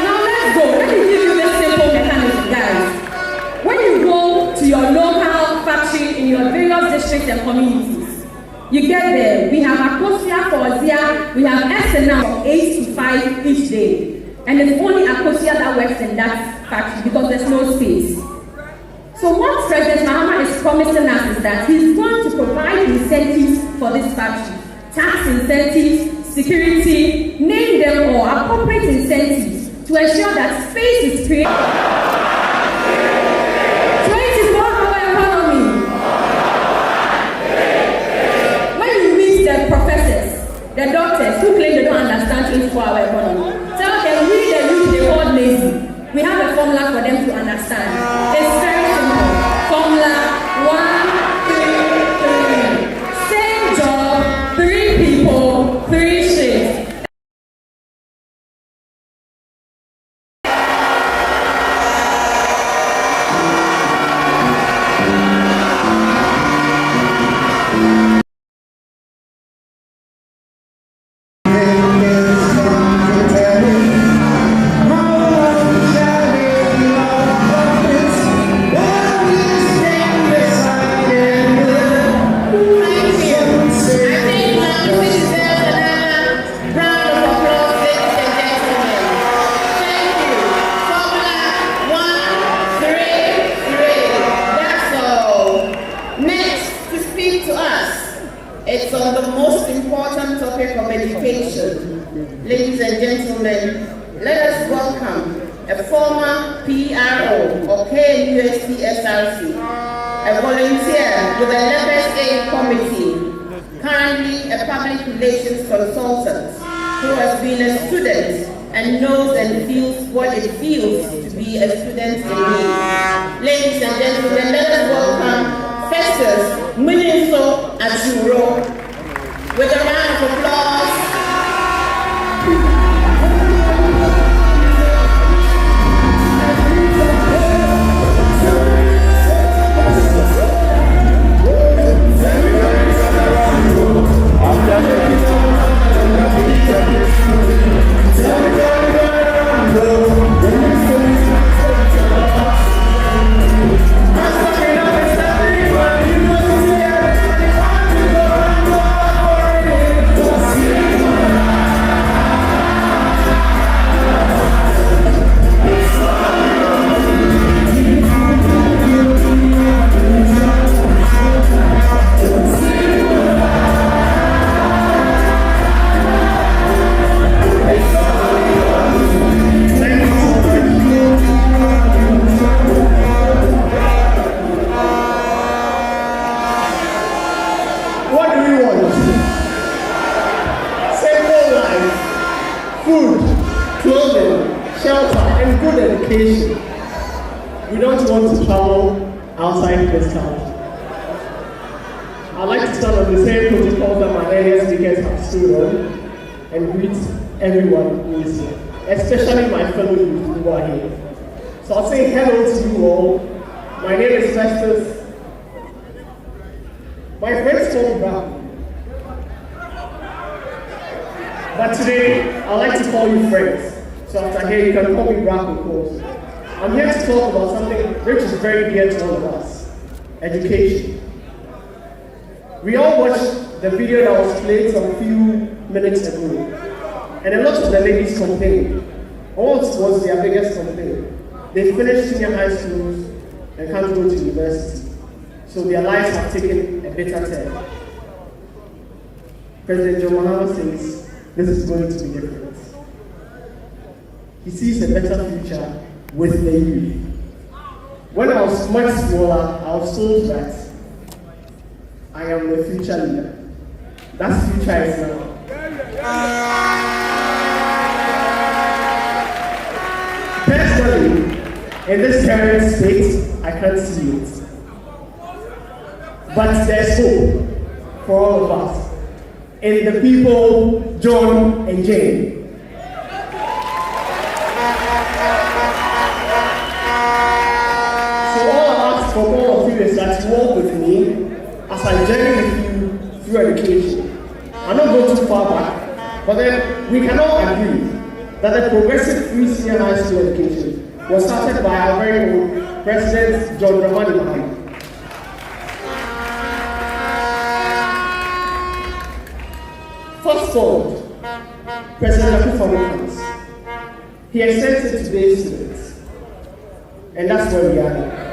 Now let's go. Let me give you this simple mechanism, guys. When you go to your local factory in your various districts and communities, you get there. We have Akosia for Ozia, we have SNL from 8 to 5 each day. And it's only Akosia that works in that factory because there's no space. So what President Mahama is promising us is that he's going to provide incentives for this factory. Tax incentives, security, name them all, appropriate incentives to ensure that space is created. 24-hour economy. When you meet the professors, the doctors who claim they don't understand 24-hour economy, tell them we the youth they call lazy. We have a formula for them to understand. It's very simple. Formula 1, 3, 3. Same job, 3 people, 3 shifts. It's on the most important topic of education. Ladies and gentlemen, let us welcome a former PRO or KNUST SRC, a volunteer with the Level Aid Committee, currently a public relations consultant who has been a student and knows and feels what it feels to be a student in need. Ladies and gentlemen, let us welcome Festus Muniso Azuro with a round of applause. We don't want to travel outside this country. I'd like to start on the same protocols that my earlier speakers have stood on and greet everyone who is here, especially my fellow youth who are here. So I'll say hello to you all. My name is Festus. My friends call me Brown. But today, I like to call you friends. So after here, you can call me Brown, of course. I'm here to talk about something which is very dear to all of us: education. We all watched the video that was played some few minutes ago, and a lot of the ladies complained. What was their biggest complaint? They finished senior high schools and can't go to university, so their lives have taken a bitter turn. President John Mahama says this is going to be different. He sees a better future with the youth. When I was much smaller, I was told that I am the future leader. That future is now. Personally, in this current state, I can't see it. But there's hope for all of us in the people, John and Jane. So all I ask from all of you is that you walk with me as I journey with you through education. I'm not going too far back, but then we can all agree that the progressive free senior high school education was started by our very own President John Mahama. First forward, President Opoku, he extends it to today's students, and that's where we are.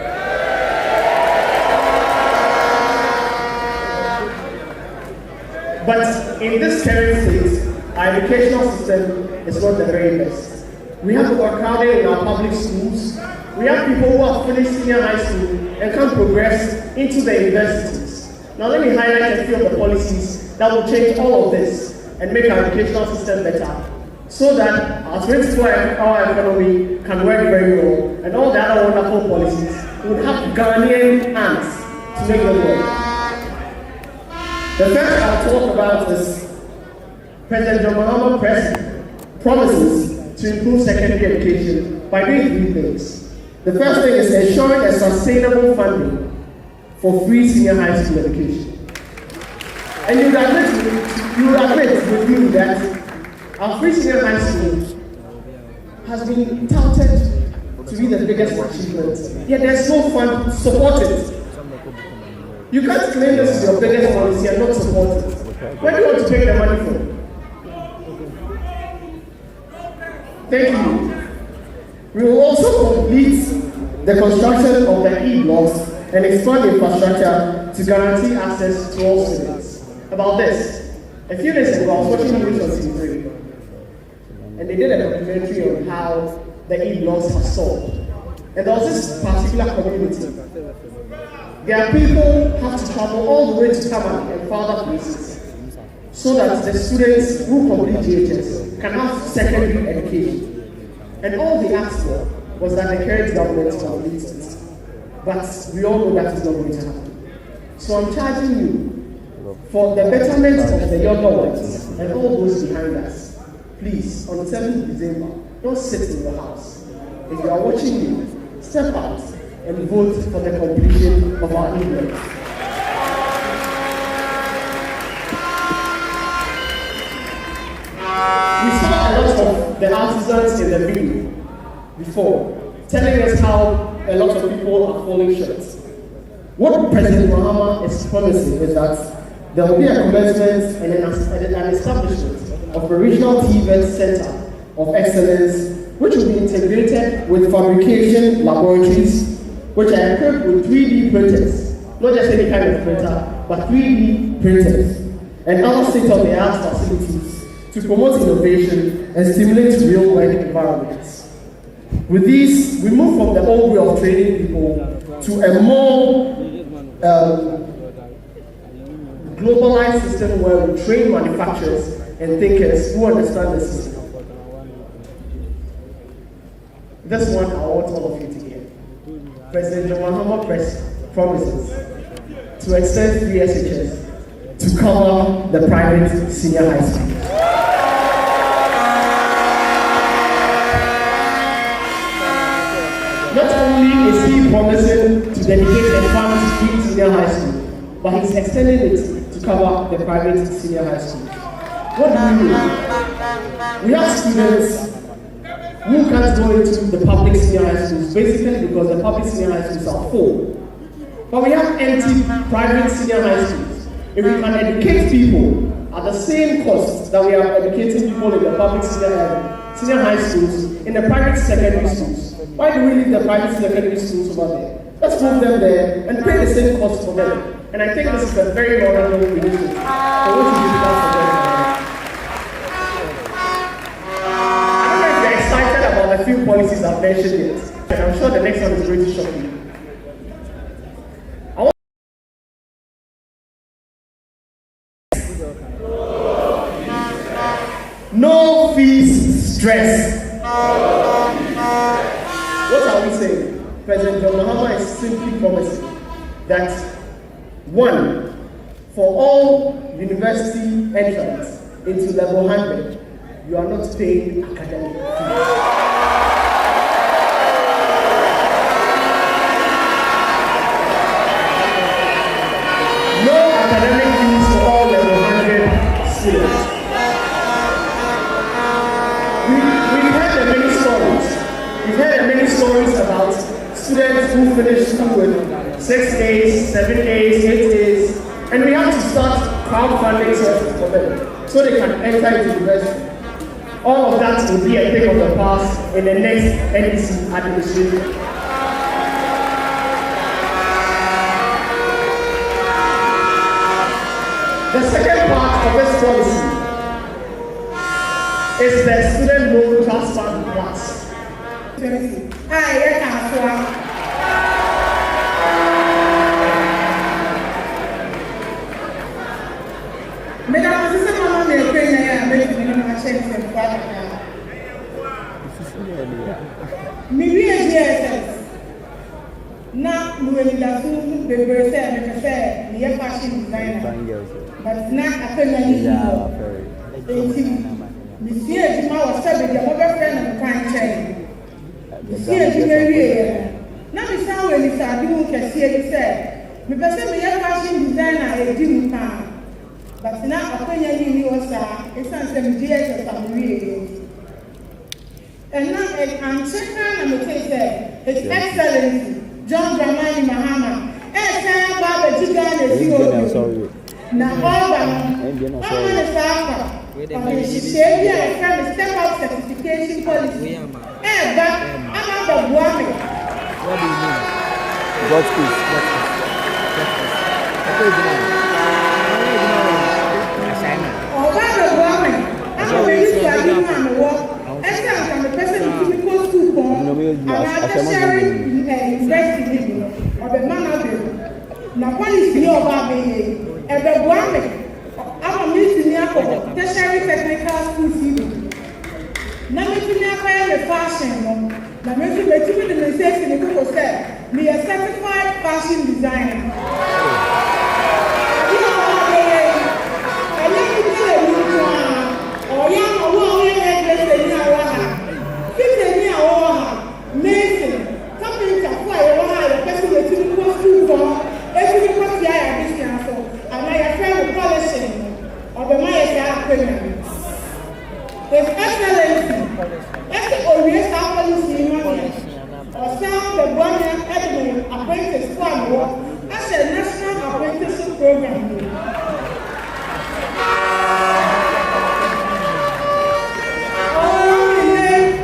But in this current state, our educational system is not the very best. We have overcrowded in our public schools. We have people who have finished senior high school and can't progress into the universities. Now let me highlight a few of the policies that will change all of this and make our educational system better, so that our 24-hour economy can work very well, and all the other wonderful policies would have Ghanaian hands to make them work. The first I'll talk about is President John Mahama promises to improve secondary education by doing three things. The first thing is ensuring a sustainable funding for free senior high school education. And you will admit with me that our free senior high school has been touted to be the biggest achievement, yet there's no fund to support it. You can't claim this is your biggest policy and not support it. Where do you want to take the money from? Thank you. We will also complete the construction of the E-blocks and expand infrastructure to guarantee access to all students. About this, a few days ago I was watching news on TV3, and they did a documentary on how the E-blocks have solved. And there was this particular community. Their people have to travel all the way to Kabani and further places so that the students who complete GHS can have secondary education. And all they asked for was that the current government complete it. But we all know that is not going to happen. So I'm charging you, for the betterment of the younger ones and all those behind us, please, on the 7th of December, don't sit in your house. If you are watching me, step out and vote for the completion of our E-blocks. We saw a lot of the artisans in the video before, telling us how a lot of people are falling short. What President Mahama is promising is that there will be a commencement and an establishment of a regional TVET Center of Excellence, which will be integrated with fabrication laboratories, which are equipped with 3D printers, not just any kind of printer, but 3D printers, and other state-of-the-art facilities to promote innovation and stimulate real work environments. With these, we move from the old way of training people to a more globalized system where we train manufacturers and thinkers who understand the system. This one I want all of you to hear. President John Mahama promises to extend free SHS to cover the private senior high schools. promising to dedicate a fund to Keep Senior High School, but he's extending it to cover the private senior high school. What do we do? We have students who can't go into the public senior high schools, basically because the public senior high schools are full. But we have empty private senior high schools. If we can educate people at the same cost that we are educating people in the public senior high schools, in the private secondary schools, why do we leave the private secondary schools over there? Let's move them there and pay the same cost for them. And I think this is a very honorable initiative. So what should be done for them? I don't know if you're excited about the few policies I've mentioned yet, and I'm sure the next one is going to shock you. No fees stress. What are we saying? President John Mahama is simply promising that 1, for all university entrants into level 100, you are not paying academic fees. No academic fees for all level 100 students. We've heard many stories. We've heard many stories about students who finish school with 6 A's, 7 A's, 8 A's, and we have to start crowdfunding sources for them so they can enter into university. All of that will be a thing of the past in the next NDC administration. The second part of this policy is the student loan transfer class. Now, we will do the fashion designer, but not a feminine. Monsieur Jima was serving the mother friend of the kind chain. Monsieur Jima, now the sound when it's a doing Cassia said, the person the fashion designer a doing time, but not a feminine was it's on some years of some real. And now I'm checking and the case His Excellency John Dramani Mahama, Baba Jigan is you. Now, she said, yeah, I can step up certification policy. I'm the woman. What do you mean? God's peace. Oh, I'm the woman. I'm already starting on the walk. I'm the person who goes to home. I'm sharing investing or the man of it. Now, what is your baby? And the woman. I'm a missioner for tertiary technical school civil. Now, I'm a fashion. Now, I'm a certified fashion designer. His Excellency, that's the original policy money, or some the one apprentice program, that's a national apprenticeship program.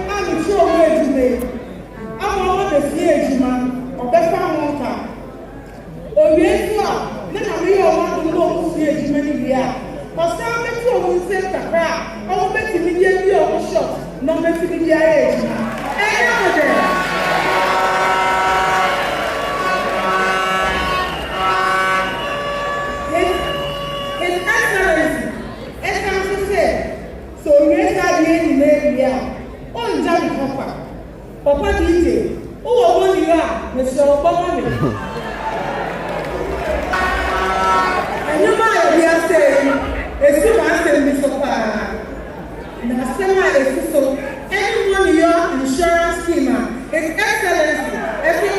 I'm sure where to make. I'm on the stage, man, or better one. Or yes, then I'm here on the local stage many years. But some people will say that I will make immediately on the shot, not make immediately age. His Excellency said, so we start the area. On Jam Papa DJ, who are one year, Mr. Obama. And you might be saying, it's too much to be so far. Anyone in your insurance schema, His Excellency, every of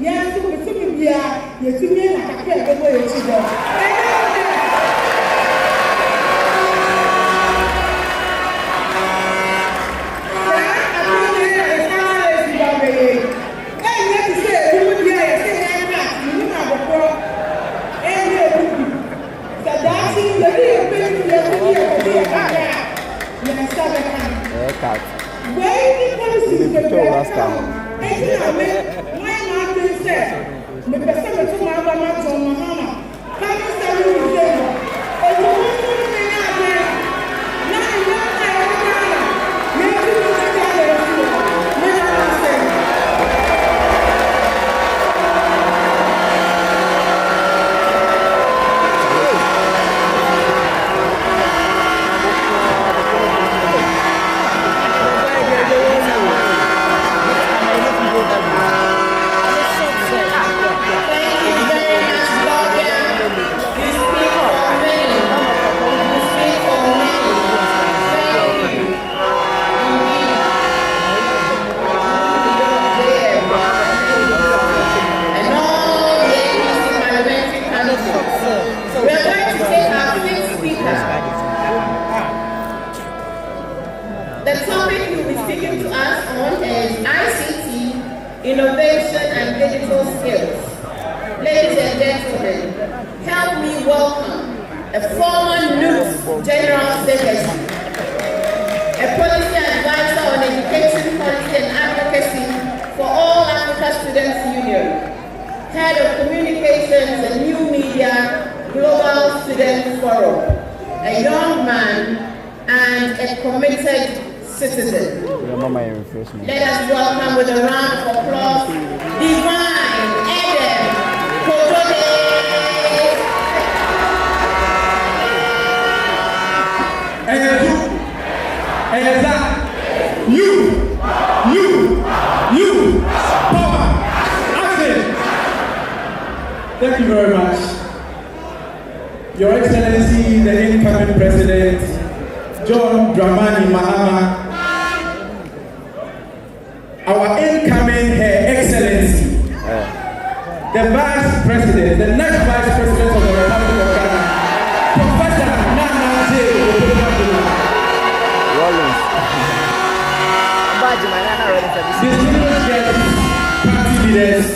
Yes, we see me here. You see me na kakra ebe mo echi do. The topic you'll be speaking to us on is ICT, innovation and digital skills. Ladies and gentlemen, help me welcome a former NUT General Secretary, a policy advisor on education policy and advocacy for All Africa Students Union, head of communications and new media, Global Student Forum, a young man and a committed citizen. Let us welcome with a round of applause Divine Eden Kotode. And you, power, action. Thank you very much. Your Excellency, the incoming President, John Dramani Mahama, our incoming Her Excellency, the Vice President, the next Vice President of the Republic of Ghana, Professor Nana J. Rollins. Distinguished guests, party leaders,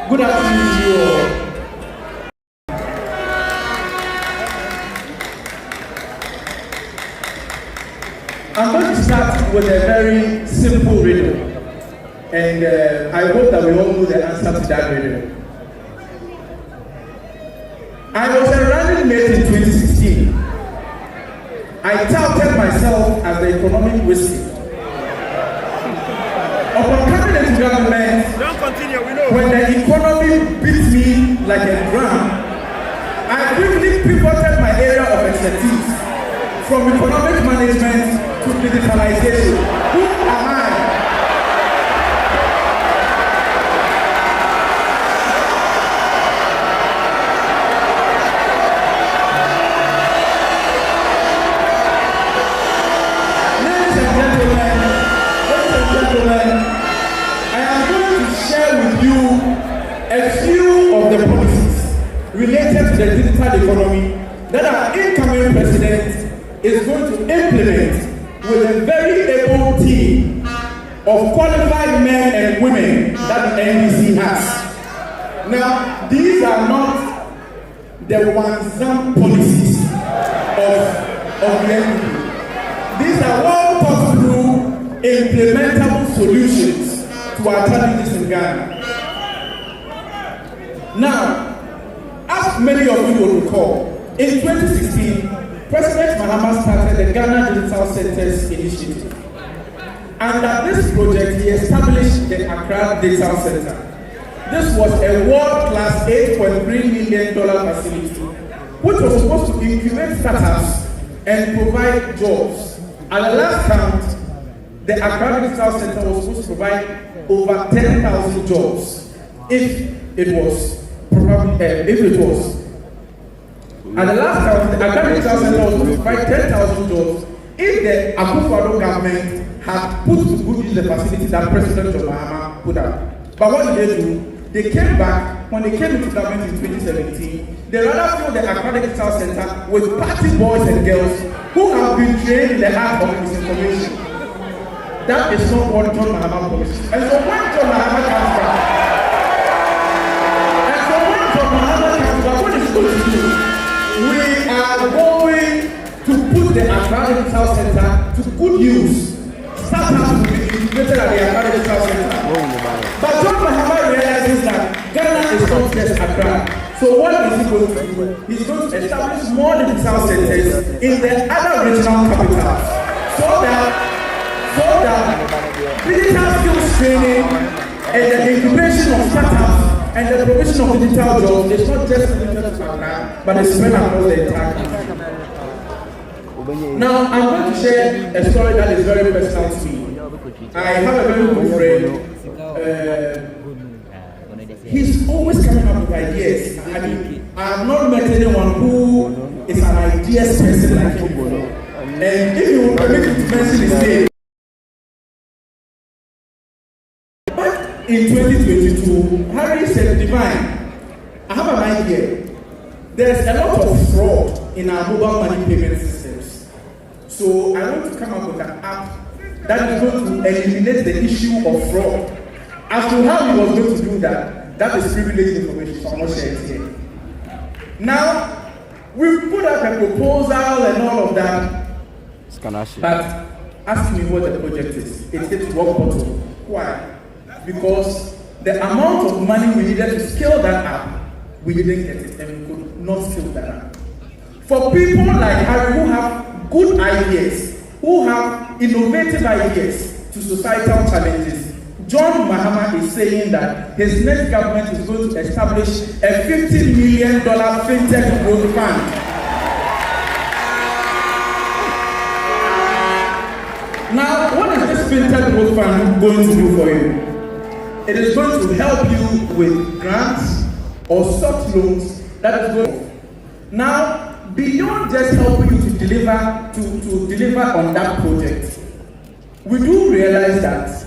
good afternoon to you all. I'm going to start with a very simple riddle, and I hope that we all know the answer to that riddle. I was a running mate in 2016. I touted myself as the economic whiskey. Upon coming into government, when the economy beat me like a drum, I quickly pivoted my area of expertise from economic management to digitalization. Who am I? Ladies and gentlemen, I am going to share with you a few of the policies related to the digital economy that our incoming president is going to implement with a very able team of qualified men and women that the NDC has. Now, these are not the one-zam policies of the NDC. These are well thought through, implementable solutions to our challenges in Ghana. Now, as many of you will recall, in 2016, President Mahama started the Ghana Digital Centers Initiative. Under this project, he established the Accra Digital Center. This was a world-class $8.3 million facility, which was supposed to incubate startups and provide jobs. At the last count, the Accra Digital Center was supposed to provide over 10,000 jobs if it was. At the last count, the Accra Digital Center was supposed to provide 10,000 jobs if the Opoku government had put to good use the facility that President Mahama put up. But what did they do? They came back, when they came into government in 2017, they rather filled the Accra Digital Center with party boys and girls who have been trained in the art of misinformation. That is not what John Mahama promised. And so when John Mahama comes back, what is going to do? We are going to put the Accra Digital Center to good use. Startups will be integrated at the Accra Digital Center. But John Mahama realizes that Ghana is not just Accra. So what is he going to do? He's going to establish more digital centers in the other regional capitals so that digital skills training and the incubation of startups and the provision of digital jobs is not just limited to Accra, but it's spread across the entire country. Now, I'm going to share a story that is very personal to me. I have a very good friend. He's always coming up with ideas. I mean, I have not met anyone who is an ideas person like him before. And if you will permit me to mention his name, back in 2022, Harry said, Divine, I have an idea. There's a lot of fraud in our mobile money payment systems. So I want to come up with an app that is going to eliminate the issue of fraud. As to how he was going to do that is privileged information, so I'm not sharing it here. Now, we put up a proposal and all of that, but ask me what the project is. It takes work portal. Why? Because the amount of money we needed to scale that up, we didn't get it, and we could not scale that up. For people like Harry who have good ideas, who have innovative ideas to societal challenges, John Mahama is saying that his next government is going to establish a $50 million fintech growth fund. Now, what is this fintech growth fund going to do for you? It is going to help you with grants or soft loans that is going. Now, beyond just helping you to deliver on that project, we do realize that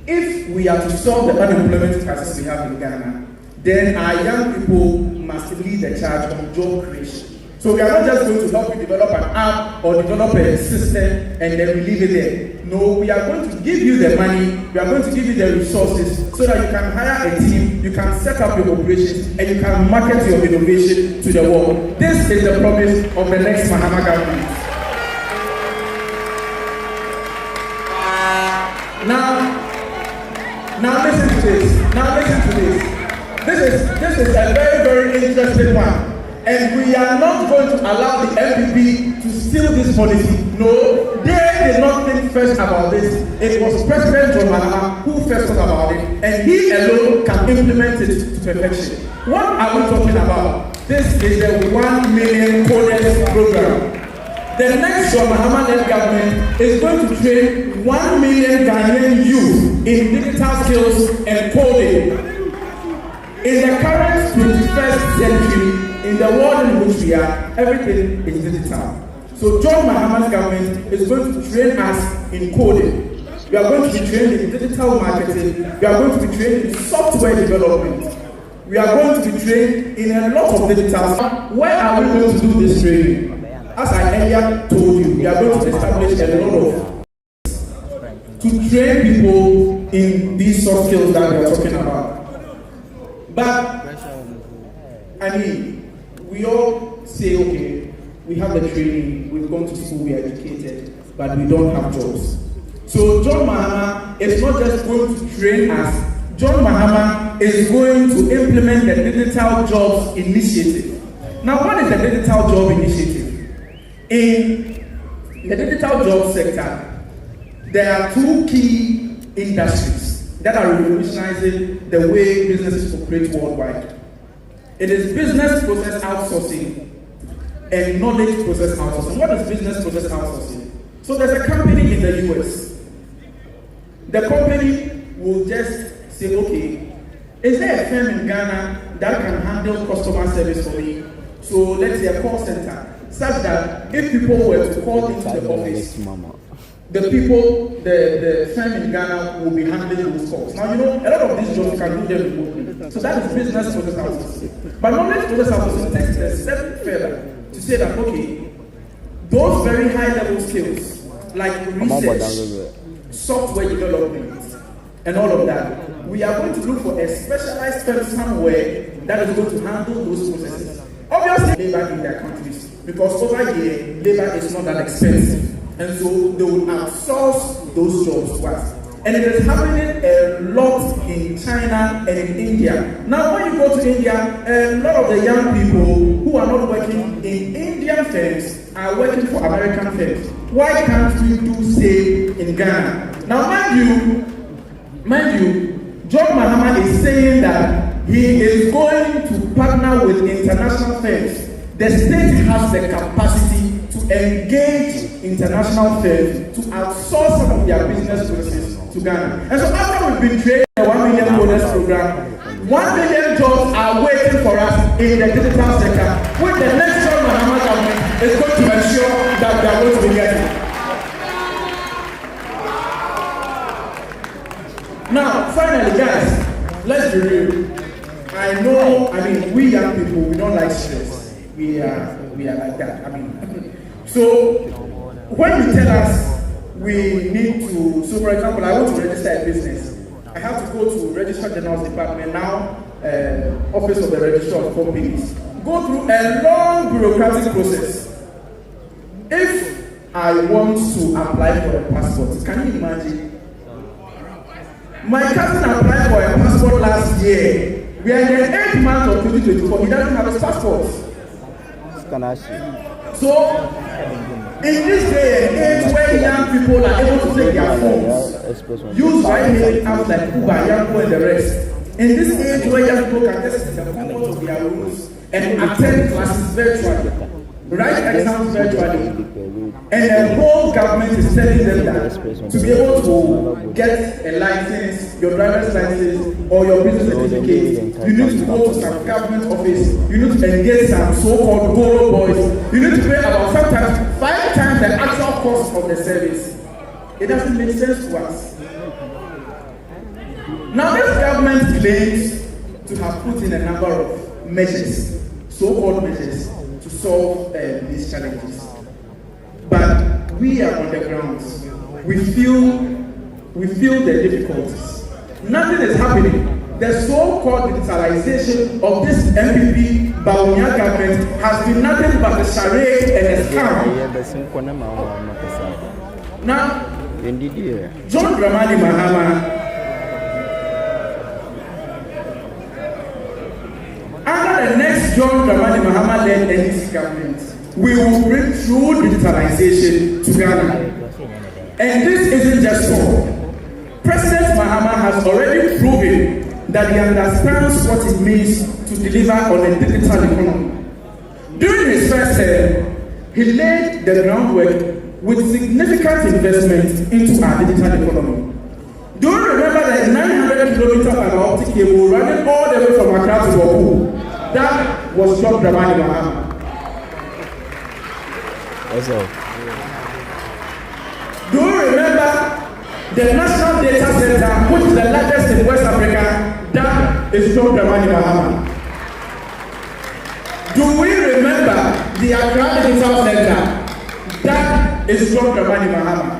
if we are to solve the unemployment crisis we have in Ghana, then our young people must lead the charge on job creation. So we are not just going to help you develop an app or develop a system and then we leave it there. No, we are going to give you the money, we are going to give you the resources so that you can hire a team, you can set up your operations, and you can market your innovation to the world. This is the promise of the next Mahama government. Now listen to this. This is a very, very interesting one. And we are not going to allow the MPP to steal this policy. No, they did not think first about this. It was President John Mahama who first thought about it, and he alone can implement it to perfection. What are we talking about? This is the 1 million coders program. The next John Mahama-led government is going to train 1 million Ghanaian youth in digital skills and coding. In the current 21st century, in the world in which we are, everything is digital. So John Mahama's government is going to train us in coding. We are going to be trained in digital marketing. We are going to be trained in software development. We are going to be trained in a lot of digital. Where are we going to do this training? As I earlier told you, we are going to establish a lot of to train people in these soft skills that we are talking about. But I mean, we all say, okay, we have the training, we've gone to school, we are educated, but we don't have jobs. So John Mahama is not just going to train us. John Mahama is going to implement the Digital Jobs Initiative. Now, what is the Digital Job Initiative? In the digital job sector, there are two key industries that are revolutionizing the way businesses operate worldwide. It is business process outsourcing and knowledge process outsourcing. What is business process outsourcing? So there's a company in the US. The company will just say, okay, is there a firm in Ghana that can handle customer service for me? So let's say a call center, such that if people were to call into the office, the people, the firm in Ghana will be handling those calls. Now, you know, a lot of these jobs can do them remotely. So that is business process houses. But knowledge process houses takes a step further to say that, okay, those very high level skills, like research, software development, and all of that, we are going to look for a specialized firm somewhere that is going to handle those processes. Obviously, labor in their countries, because over here, labor is not that expensive. And so they will outsource those jobs to us. And it is happening a lot in China and in India. Now, when you go to India, a lot of the young people who are not working in Indian firms are working for American firms. Why can't we do same in Ghana? Now, mind you, John Mahama is saying that he is going to partner with international firms. The state has the capacity to engage international firms to outsource some of their business processes to Ghana. And so after we've been creating the 1 million bonus program, 1 million jobs are waiting for us in the digital sector, which the next John Mahama government is going to ensure that they are going to be getting. Now, finally, guys, let's be real. I know, we young people, we don't like stress. We are like that. So when you tell us we need to, so for example, I want to register a business. I have to go to Registrar General's Department now, Office of the Registrar of Companies. Go through a long bureaucratic process. If I want to apply for a passport, can you imagine? My cousin applied for a passport last year. We are in the 8th month of 2024. He doesn't have his passport. So, in this day and age where young people are able to take their phones, use ride-hailing apps like Uber, Yanko, and the rest. In this age where young people can just sit at the comfort of their rooms and attend classes virtually, write exams virtually, and the whole government is telling them that to be able to get a license, your driver's license, or your business certificate, you need to go to some government office, you need to engage some so-called goro boys, you need to pay about sometimes 5 times the actual cost of the service. It doesn't make sense to us. Now this government claims to have put in a number of measures, so-called measures, to solve these challenges. But we are on the ground. We feel the difficulties. Nothing is happening. The so-called digitalization of this MPP Bawumia government has been nothing but a charade and a scam. Now, John Dramani Mahama, under the next John Dramani Mahama-led NDC government, we will bring true digitalization to Ghana. And this isn't just so. President Mahama has already proven that he understands what it means to deliver on a digital economy. During his first term, he laid the groundwork with significant investment into our digital economy. Do you remember the 900-kilometer fiber optic cable running all the way from Accra to Opoku? That was John Dramani Mahama. Do you remember the National Data Center, which is the largest in West Africa? That is John Dramani Mahama. Do we remember the Accra Digital Center? That is John Dramani Mahama.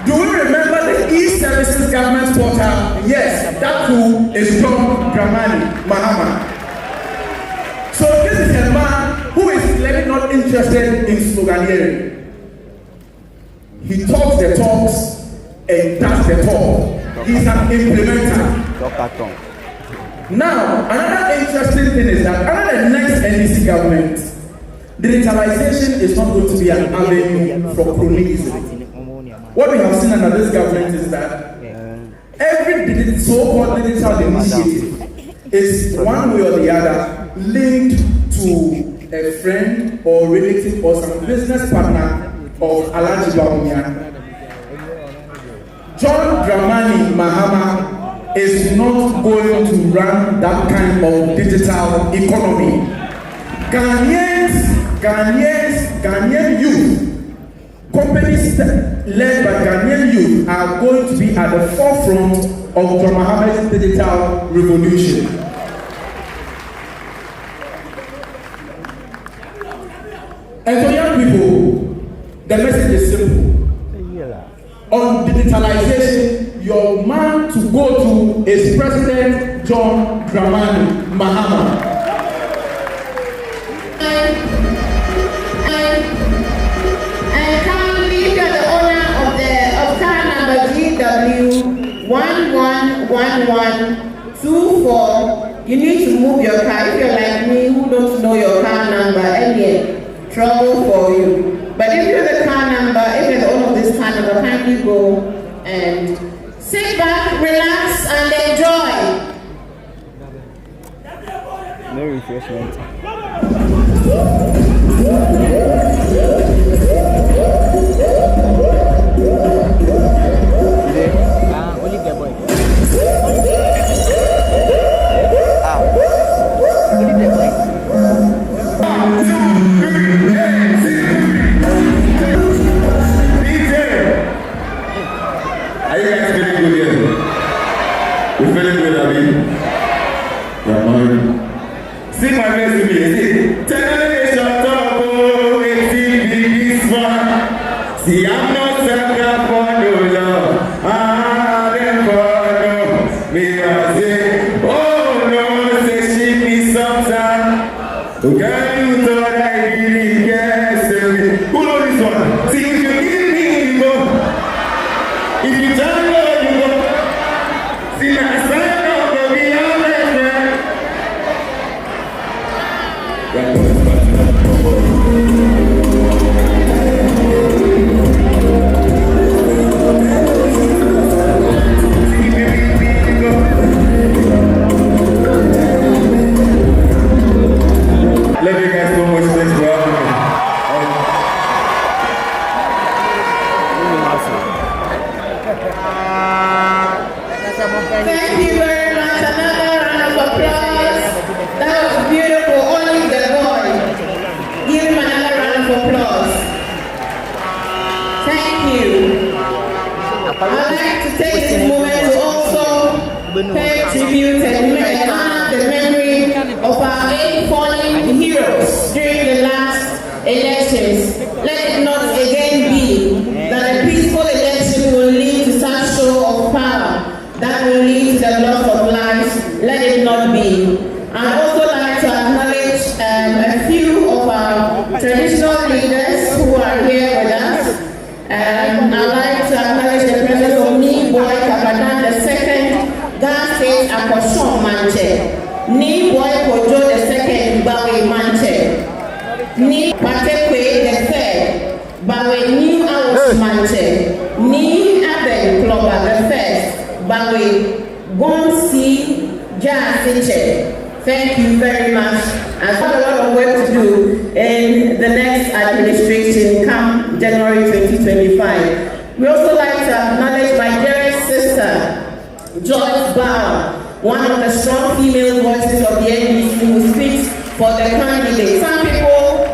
Do we remember the e-services government portal? Yes, that too is John Dramani Mahama. So this is a man who is clearly not interested in sloganeering. He talks the talks and does the talk. He's an implementer. Now, another interesting thing is that under the next NDC government, digitalization is not going to be an avenue for cronyism. What we have seen under this government is that every so-called digital initiative is one way or the other linked to a friend or relative or some business partner of Alhaji Bawumia. John Dramani Mahama is not going to run that kind of digital economy. Ghanaian youth companies led by Ghanaian youth are going to be at the forefront of Dr. Mahama's digital revolution. And for young people, the message is simple. On digitalization, your man to go to is President John Dramani Mahama. I currently the owner of car number GW111124. You need to move your car. If you're like me who don't know your car number, any trouble for you. But if you're the car number, if you're the owner of this car number, kindly go and sit back, relax, and enjoy. No refreshment. Are you guys feeling good here? You feeling good, Abby? Sing my verse to me. See, I'm not sucker for no love. I'm for no. Me, I say, oh no, say she me sometime. Girl, you thought I really guess. Who knows this one? See, if you give me more. If you tell me you go, see my son of the love you guys so much. Thanks for having me. Thank you very much. Another round of applause. That was beautiful. Only the boy. Give him another round of applause. Thank you. I'd like to take this moment to also pay tribute and honor the memory of our 8 fallen heroes during the last elections. Let it not again be that a peaceful election will lead to such show of power that will lead to the loss of lives. Let it not be. I'd also like to acknowledge a few of our traditional leaders who are here with us. I'd like to acknowledge the presence of Ni Boy Kabadan II, Ghana State Akoshon Manche, Ni Boy Kojo II, Bawe Manche, Ni Patekwe III, Bawe New House Manche, Ni Aben Kloba I, Bawe Gonsi Jasiche. Thank you very much. I have a lot of work to do in the next administration come January 2025. We also like to acknowledge my dearest sister, Joyce Bauer, one of the strong female voices of the NDC who speaks for the candidate. Some people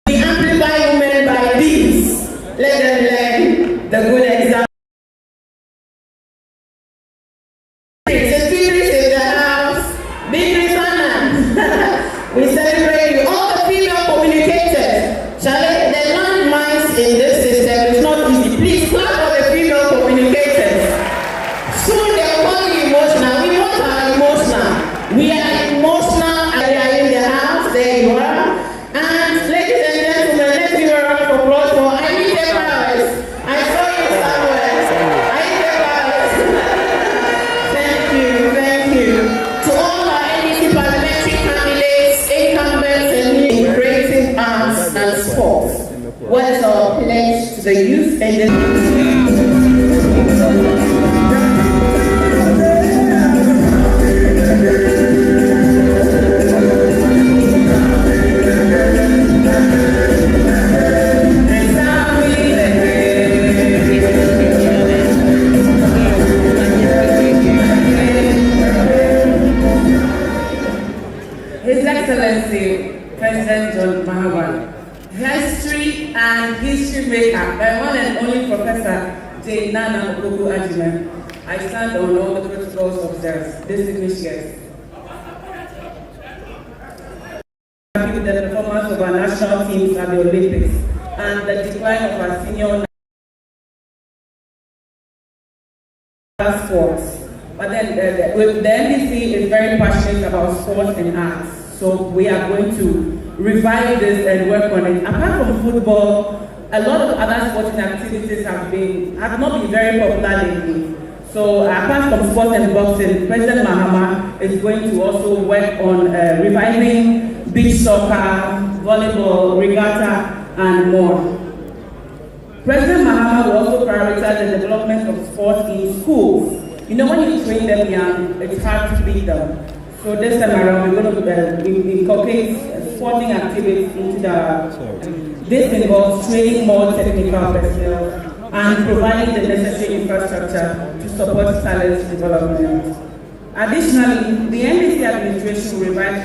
amplify women by these. Let them learn the good example. We celebrate you. All the female communicators. Shall the landmines in this system is not easy. Please clap for the female communicators. Soon they'll call you emotional. We both are emotional. We are emotional and we are in the house. There you are. And ladies and gentlemen, let's give a round of applause for Anita Powers. I saw you somewhere. Anita Powers. Thank you, thank you. To all our NDC parliamentary candidates, incumbents, and in creative arts and sports. What is our pledge to the youth and the His Excellency President John Mahama. History and history maker, my one and only Professor J. Nana Opoku Ajime. I stand on all the protocols of this distinguished guests. With the performance of our national teams at the Olympics and the decline of our senior sports. But then the NDC is very passionate about sports and arts. So we are going to revive this and work on it. Apart from football, a lot of other sporting activities have not been very popular lately. So apart from sports and boxing, President Mahama is going to also work on reviving beach soccer, volleyball, regatta, and more. President Mahama will also prioritize the development of sports in schools. You know, when you train them young, it's hard to beat them. So this time around, we're going to incorporate sporting activities into this involves training more technical personnel and providing the necessary infrastructure to support talent development. Additionally, the NDC administration will revive,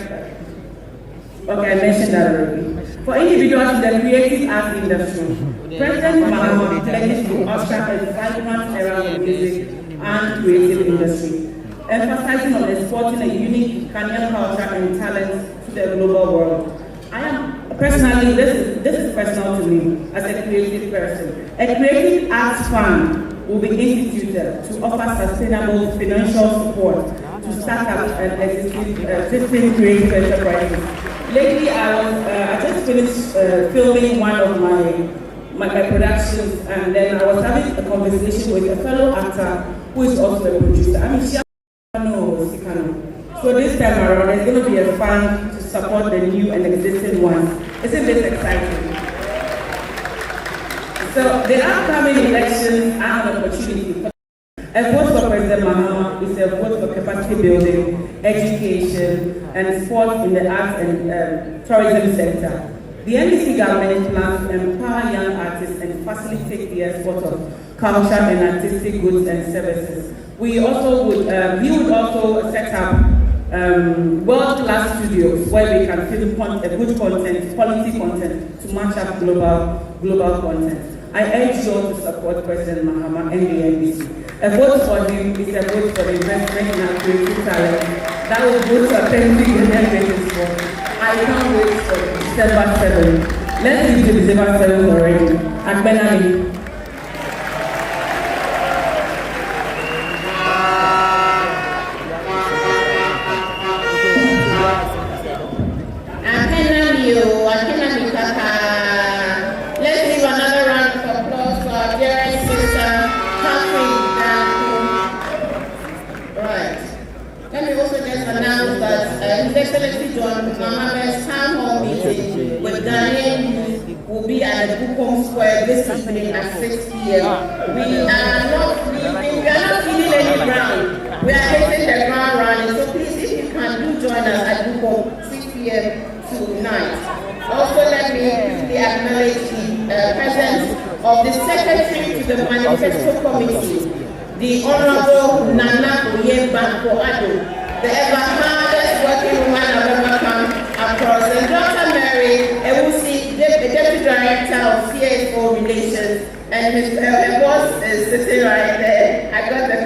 okay, I mentioned that already. For individuals in the creative arts industry, President Mahama pledges to usher a vibrant era of music and creative industry, emphasizing on exporting a unique Ghanaian culture and talent to the global world. I am personally, this is personal to me as a creative person. A creative arts fund will be instituted to offer sustainable financial support to startups and existing creative enterprises. Lately, I just finished filming one of my productions, and then I was having a conversation with a fellow actor who is also a producer. I mean, so this time around, there's going to be a fund to support the new and existing ones. Isn't this exciting? So the upcoming elections are an opportunity. A vote for President Mahama is a vote for capacity building, education, and sports in the arts and tourism sector. The NDC government plans to empower young artists and facilitate the export of culture and artistic goods and services. We would also set up world-class studios where we can film good content, quality content to match up global content. I urge you all to support President Mahama and the NDC. A vote for him is a vote for investment in our creative talent. That will boost authentic and sport. I can't wait for December 7th. Let's leave to December 7th already. Akbenami. Mahama's town hall meeting with Ghanaian youth will be at the Bukom Square this evening at 6 p.m. We are not feeling any ground. We are hitting the ground running. So please, if you can, do join us at Bukom 6 p.m. tonight. Also, let me quickly acknowledge the presence of the Secretary to the Manifesto Committee, the Honorable Nana Oyemba-Ado, the ever hardest working woman I've ever come across, and Dr. Mary Ewusi, the Deputy Director of CSO Relations, and her boss is sitting right there. I got it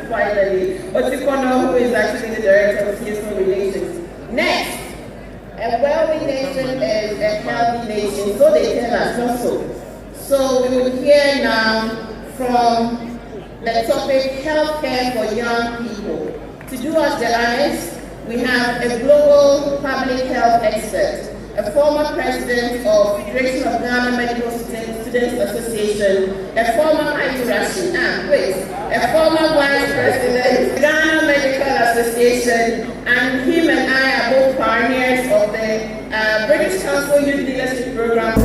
finally. Otikono, who is actually the Director of CSO Relations. Next, a wealthy nation is a healthy nation, so they tell us also. So we will hear now from the topic healthcare for young people. To do us the honors, we have a global public health expert, a former president of Federation of Ghana Medical Students Association, a former a former vice president of Ghana Medical Association, and him and I are both pioneers of the British Council Youth Leadership Program.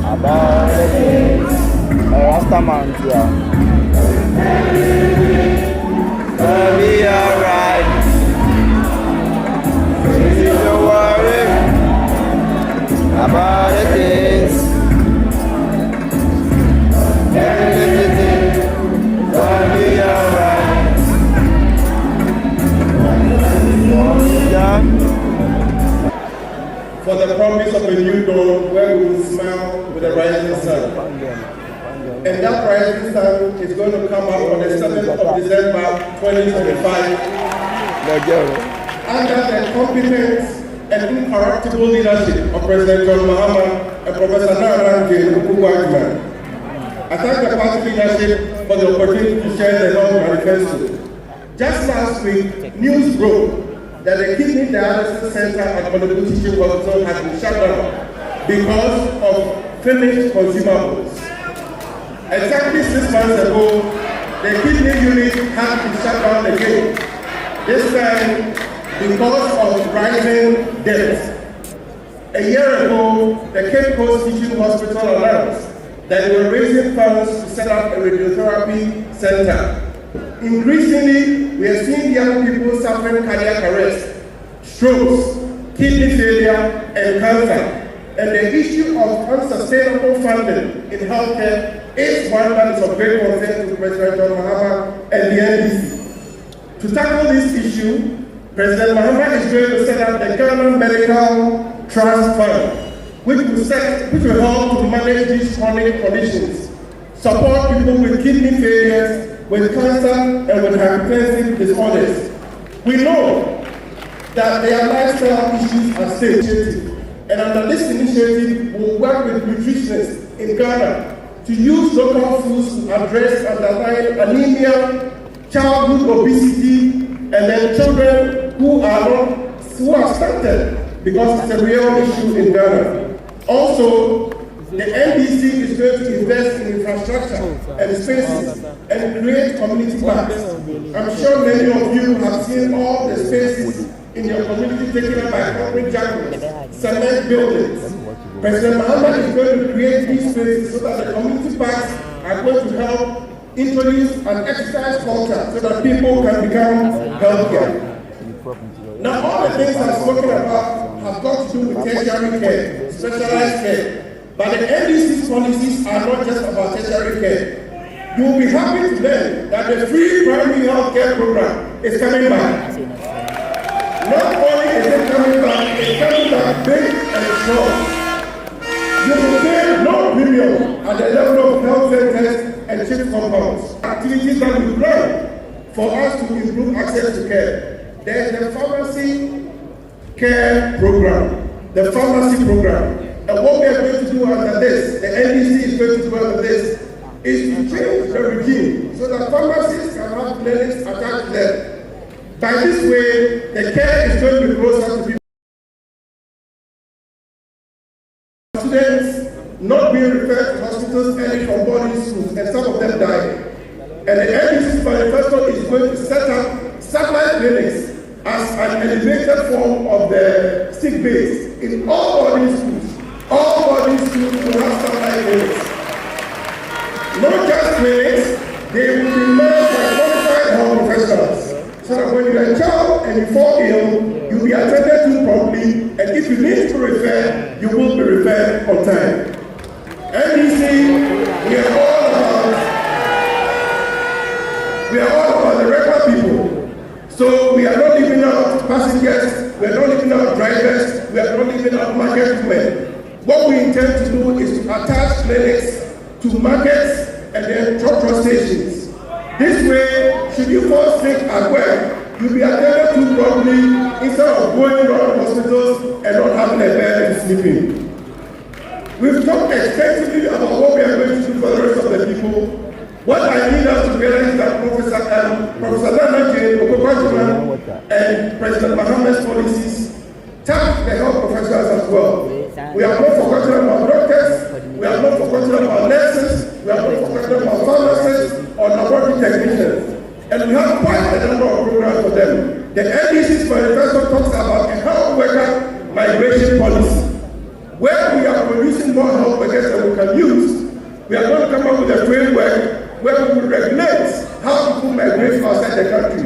About Rastaman, I'll be alright. Don't worry about the things. Everything will be alright. For promise of a new dawn where we will smile with the rising sun. And that rising sun is going to come up on the 7th of December 2025 under the competence and incorruptible leadership of President John Mahama and Professor Opoku. I thank the party leadership for the opportunity to share the NDC Manifesto. Just last week, news broke that the kidney dialysis center at Opoku Teaching Hospital has been shut down because of finished consumables. Exactly 6 months ago, the kidney unit had to shut down again. This time, because of rising debt. A year ago, the Cape Coast Teaching Hospital announced that they were raising funds to set up a radiotherapy center. Increasingly, we are seeing young people suffering cardiac arrest, strokes, kidney failure, and cancer. And the issue of unsustainable funding in healthcare is one that is of great concern to President John Mahama and the NDC. To tackle this issue, President Mahama is going to set up the Ghana Medical Trust Fund, which will help to manage these chronic conditions, support people with kidney failures, with cancer, and with hypertensive disorders. We know that their lifestyle issues are still. And under this initiative, we'll work with nutritionists in Ghana to use local foods to address underlying anemia, childhood obesity, and then children who are stunted because it's a real issue in Ghana. Also, the NDC is going to invest in infrastructure and spaces and create community parks. I'm sure many of you have seen all the spaces in your community taken up by concrete jungles, cement buildings. President Mahama is going to create these spaces so that the community parks are going to help introduce an exercise culture so that people can become healthier. Now, all the things I've spoken about have got to do with tertiary care, specialized care. But the NDC's policies are not just about tertiary care. You will be happy to learn that the free primary health care program is coming back. Not only is it coming back big and strong. You will pay no premium at the level of health centers and CHIP compounds. Activities that we plan for us to improve access to care. There is the pharmacy care program, the pharmacy program. And what we are going to do under this, the NDC is going to do under this, is to change the regime so that pharmacists can have clinics attached to them. By this way, the care is going to be closer to people. Students not being referred to hospitals early from boarding schools, and some of them died. And the NDC's manifesto is going to set up satellite clinics as an elevated form of the sick base in all boarding schools. All boarding schools will have satellite clinics. Not just clinics, they will be managed by qualified health professionals. So that when you're a child and you fall ill, you'll be attended to properly, and if you need to refer, you will be referred on time. NDC, we are all about the regular people. So we are not leaving out passengers, we are not leaving out drivers, we are not leaving out market women. What we intend to do is to attach clinics to markets and then trotro stations. This way, should you fall sick at work, you'll be attended to properly instead of going around hospitals and not having a bed and sleeping. We've talked extensively about what we are going to do for the rest of the people. What I need us to realize is that Professor Opoku and President Mahama's policies tap the health professionals as well. We have not forgotten about doctors, we have not forgotten about nurses, we have not forgotten about pharmacists or laboratory technicians. And we have quite a number of programs for them. The NDC's manifesto talks about a health worker migration policy, where we are producing more health workers than we can use. We are going to come up with a framework where we will regulate how people migrate outside the country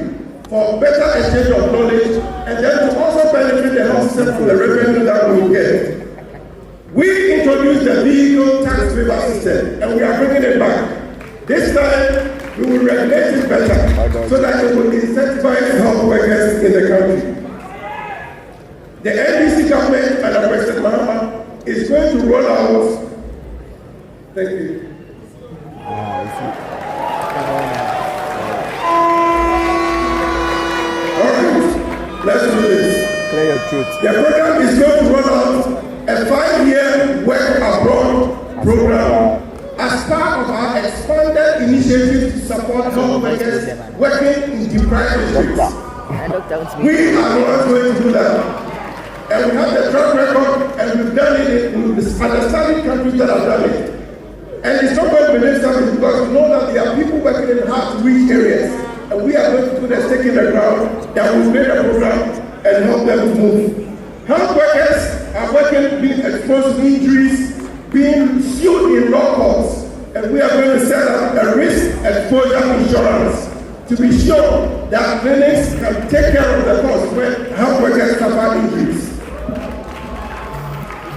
for better exchange of knowledge and then to also benefit the health system from the revenue that we will get. We introduced the vehicle tax waiver system and we are bringing it back. This time, we will regulate it better so that it will incentivize health workers in the country. the NDC government and President Mahama is going to roll out. Thank you. Alright, let's do this. Clear your truth. The program is going to roll out a 5-year work abroad program as part of our expanded initiative to support health workers working in deprived districts. We are not going to do that. And we have the track record, and we've done it with understanding countries that have done it. And it's not going to be next time because we know that there are people working in hard-to-reach areas, and we are going to put a stake in the ground that will make a program and help them to move. Health workers are working, being exposed to injuries, being sued in law courts, and we are going to set up a risk exposure insurance to be sure that clinics can take care of the cost when health workers suffer injuries.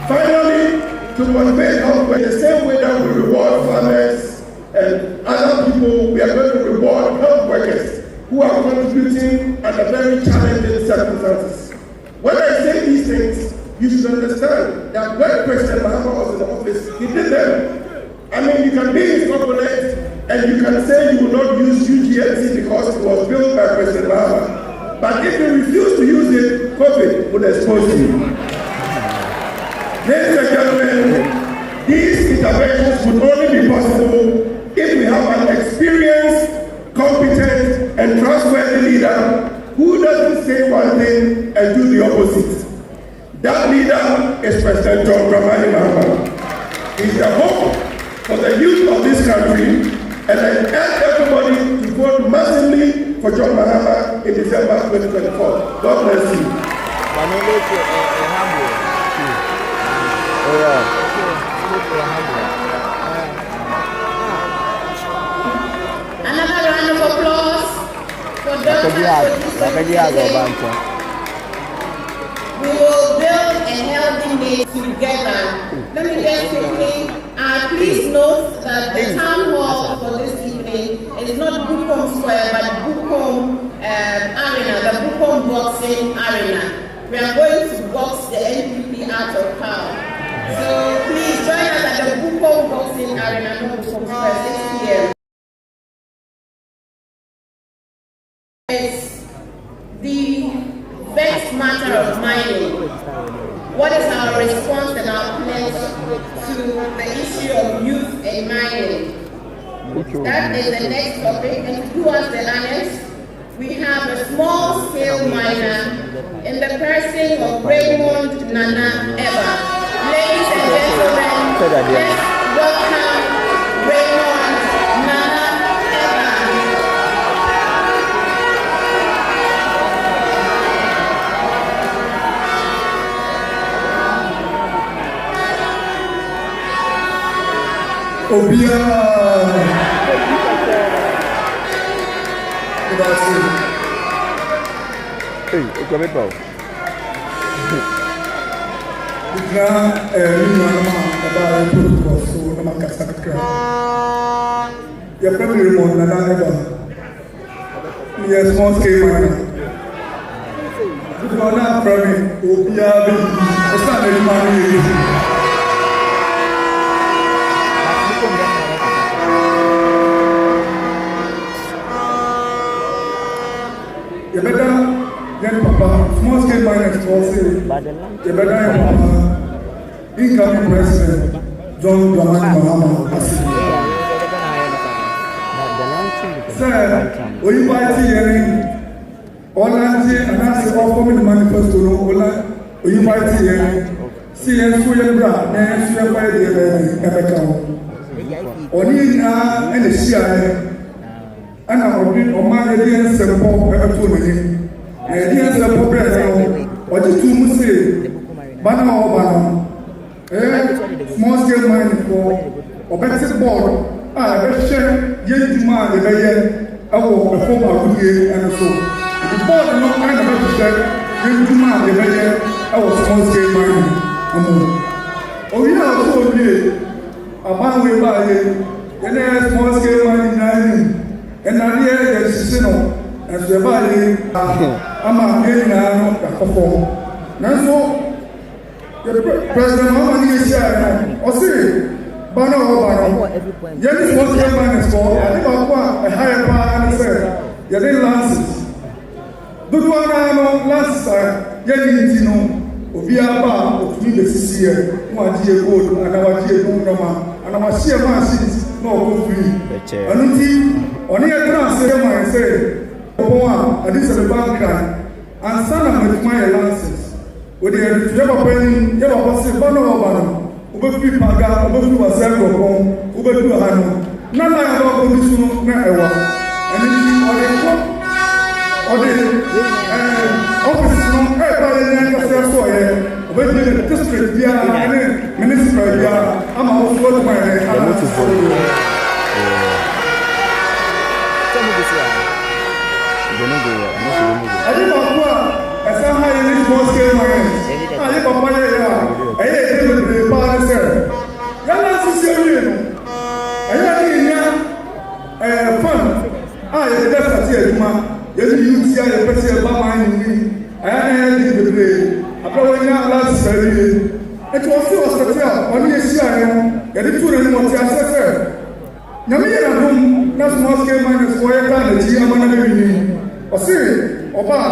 Finally, to motivate health workers, the same way that we reward farmers and other people, we are going to reward health workers who are contributing under very challenging circumstances. When I say these things, you should understand that when President Mahama was in the office, he did them. I mean, you can be his opponent and you can say you will not use UGMC because it was built by President Mahama. But if you refuse to use it, COVID would expose you. Ladies and gentlemen, these interventions would only be possible if we have an experienced, competent, and trustworthy leader who doesn't say one thing and do the opposite. That leader is President Mahama. He's the hope for the youth of this country, and I urge everybody to vote massively for John Mahama in December 2024. God bless you. Another round of applause for Dr. We will build a healthy day together. Let me just quickly please note that the town hall for this evening is not Bukom Square but Bukom Arena, the Bukom Boxing Arena. We are going to box the NPP out of town. So please join us at the Bukom Boxing Arena, Bukom Square, 6 p.m. It's the vexed matter of mining. What is our response and our pledge to the issue of youth and mining? That is the next topic, and to do us the honors, we have a small-scale miner in the person of Raymond Nana Eba. Ladies and gentlemen, let's welcome Raymond Nana Eba. Hey, okay, me bro. Your family remote na ever. Yes, small scale miner. If you are not from it, Obia, it's not any money. You better get Papa, small scale miners for sale. You better get Papa, incoming president, John Mahama. Sir, will you buy tea? All I see, and I say, all coming the manifesto, will you buy tea? See, and so you're brought, and so you're by the Emeka. Only now, and the share. And I will be on my ideas and pop ever to me. Ideas and pop better. What you two say? Banner or small scale mining for better board. I bet share yet to man the way I will perform a good and so. The board is not kind of better share yet to man the way I was small scale mining. Oh, yeah, so good. A man will buy it. And then small scale mining. And I hear that she's and the body, I'm a getting out of Nanso, the President Mahama is here. Or say, Bana or Bana. Yet is what the man is for. I think a higher power and say, Yadin lances. Duduana lances, Yadin. Obiaba of me this year, one year old, and our dear Goma, and our sheer masses, no free. And on here, transfer my say, oh, and this is a bank crime, and son of my lances. With the Java penny, Java was a banner of Banner, Ubefi Paga, Ubefi was a home, Ubefi Hano, none about Ubefi Nawa, and or the office from when the district minister, I'm also my I didn't know as I had in this most game. I live on my I live in the party, sir. Yana Sicilian. I had fun. I just here, man. You see, I appreciate my mind. I had the play. Après last Saturday, it was still a hotel. Only a share. Get it to them what I said. Namia room, not small scale minus for a kind of GM. Or say, or bar,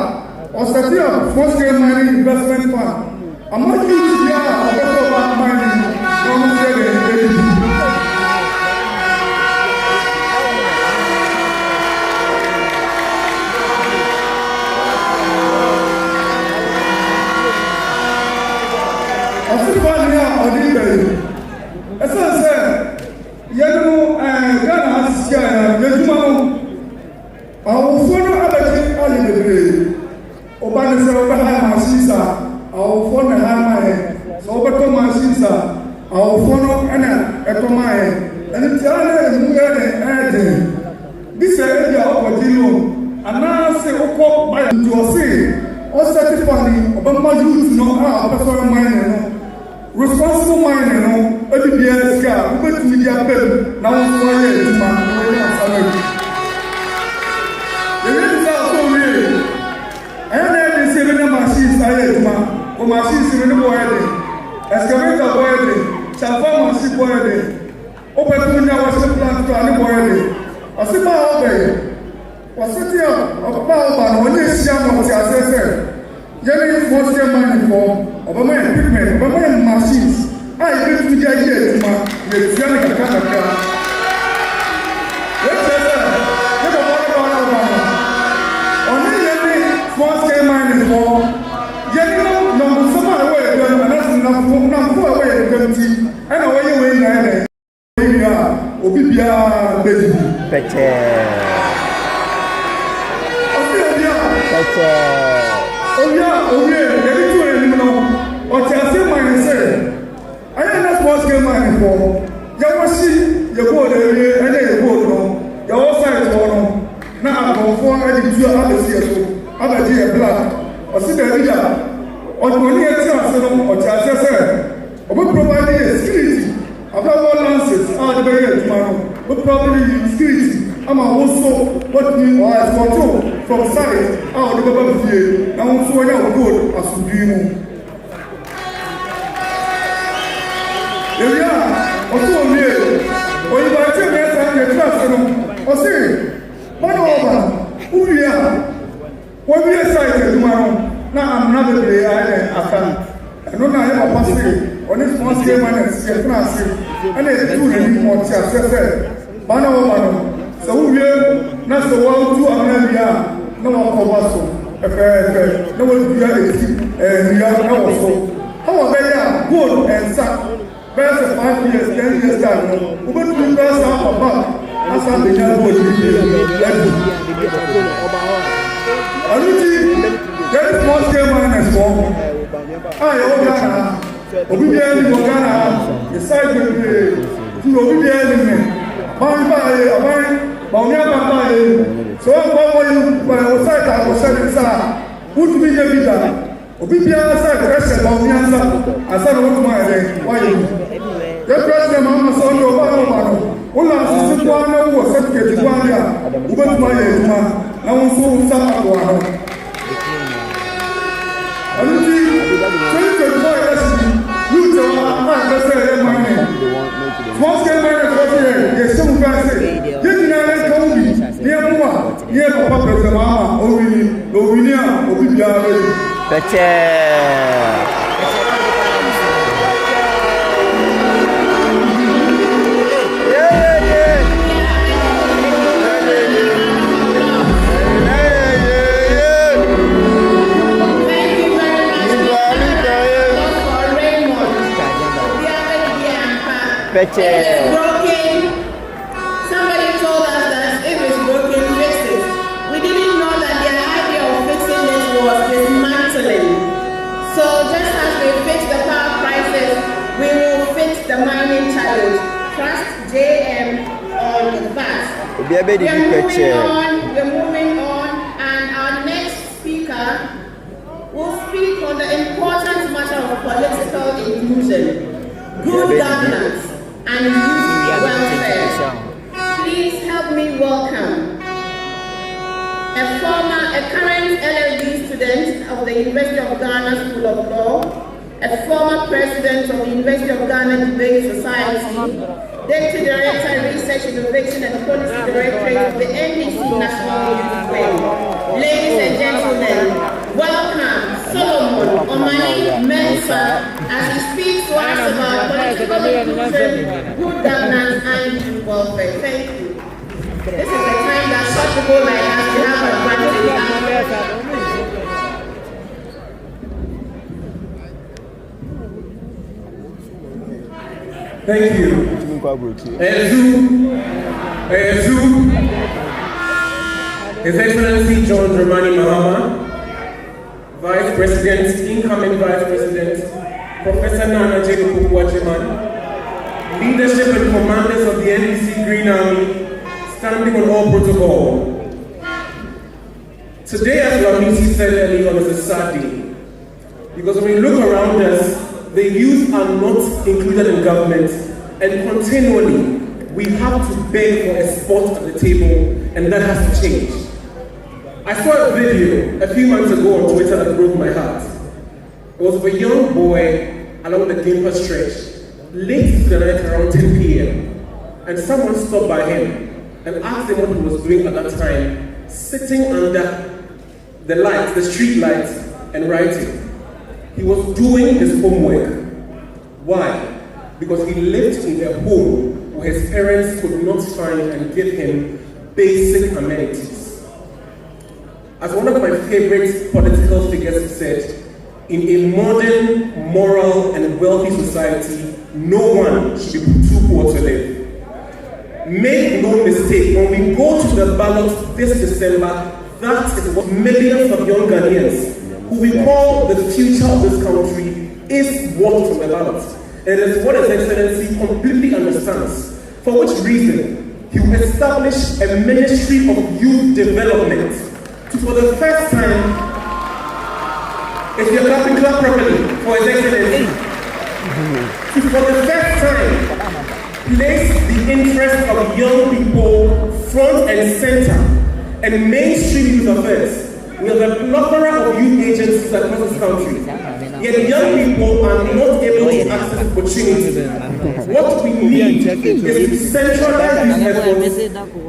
or Satia, small scale mining investment fund. I'm not using the about mining. Don't say it. As I said, Ghana has our phone are the Obana said, our phone and so over machines our phone and a Tomai, and it's this area of Dilo, and now say, Oko, by to say, or certifying Obama youth know how personal mine. Responsible mining, every year, scar, but media bill, now for years, man. The rents are so real. And then they say, the machines are here, man. For machines in the boiling, excavator boiling, Chava machine boiling, open to the water plant to any boiling. I see my obey. Was it here of power when you see what you are saying? Jenny was your money for Obama equipment, Obama machines. I get to the idea to my Yellow Canada. Let's say, only Jenny was your money for Jenny, no, some away, and that's enough away, and away you win there. Obibia, baby. Oh yeah, every two you know. What I say, my say, I am not supposed to get money for. You want see, you go there, and then you go no. You all sides for now. I'm going for any two other years. Other year black. Or see the leader. Or money at St0rm, or I say, we provide security. After all lances, the barrier tomorrow. We probably security. I'm also what we are control from side out of the government here. Now, so I have good as we do. Here we are, also here. Or if I tell you that I'm a or say, but over, who we are? When we are sighted tomorrow, now I'm not a day I can't. I don't have a passage on this one scale minus and it's too many more chapters. Bano. So we are not the one to America, no one for us. No one to and we are also. How are they good and sad? Better 5 years, 10 years time. We will do best out of back. That's how they can go to there is one scale minus 4. I owe Ghana. Obedience to Ghana. The side will be to obedience. So I'm going to say, would be the leader. Obibia said, "Pressure on the answer." I said, "What my day? Why you?" The president Mahama said, "No, no, all our sister one was certificate to one year. Who went my day? Now we saw some of one. small scale miners also here. Yes, some fancy. You can come near Puma, near Papa President Mahama, Owinia, Obibia. It is broken. Somebody told us that if it's broken, fix it. We didn't know that their idea of fixing this was dismantling. So just as we fix the power crisis, we will fix the mining challenge. Trust JM on that. We're moving on, and our next speaker will speak on the important matter of political inclusion, good governance, and youth welfare. Please help me welcome a current LLB student of the University of Ghana School of Law, a former president of the University of Ghana Debate Society, Deputy Director, Research, Innovation and Policy Directorate of the NDC National Youth Wing. Ladies and gentlemen, welcome Solomon Omani Mensah as he speaks to us about political inclusion, good governance, and youth welfare. Thank you. This is the time that such people like us to have a Thank you. His Excellency John Dramani Mahama, Vice President, incoming Vice President, Professor Nana J. Opoku, leadership and commanders of the NDC Green Army, standing on all protocol. Today, as Ramisi said earlier, is a sad day. Because when we look around us, the youth are not included in government, and continually we have to beg for a spot at the table, and that has to change. I saw a video a few months ago on Twitter that broke my heart. It was of a young boy along the Gimpa stretch, late into the night around 10 p.m. and someone stopped by him and asked him what he was doing at that time, sitting under the lights, the street lights, and writing. He was doing his homework. Why? Because he lived in a home where his parents could not find and give him basic amenities. As one of my favorite political figures said, in a modern, moral, and wealthy society, no one should be too poor to live. Make no mistake, when we go to the ballot this December, that is what millions of young Ghanaians, who we call the future of this country, is what on the ballot. It is what His Excellency completely understands. For which reason, he will establish a Ministry of Youth Development to, for the first time, if you're clapping, clap properly for His Excellency, to, for the first time, place the interests of young people front and center and mainstream youth affairs. We have a plethora of youth agencies across this country, yet young people are not able to access opportunities. What we need is to centralize these efforts,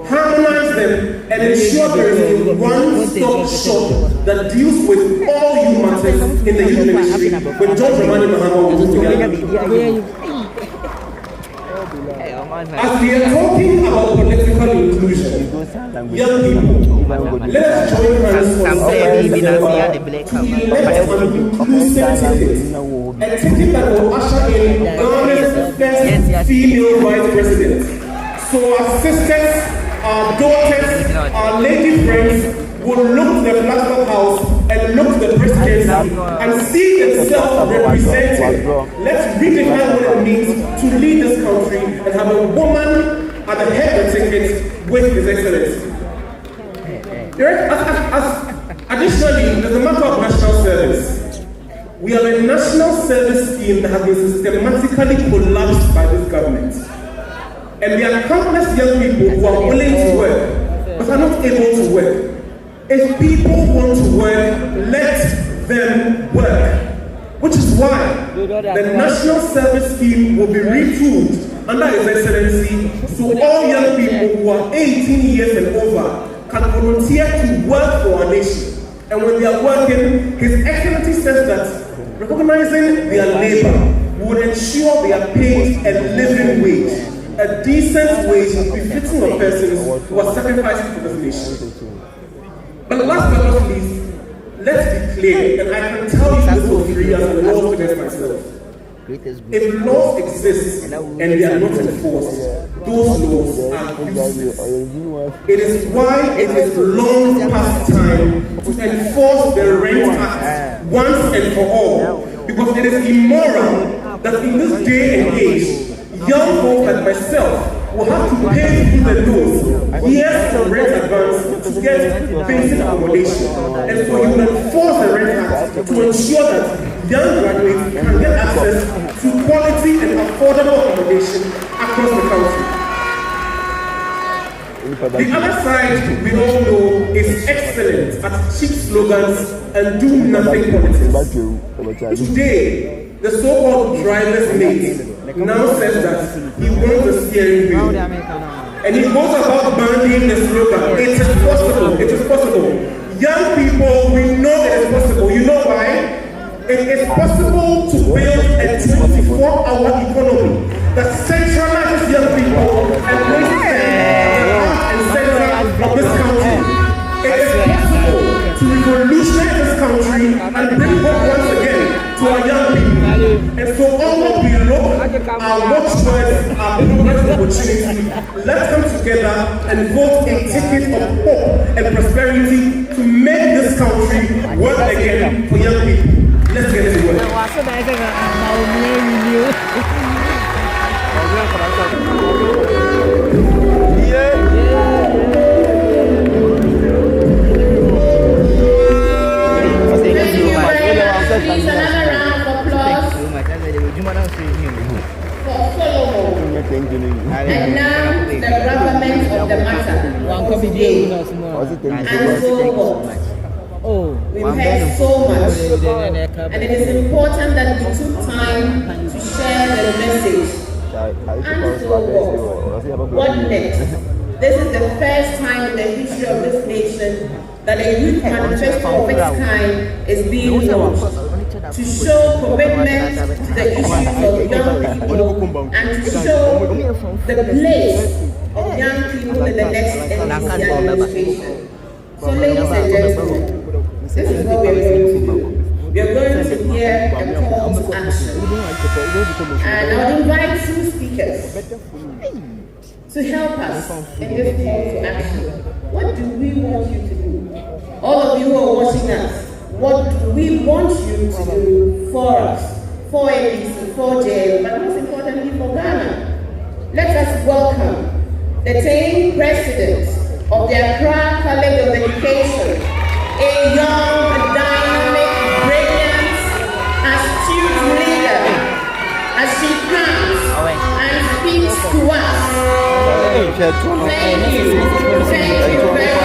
harmonize them, and ensure there is a one-stop shop that deals with all youth matters in the youth ministry when John Dramani Mahama will do together. As we are talking about political inclusion, young people, let us join hands for to elect an inclusive ticket, a ticket that will usher in Ghana's first female vice president. So our sisters, our daughters, our lady friends will look to the Platform House and look to the presidency and see themselves represented. Let's redefine what it means to lead this country and have a woman at the head of the ticket with His Excellency. Additionally, there's a matter of national service. We have a national service scheme that has been systematically collapsed by this government. And there are countless young people who are willing to work, but are not able to work. If people want to work, let them work. Which is why the national service scheme will be retooled under His Excellency, so all young people who are 18 years and over can volunteer to work for our nation. And when they are working, His Excellency says that recognizing their labor would ensure they are paid a living wage, a decent wage befitting of persons who are sacrificing for this nation. But last but not least, let's be clear, and I can tell you this for free as a law student myself. If laws exist and they are not enforced, those laws are useless. It is why it is long past time to enforce the Rent Act once and for all, because it is immoral that in this day and age, young folk like myself will have to pay through the nose years for rent advance to get basic accommodation. And so you will enforce the Rent Act to ensure that young graduates can get access to quality and affordable accommodation across the country. The other side, we all know, is excellent at cheap slogans and do nothing politics. Today, the so-called driver's mate now says that he wants the steering wheel. And he goes about bandying the slogan, it is possible, it is possible. Young people, we know it is possible. You know why? It is possible to build a 24-hour economy that centralizes young people and places them at the heart and center of this country. It is possible to revolutionize this country and bring hope once again to our young people. And so onward we look, our watchwords, our progress opportunity, let's come together and vote a ticket of hope and prosperity to make this country work again for young people. Let's get to work. Please, another round of applause for Solomon. And now the government of the matter today, and so much. We've heard so much, and it is important that we took time to share the message. And so what next? This is the first time in the history of this nation that a youth manifesto of its kind is being launched to show commitment to the issues of young people and to show the place of young people in the next NDC administration. So ladies and gentlemen, this is what we are going to do. We are going to hear a call to action. And I would invite two speakers to help us in this call to action. What do we want you to do? All of you who are watching us, what do we want you to do for us, for NDC, for JM, but most importantly for Ghana? Let us welcome the 10th President of the Accra College of Education, a young, dynamic, brilliant, astute leader, as she comes and speaks to us. Thank you very much.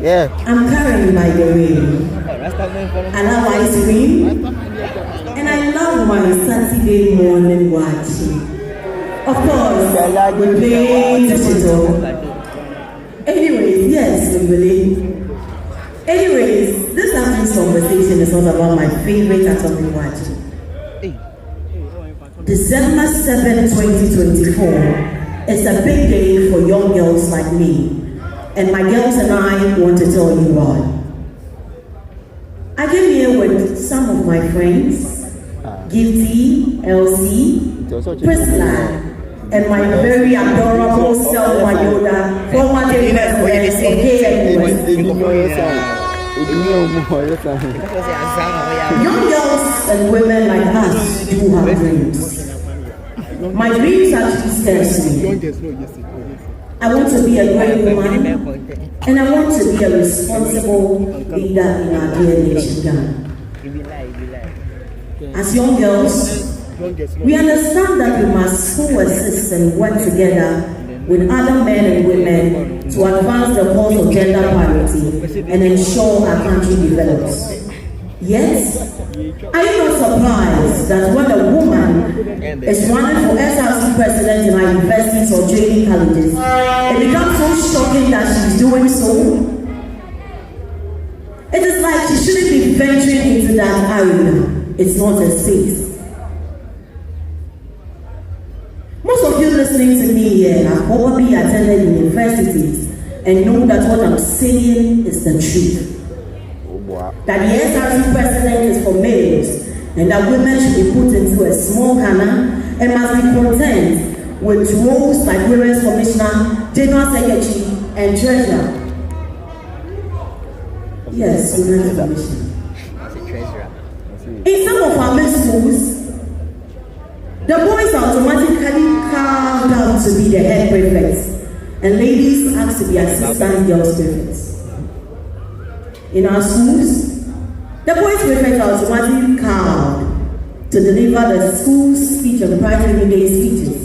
Yeah. I'm Karen, by the way. I love ice cream. And I love my Saturday morning watching. Of course, we play digital. Anyways, yes, we believe. Anyways, this afternoon's conversation is all about my favorite atomic watching. December 7, 2024 is a big day for young girls like me. And my girls and I want to tell you why. I came here with some of my friends, Gifty, Elsie, Priscilla, and my very adorable self, Mayoda, former president of KNUS. Young girls and women like us do have dreams. My dreams actually scares me. I want to be a great woman, and I want to be a responsible leader in our dear nation, Ghana. As young girls, we understand that we must coexist and work together with other men and women to advance the cause of gender parity and ensure our country develops. Yet, are you not surprised that when a woman is running for SRC president in our universities or training colleges, it becomes so shocking that she's doing so? It is like she shouldn't be venturing into that area. It's not a space. Most of you listening to me here have probably attended universities and know that what I'm saying is the truth. That the SRC president is for males and that women should be put into a small Ghana and must be content with roles like Women's Commissioner, General Secretary, and Treasurer. Yes, Women's Commissioner. In some of our middle schools, the boys are automatically carved out to be the head prefects, and ladies asked to be assistant girls prefects. In our schools, the boys prefects are automatically carved to deliver the school speech and private day speeches.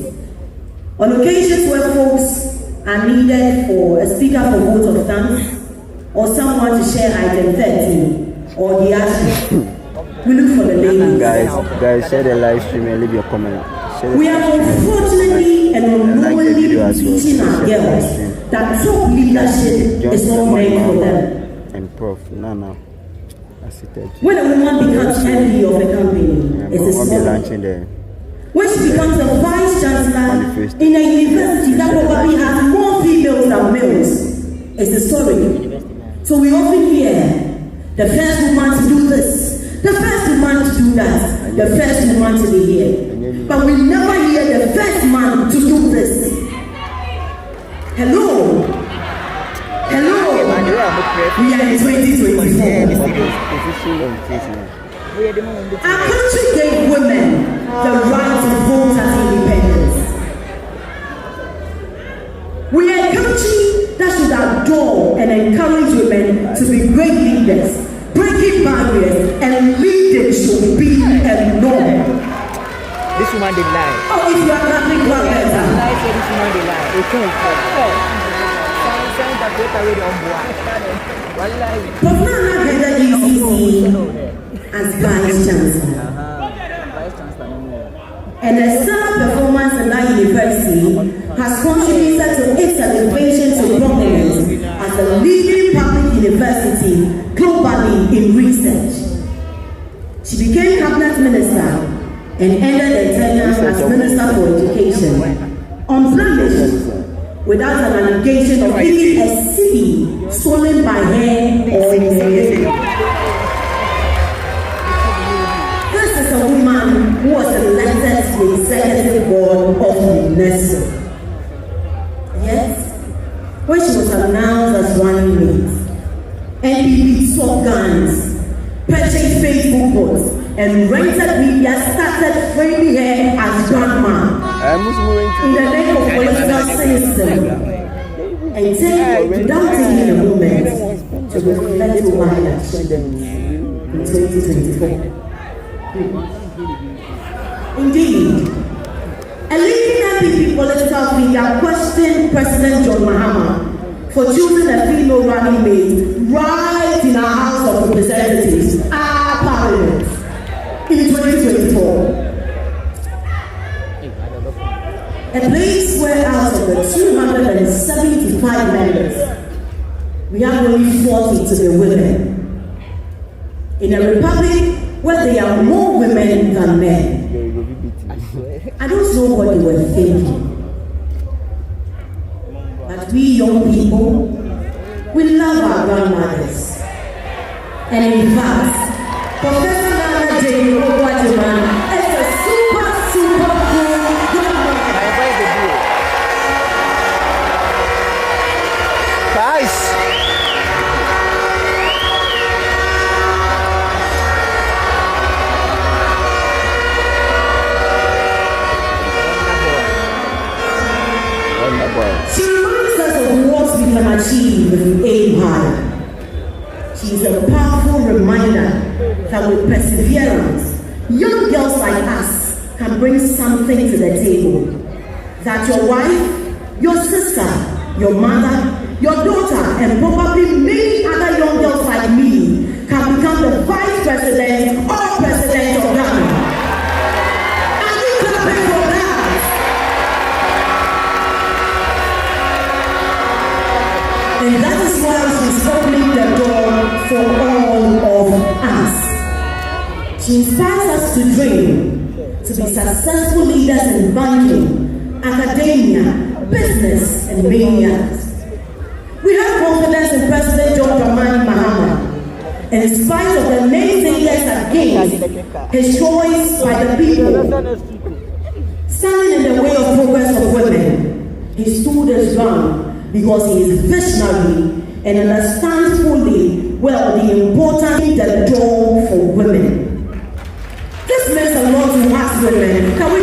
On occasions where folks are needed for a speaker for vote of thanks, or someone to share item 13, or the action, we look for the ladies. Guys, share the live stream and leave your comment. We are unfortunately and unknowingly teaching our girls that top leadership is not meant for them. And Prof, no. When a woman becomes MD of a company, it's a small. When she becomes a vice chancellor in a university that probably has more females than males, it's a story. So we often hear the first woman to do this, the first woman to do that, the first woman to be here. But we never hear the first man to do this. Hello? Hello? We are in 2024. Our country gave women the right to vote as independents. We are a country that should adore and encourage women to be great leaders. Breaking barriers and leading should be a norm. This woman did lie. Oh, if you are Catholic, you are better. I said this woman did lie. Prof Nana headed ECC as Vice Chancellor. And a stellar performance in that university has contributed to its elevation to prominence as a leading public university globally in research. She became cabinet minister and ended her tenure as Minister for Education, unblemished, without an allegation of being a city stolen by her or her. This is a woman who was elected to the executive board of UNESCO. Yes, when she was announced as running mate, NPP saw guns, purchased Facebook bots, and rented media started framing her as grandma in the name of political cynicism, and take without taking a moment to reflect over her action in 2024. Indeed, a leading NPP political figure questioned President John Mahama for choosing a female running mate right in our House of Representatives, our Parliament, in 2024. A place where out of the 275 members, we have only 40 to be women. In a republic where there are more women than men. I don't know what they were thinking. But we young people, we love our grandmothers. And in fact, Professor Nana J. Opoku is a super cool grandmother. Guys! She reminds us of what we can achieve if we aim high. She is a powerful reminder that with perseverance, young girls like us can bring something to the table. That your wife, your sister, your mother, your daughter, and probably many other young girls like me can become the vice president or president of Ghana. And you can pay for that. And that is why she's opening the door for all of us. She inspires us to dream, to be successful leaders in banking, academia, business, and many others. We have confidence in President Mahama, and in spite of the naysayers against his choice by the people, standing in the way of progress of women, he stood his ground. Because he is visionary and understands fully well the importance of the door for women. This means a lot to us women. Can we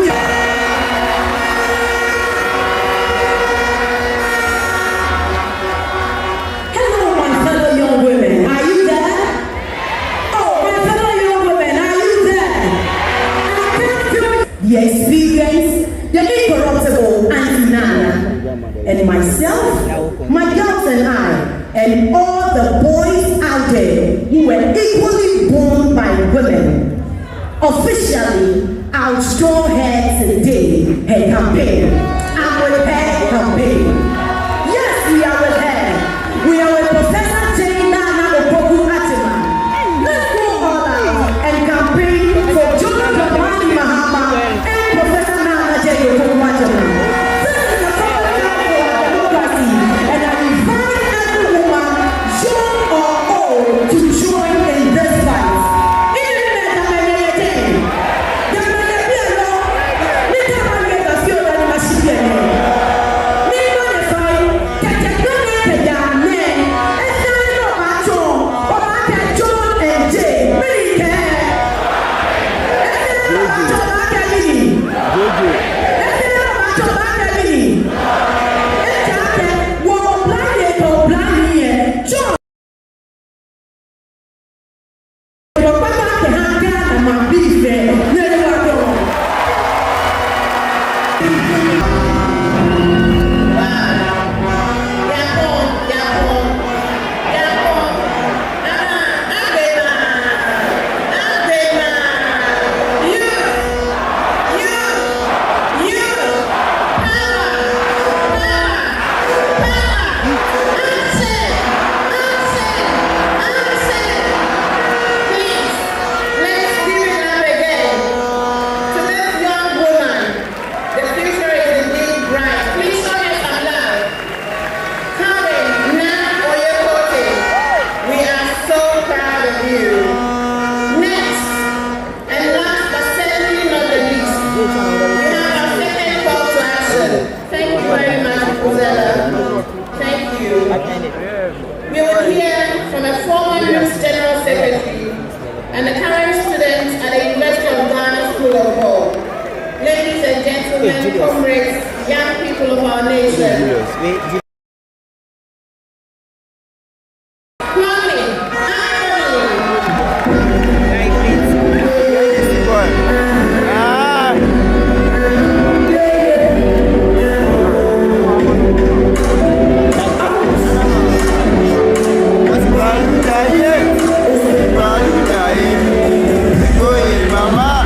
Hello, my fellow young women. Are you there? Oh, my fellow young women, are you there? The experience, the incorruptible Auntie Nana. And myself, my girls and I, and all the boys out there who were equally born by women, officially outstraw her today, her campaign. I'm with her campaign. Yes, we are with her. We are with Professor Opoku. Let's go all out and campaign for Jonathan Mahama and Professor Nana J. Opoku. We will hear from a former Youth General Secretary and the current student at the University of Ghana School of Law. Ladies and gentlemen, comrades, young people of our nation. Mama,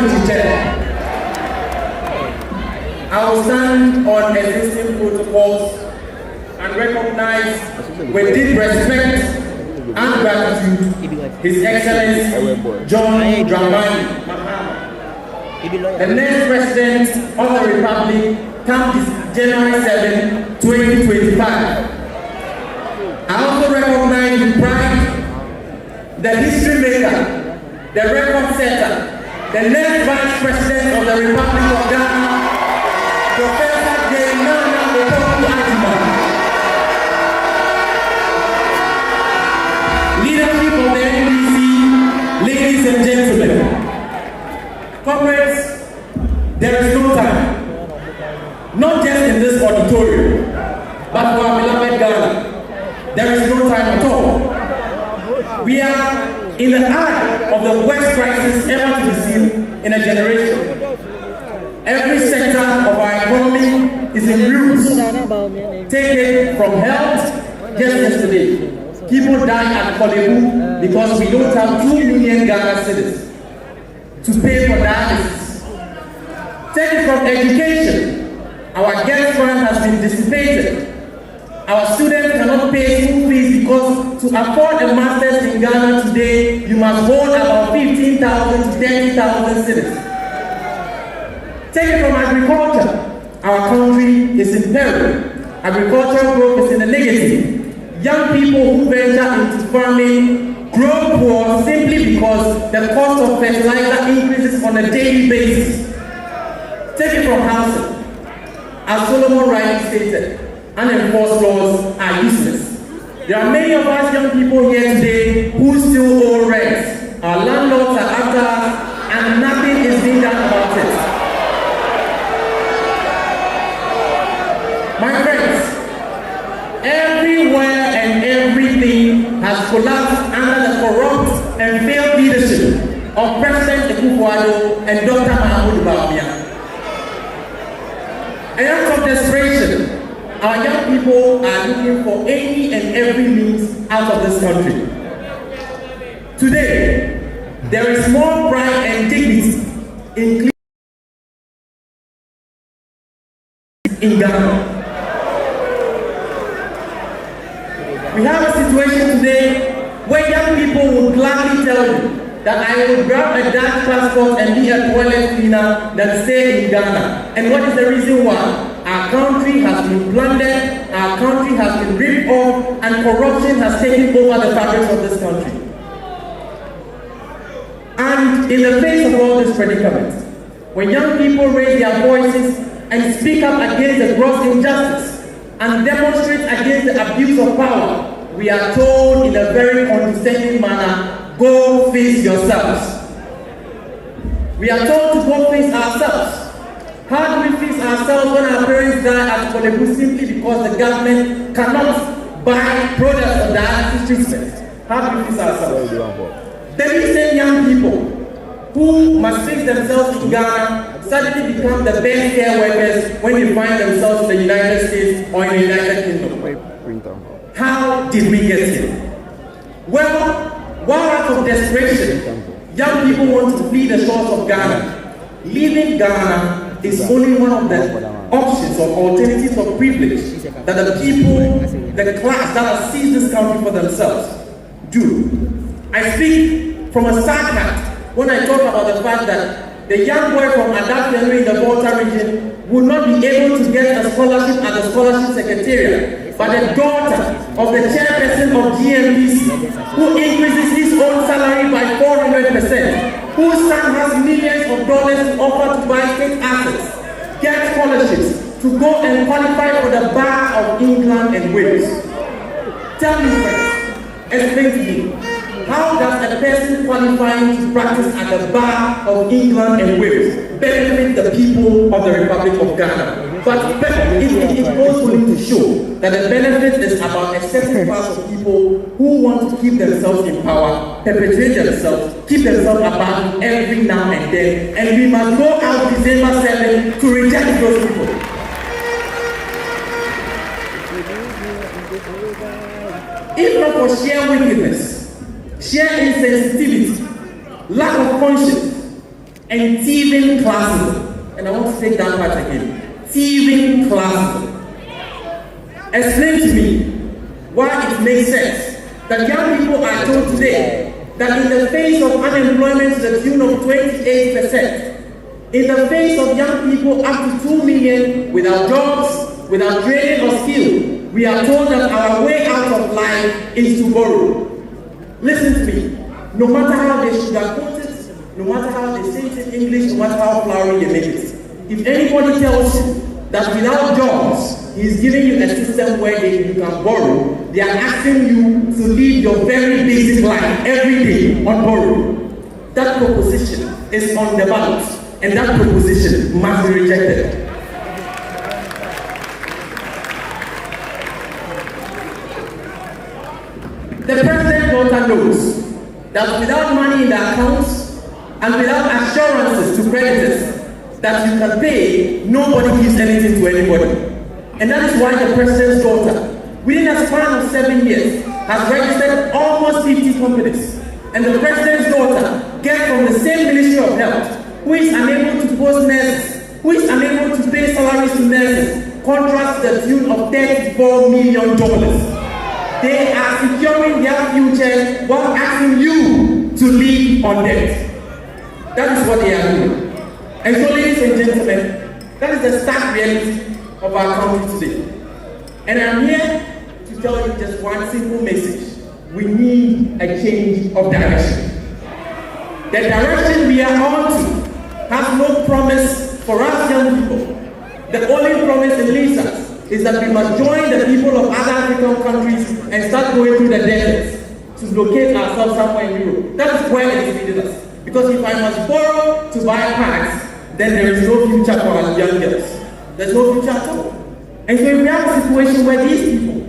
Mr. Chair, I will stand on existing protocols and recognize with deep respect and gratitude His Excellency John Dramani Mahama, the next President of the Republic, comes January 7, 2025. I also recognize with pride the history maker, the record setter, the next Vice President of the Republic of Ghana, Professor Opoku. Leadership of the NDC, ladies and gentlemen, comrades, there is no time, not just in this auditorium, but for our beloved Ghana, there is no time at all. We are in the eye of the worst crisis ever to be seen in a generation. Every sector of our economy is in ruins. Take it from health, just yesterday. People died at Opoku because we don't have 2 million Ghana citizens to pay for dialysis. Take it from education. Our guest fund has been dissipated. Our students cannot pay school fees because to afford a master's in Ghana today, you must hold about 15,000 to 30,000 citizens. Take it from agriculture. Our country is in peril. Agricultural growth is in the negative. Young people who venture into farming grow poor simply because the cost of fertilizer increases on a daily basis. Take it from housing. As Solomon rightly stated, unenforced laws are useless. There are many of us young people here today who still owe rent. Our landlords are after us and nothing is being done about it. My friends, everywhere and everything has collapsed under the corrupt and failed leadership of President Akufo-Addo and Dr. Mahama. An act of desperation, our young people are looking for any and every means out of this country. Today, there is more pride and dignity in Ghana. We have a situation today where young people would gladly tell you that I would grab a Dutch passport and be a toilet cleaner than stay in Ghana. And what is the reason why? Our country has been plundered, our country has been ripped off, and corruption has taken over the fabric of this country. And in the face of all this predicament, when young people raise their voices and speak up against the gross injustice and demonstrate against the abuse of power, we are told in a very condescending manner, go face yourselves. We are told to go face ourselves. How do we face ourselves when our parents die at Opoku simply because the government cannot buy products of dialysis treatment? How do we face ourselves? Then we same young people who must fix themselves in Ghana suddenly become the best care workers when they find themselves in the United States or in the United Kingdom. How did we get here? Well, while out of desperation, young people want to flee the shores of Ghana. Leaving Ghana is only one of the options or alternatives of privilege that the people, the class that has seized this country for themselves do. I speak from a sad heart when I talk about the fact that the young boy from Adaptary in the Volta region would not be able to get a scholarship at the scholarship secretariat, but the daughter of the chairperson of GMBC, who increases his own salary by 400%, whose son has millions of dollars to offer to buy state assets, get scholarships to go and qualify for the bar of England and Wales. Tell me, friends, explain to me, how does a person qualifying to practice at the bar of England and Wales benefit the people of the Republic of Ghana? But it goes only to show that the benefit is about a certain class of people who want to keep themselves in power, perpetuate themselves, keep themselves above every now and then, and we must go out December 7 to reject those people. If not for sheer wickedness, sheer insensitivity, lack of conscience, and thieving classism. And I want to take that part again. Thieving classism. Explain to me why it makes sense that young people are told today that in the face of unemployment to the tune of 28%, in the face of young people up to 2 million without jobs, without training or skill, we are told that our way out of life is to borrow. Listen to me. No matter how they sugarcoat it, no matter how they say it in English, no matter how flowery they make it, if anybody tells you that without jobs, he's giving you a system where you can borrow, they are asking you to live your very basic life every day on borrow. That proposition is on the ballot, and that proposition must be rejected. The president's daughter knows that without money in the accounts and without assurances to creditors that you can pay, nobody gives anything to anybody. And that is why the president's daughter, within a span of 7 years, has registered almost 50 companies. And the president's daughter gets from the same Ministry of Health, who is unable to post nurses, who is unable to pay salaries to nurses, contracts to the tune of $34 million. They are securing their future while asking you to live on debt. That is what they are doing. And so, ladies and gentlemen, that is the stark reality of our country today. And I'm here to tell you just one simple message. We need a change of direction. The direction we are on to has no promise for us young people. The only promise it leaves us is that we must join the people of other African countries and start going through the deserts to locate ourselves somewhere in Europe. That is where it is leading us. Because if I must borrow to buy parts, then there is no future for our young girls. There's no future at all. And so we have a situation where these people,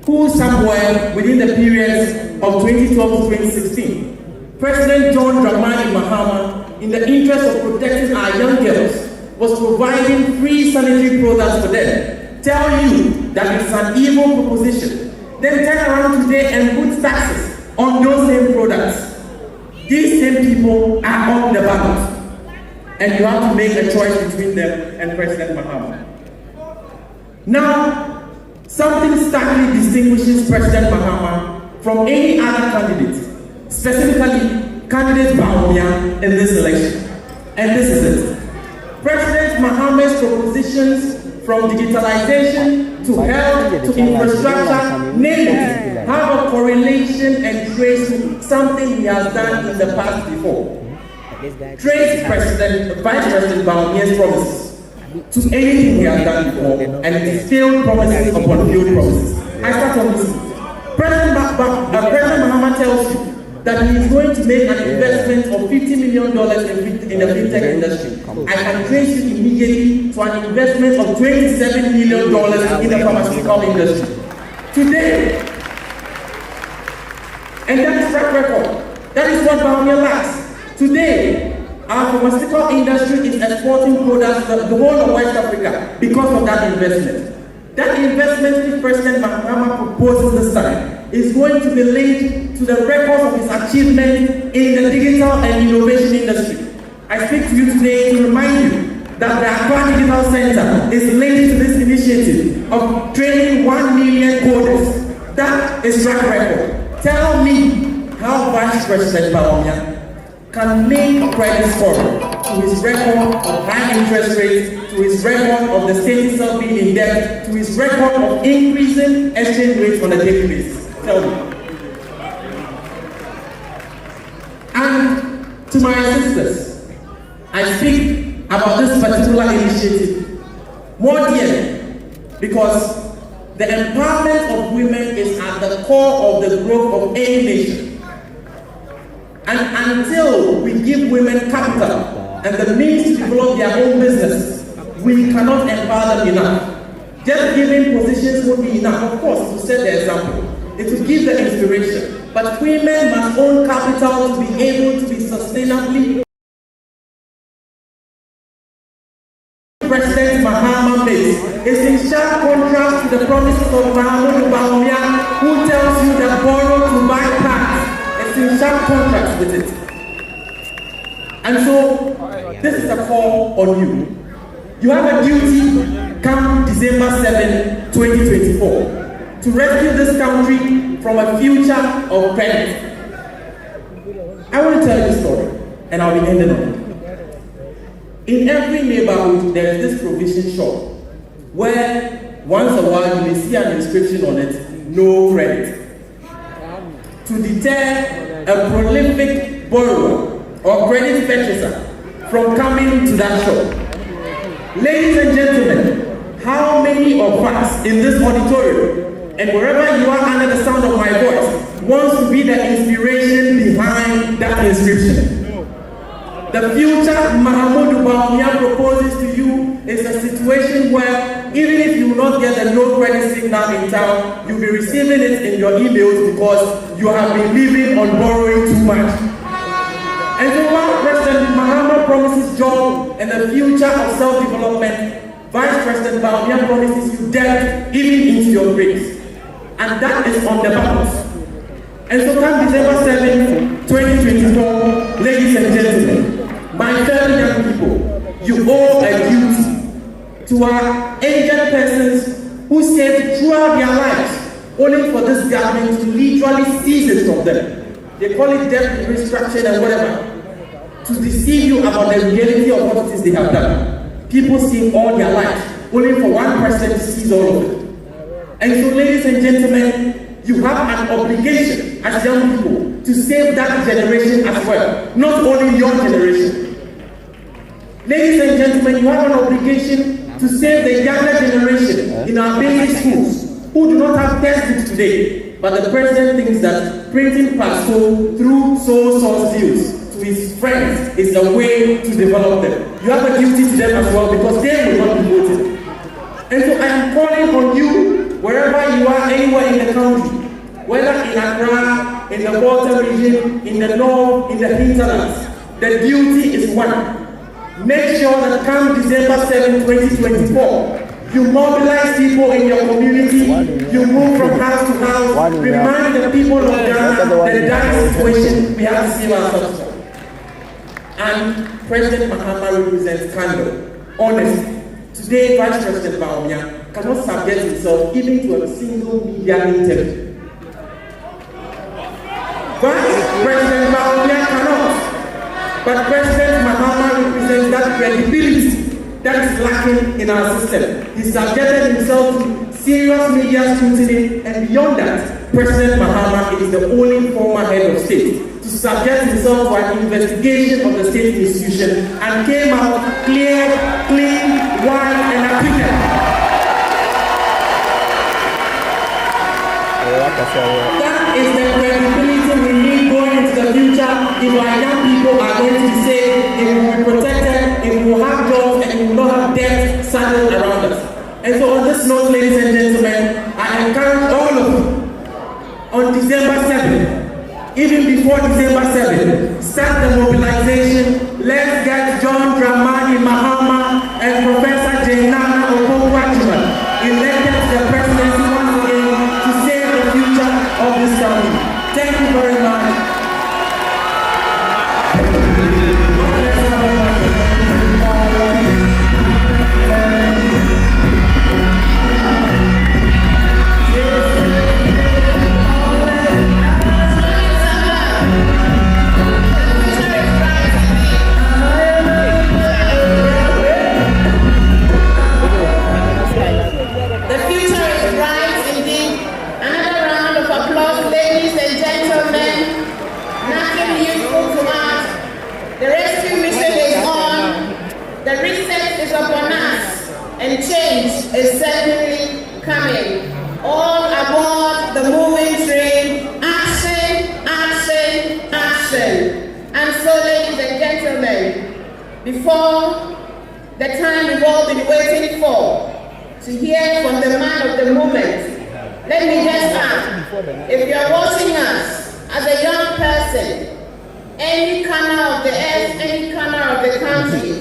who somewhere within the periods of 2012 to 2016, President John Dramani Mahama, in the interest of protecting our young girls, was providing free sanitary products for them, tell you that it's an evil proposition, then turn around today and put taxes on those same products. These same people are on the ballot. And you have to make a choice between them and President Mahama. Now, something starkly distinguishes President Mahama from any other candidate, specifically candidate Baumia in this election. And this is it. President Mahama's propositions from digitalization to health to infrastructure, name it, have a correlation and trace something he has done in the past before. Trace Vice President Baumia's promises to anything he has done before, and it is failed promises upon failed promises. I start on this. President Mahama tells you that he is going to make an investment of $50 million in the fintech industry. I can trace you immediately to an investment of $27 million in the pharmaceutical industry. Today, and that is track record. That is what Baumia lacks. Today, our pharmaceutical industry is exporting products to the whole of West Africa because of that investment. That investment, which President Mahama proposes this time, is going to be linked to the records of his achievement in the digital and innovation industry. I speak to you today to remind you that the Accra Digital Center is linked to this initiative of training 1 million coders. That is track record. Tell me how Vice President Baumia can link credit score to his record of high interest rates, to his record of the state itself being in debt, to his record of increasing exchange rates on a daily basis. Tell me. And to my sisters, I speak about this particular initiative more dearly because the empowerment of women is at the core of the growth of any nation. And until we give women capital and the means to develop their own business, we cannot empower them enough. Just giving positions won't be enough. Of course, to set the example, it will give the inspiration. But women must own capital to be able to be sustainably. President Mahama makes is in sharp contrast to the promises of Mahama Baumia, who tells you that borrow to buy parts. In sharp contrast with it. And so this is a call on you. You have a duty come December 7, 2024 to rescue this country from a future of credit. I want to tell you a story, and I'll be ending on it. In every neighborhood, there is this provision shop where once a while you may see an inscription on it, no credit. To deter a prolific borrower or credit purchaser from coming to that shop. Ladies and gentlemen, how many of us in this auditorium and wherever you are under the sound of my voice wants to be the inspiration behind that inscription? The future Mahamudu Bawumia proposes to you is a situation where even if you will not get the no credit signal in town, you'll be receiving it in your emails because you have been living on borrowing too much. And so while President Mahama promises job and the future of self-development, Vice President Bawumia promises you debt even into your graves. And that is on the balance. And so come December 7, 2024, ladies and gentlemen, my fellow young people, you owe a duty to our aged persons who saved throughout their lives, only for this government to literally seize it from them. They call it debt restructuring and whatever, to deceive you about the reality of what it is they have done. People save all their lives, only for one person to seize all of it. And so, ladies and gentlemen, you have an obligation as young people to save that generation as well, not only your generation. Ladies and gentlemen, you have an obligation to save the younger generation in our basic schools who do not have textbooks today, but the president thinks that printing passport through sole source deals to his friends is a way to develop them. You have a duty to them as well because they will not be voted. And so I am calling on you, wherever you are, anywhere in the country, whether in Accra, in the Volta region, in the north, in the hinterlands, the duty is one. Make sure that come December 7, 2024, you mobilize people in your community, you move from house to house, remind the people of Ghana the dire situation we have to save ourselves from. And President Mahama represents candor, honesty. Today, Vice President Bawumia cannot subject himself even to a single media interview. Vice President Bawumia cannot. But President Mahama represents that credibility that is lacking in our system. He subjected himself to serious media scrutiny, and beyond that, President Mahama is the only former head of state to subject himself to an investigation of the state institution and came out clear, clean, white, and acquitted. That is the credibility we need going into the future if our young people are going to be safe, if we will be protected, if we will have jobs, and we will not have debt saddled around us. And so on this note, ladies and gentlemen, I encourage all of you on December 7th, even before December 7th, start the mobilization. Let's get John Dramani Mahama and Professor Jainana Opoku elected to the presidency once again to save the future of this country. Thank you very much. And change is certainly coming. All aboard the moving train. Action, action, action. And so, ladies and gentlemen, before the time we've all been waiting for to hear from the man of the moment, let me just ask, if you're watching us as a young person, any corner of the earth, any corner of the country,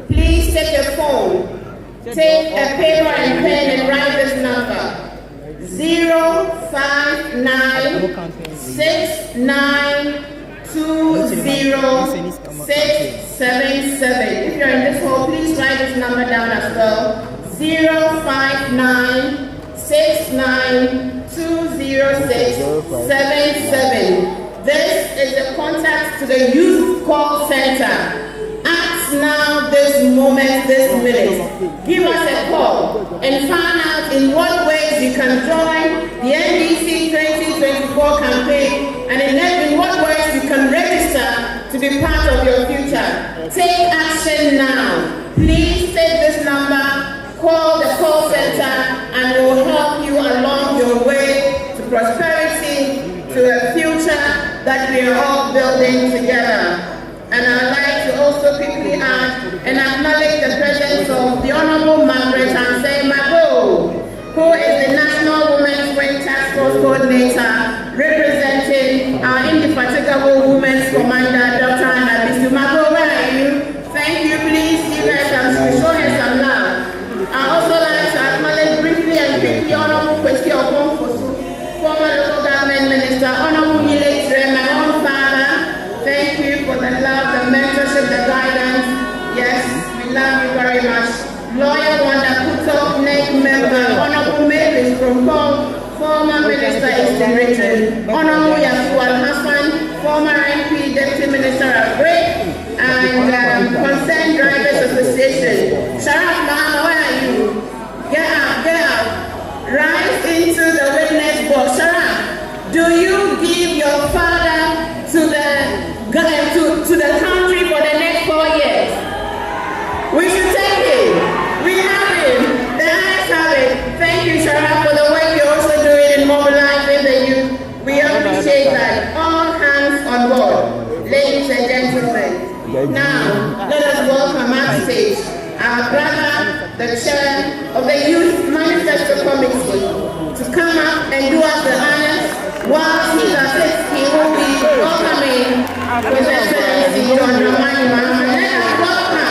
please take your phone. Take a paper and pen and write this number. 059692066. If you're in this hall, please write this number down as well. 05969206777. This is the contact to the youth call center. Act now, this moment, this minute. Give us a call and find out in what ways you can join the NDC 2024 campaign and in what ways you can register to be part of your future. Take action now. Please take this number, call the call center, and it will help you along your way to prosperity, to a future that we are all building together. And I'd like to also quickly add and acknowledge the presence of the Honorable Margaret Ansei-Mago, who is the National Women's Wing Task Force Coordinator, representing our indefatigable Women's Commander, Dr. Anna Bisu. Mago, where are you? Thank you. Please give her show her some love. I also like to acknowledge briefly and quickly Honorable Kwesi Opoku, former local government minister, Honorable Yile Tre, my own father. Thank you for the love, the mentorship, the guidance. Yes, we love you very much. Lawyer Wanda Kuto, NEC member, Honorable Mavis from former Minister Eastern Region, Honorable Yafu Al-Hassan, former MP, Deputy Minister of Great, and Concerned Drivers Association. Sharaf Mahama, where are you? Get out. Rise into the witness box. Sharaf, do you give your father to the country for the next 4 years? We should take him. We have him. The eyes have it. Thank you, Shara, for the work you're also doing in mobilizing the youth. We appreciate that. All hands on board, ladies and gentlemen. Now, let us welcome on stage our brother, the chair of the Youth Manifesto Committee, to come up and do us the honors. While he assists, he will be welcoming His Excellency John Mahama. Let us welcome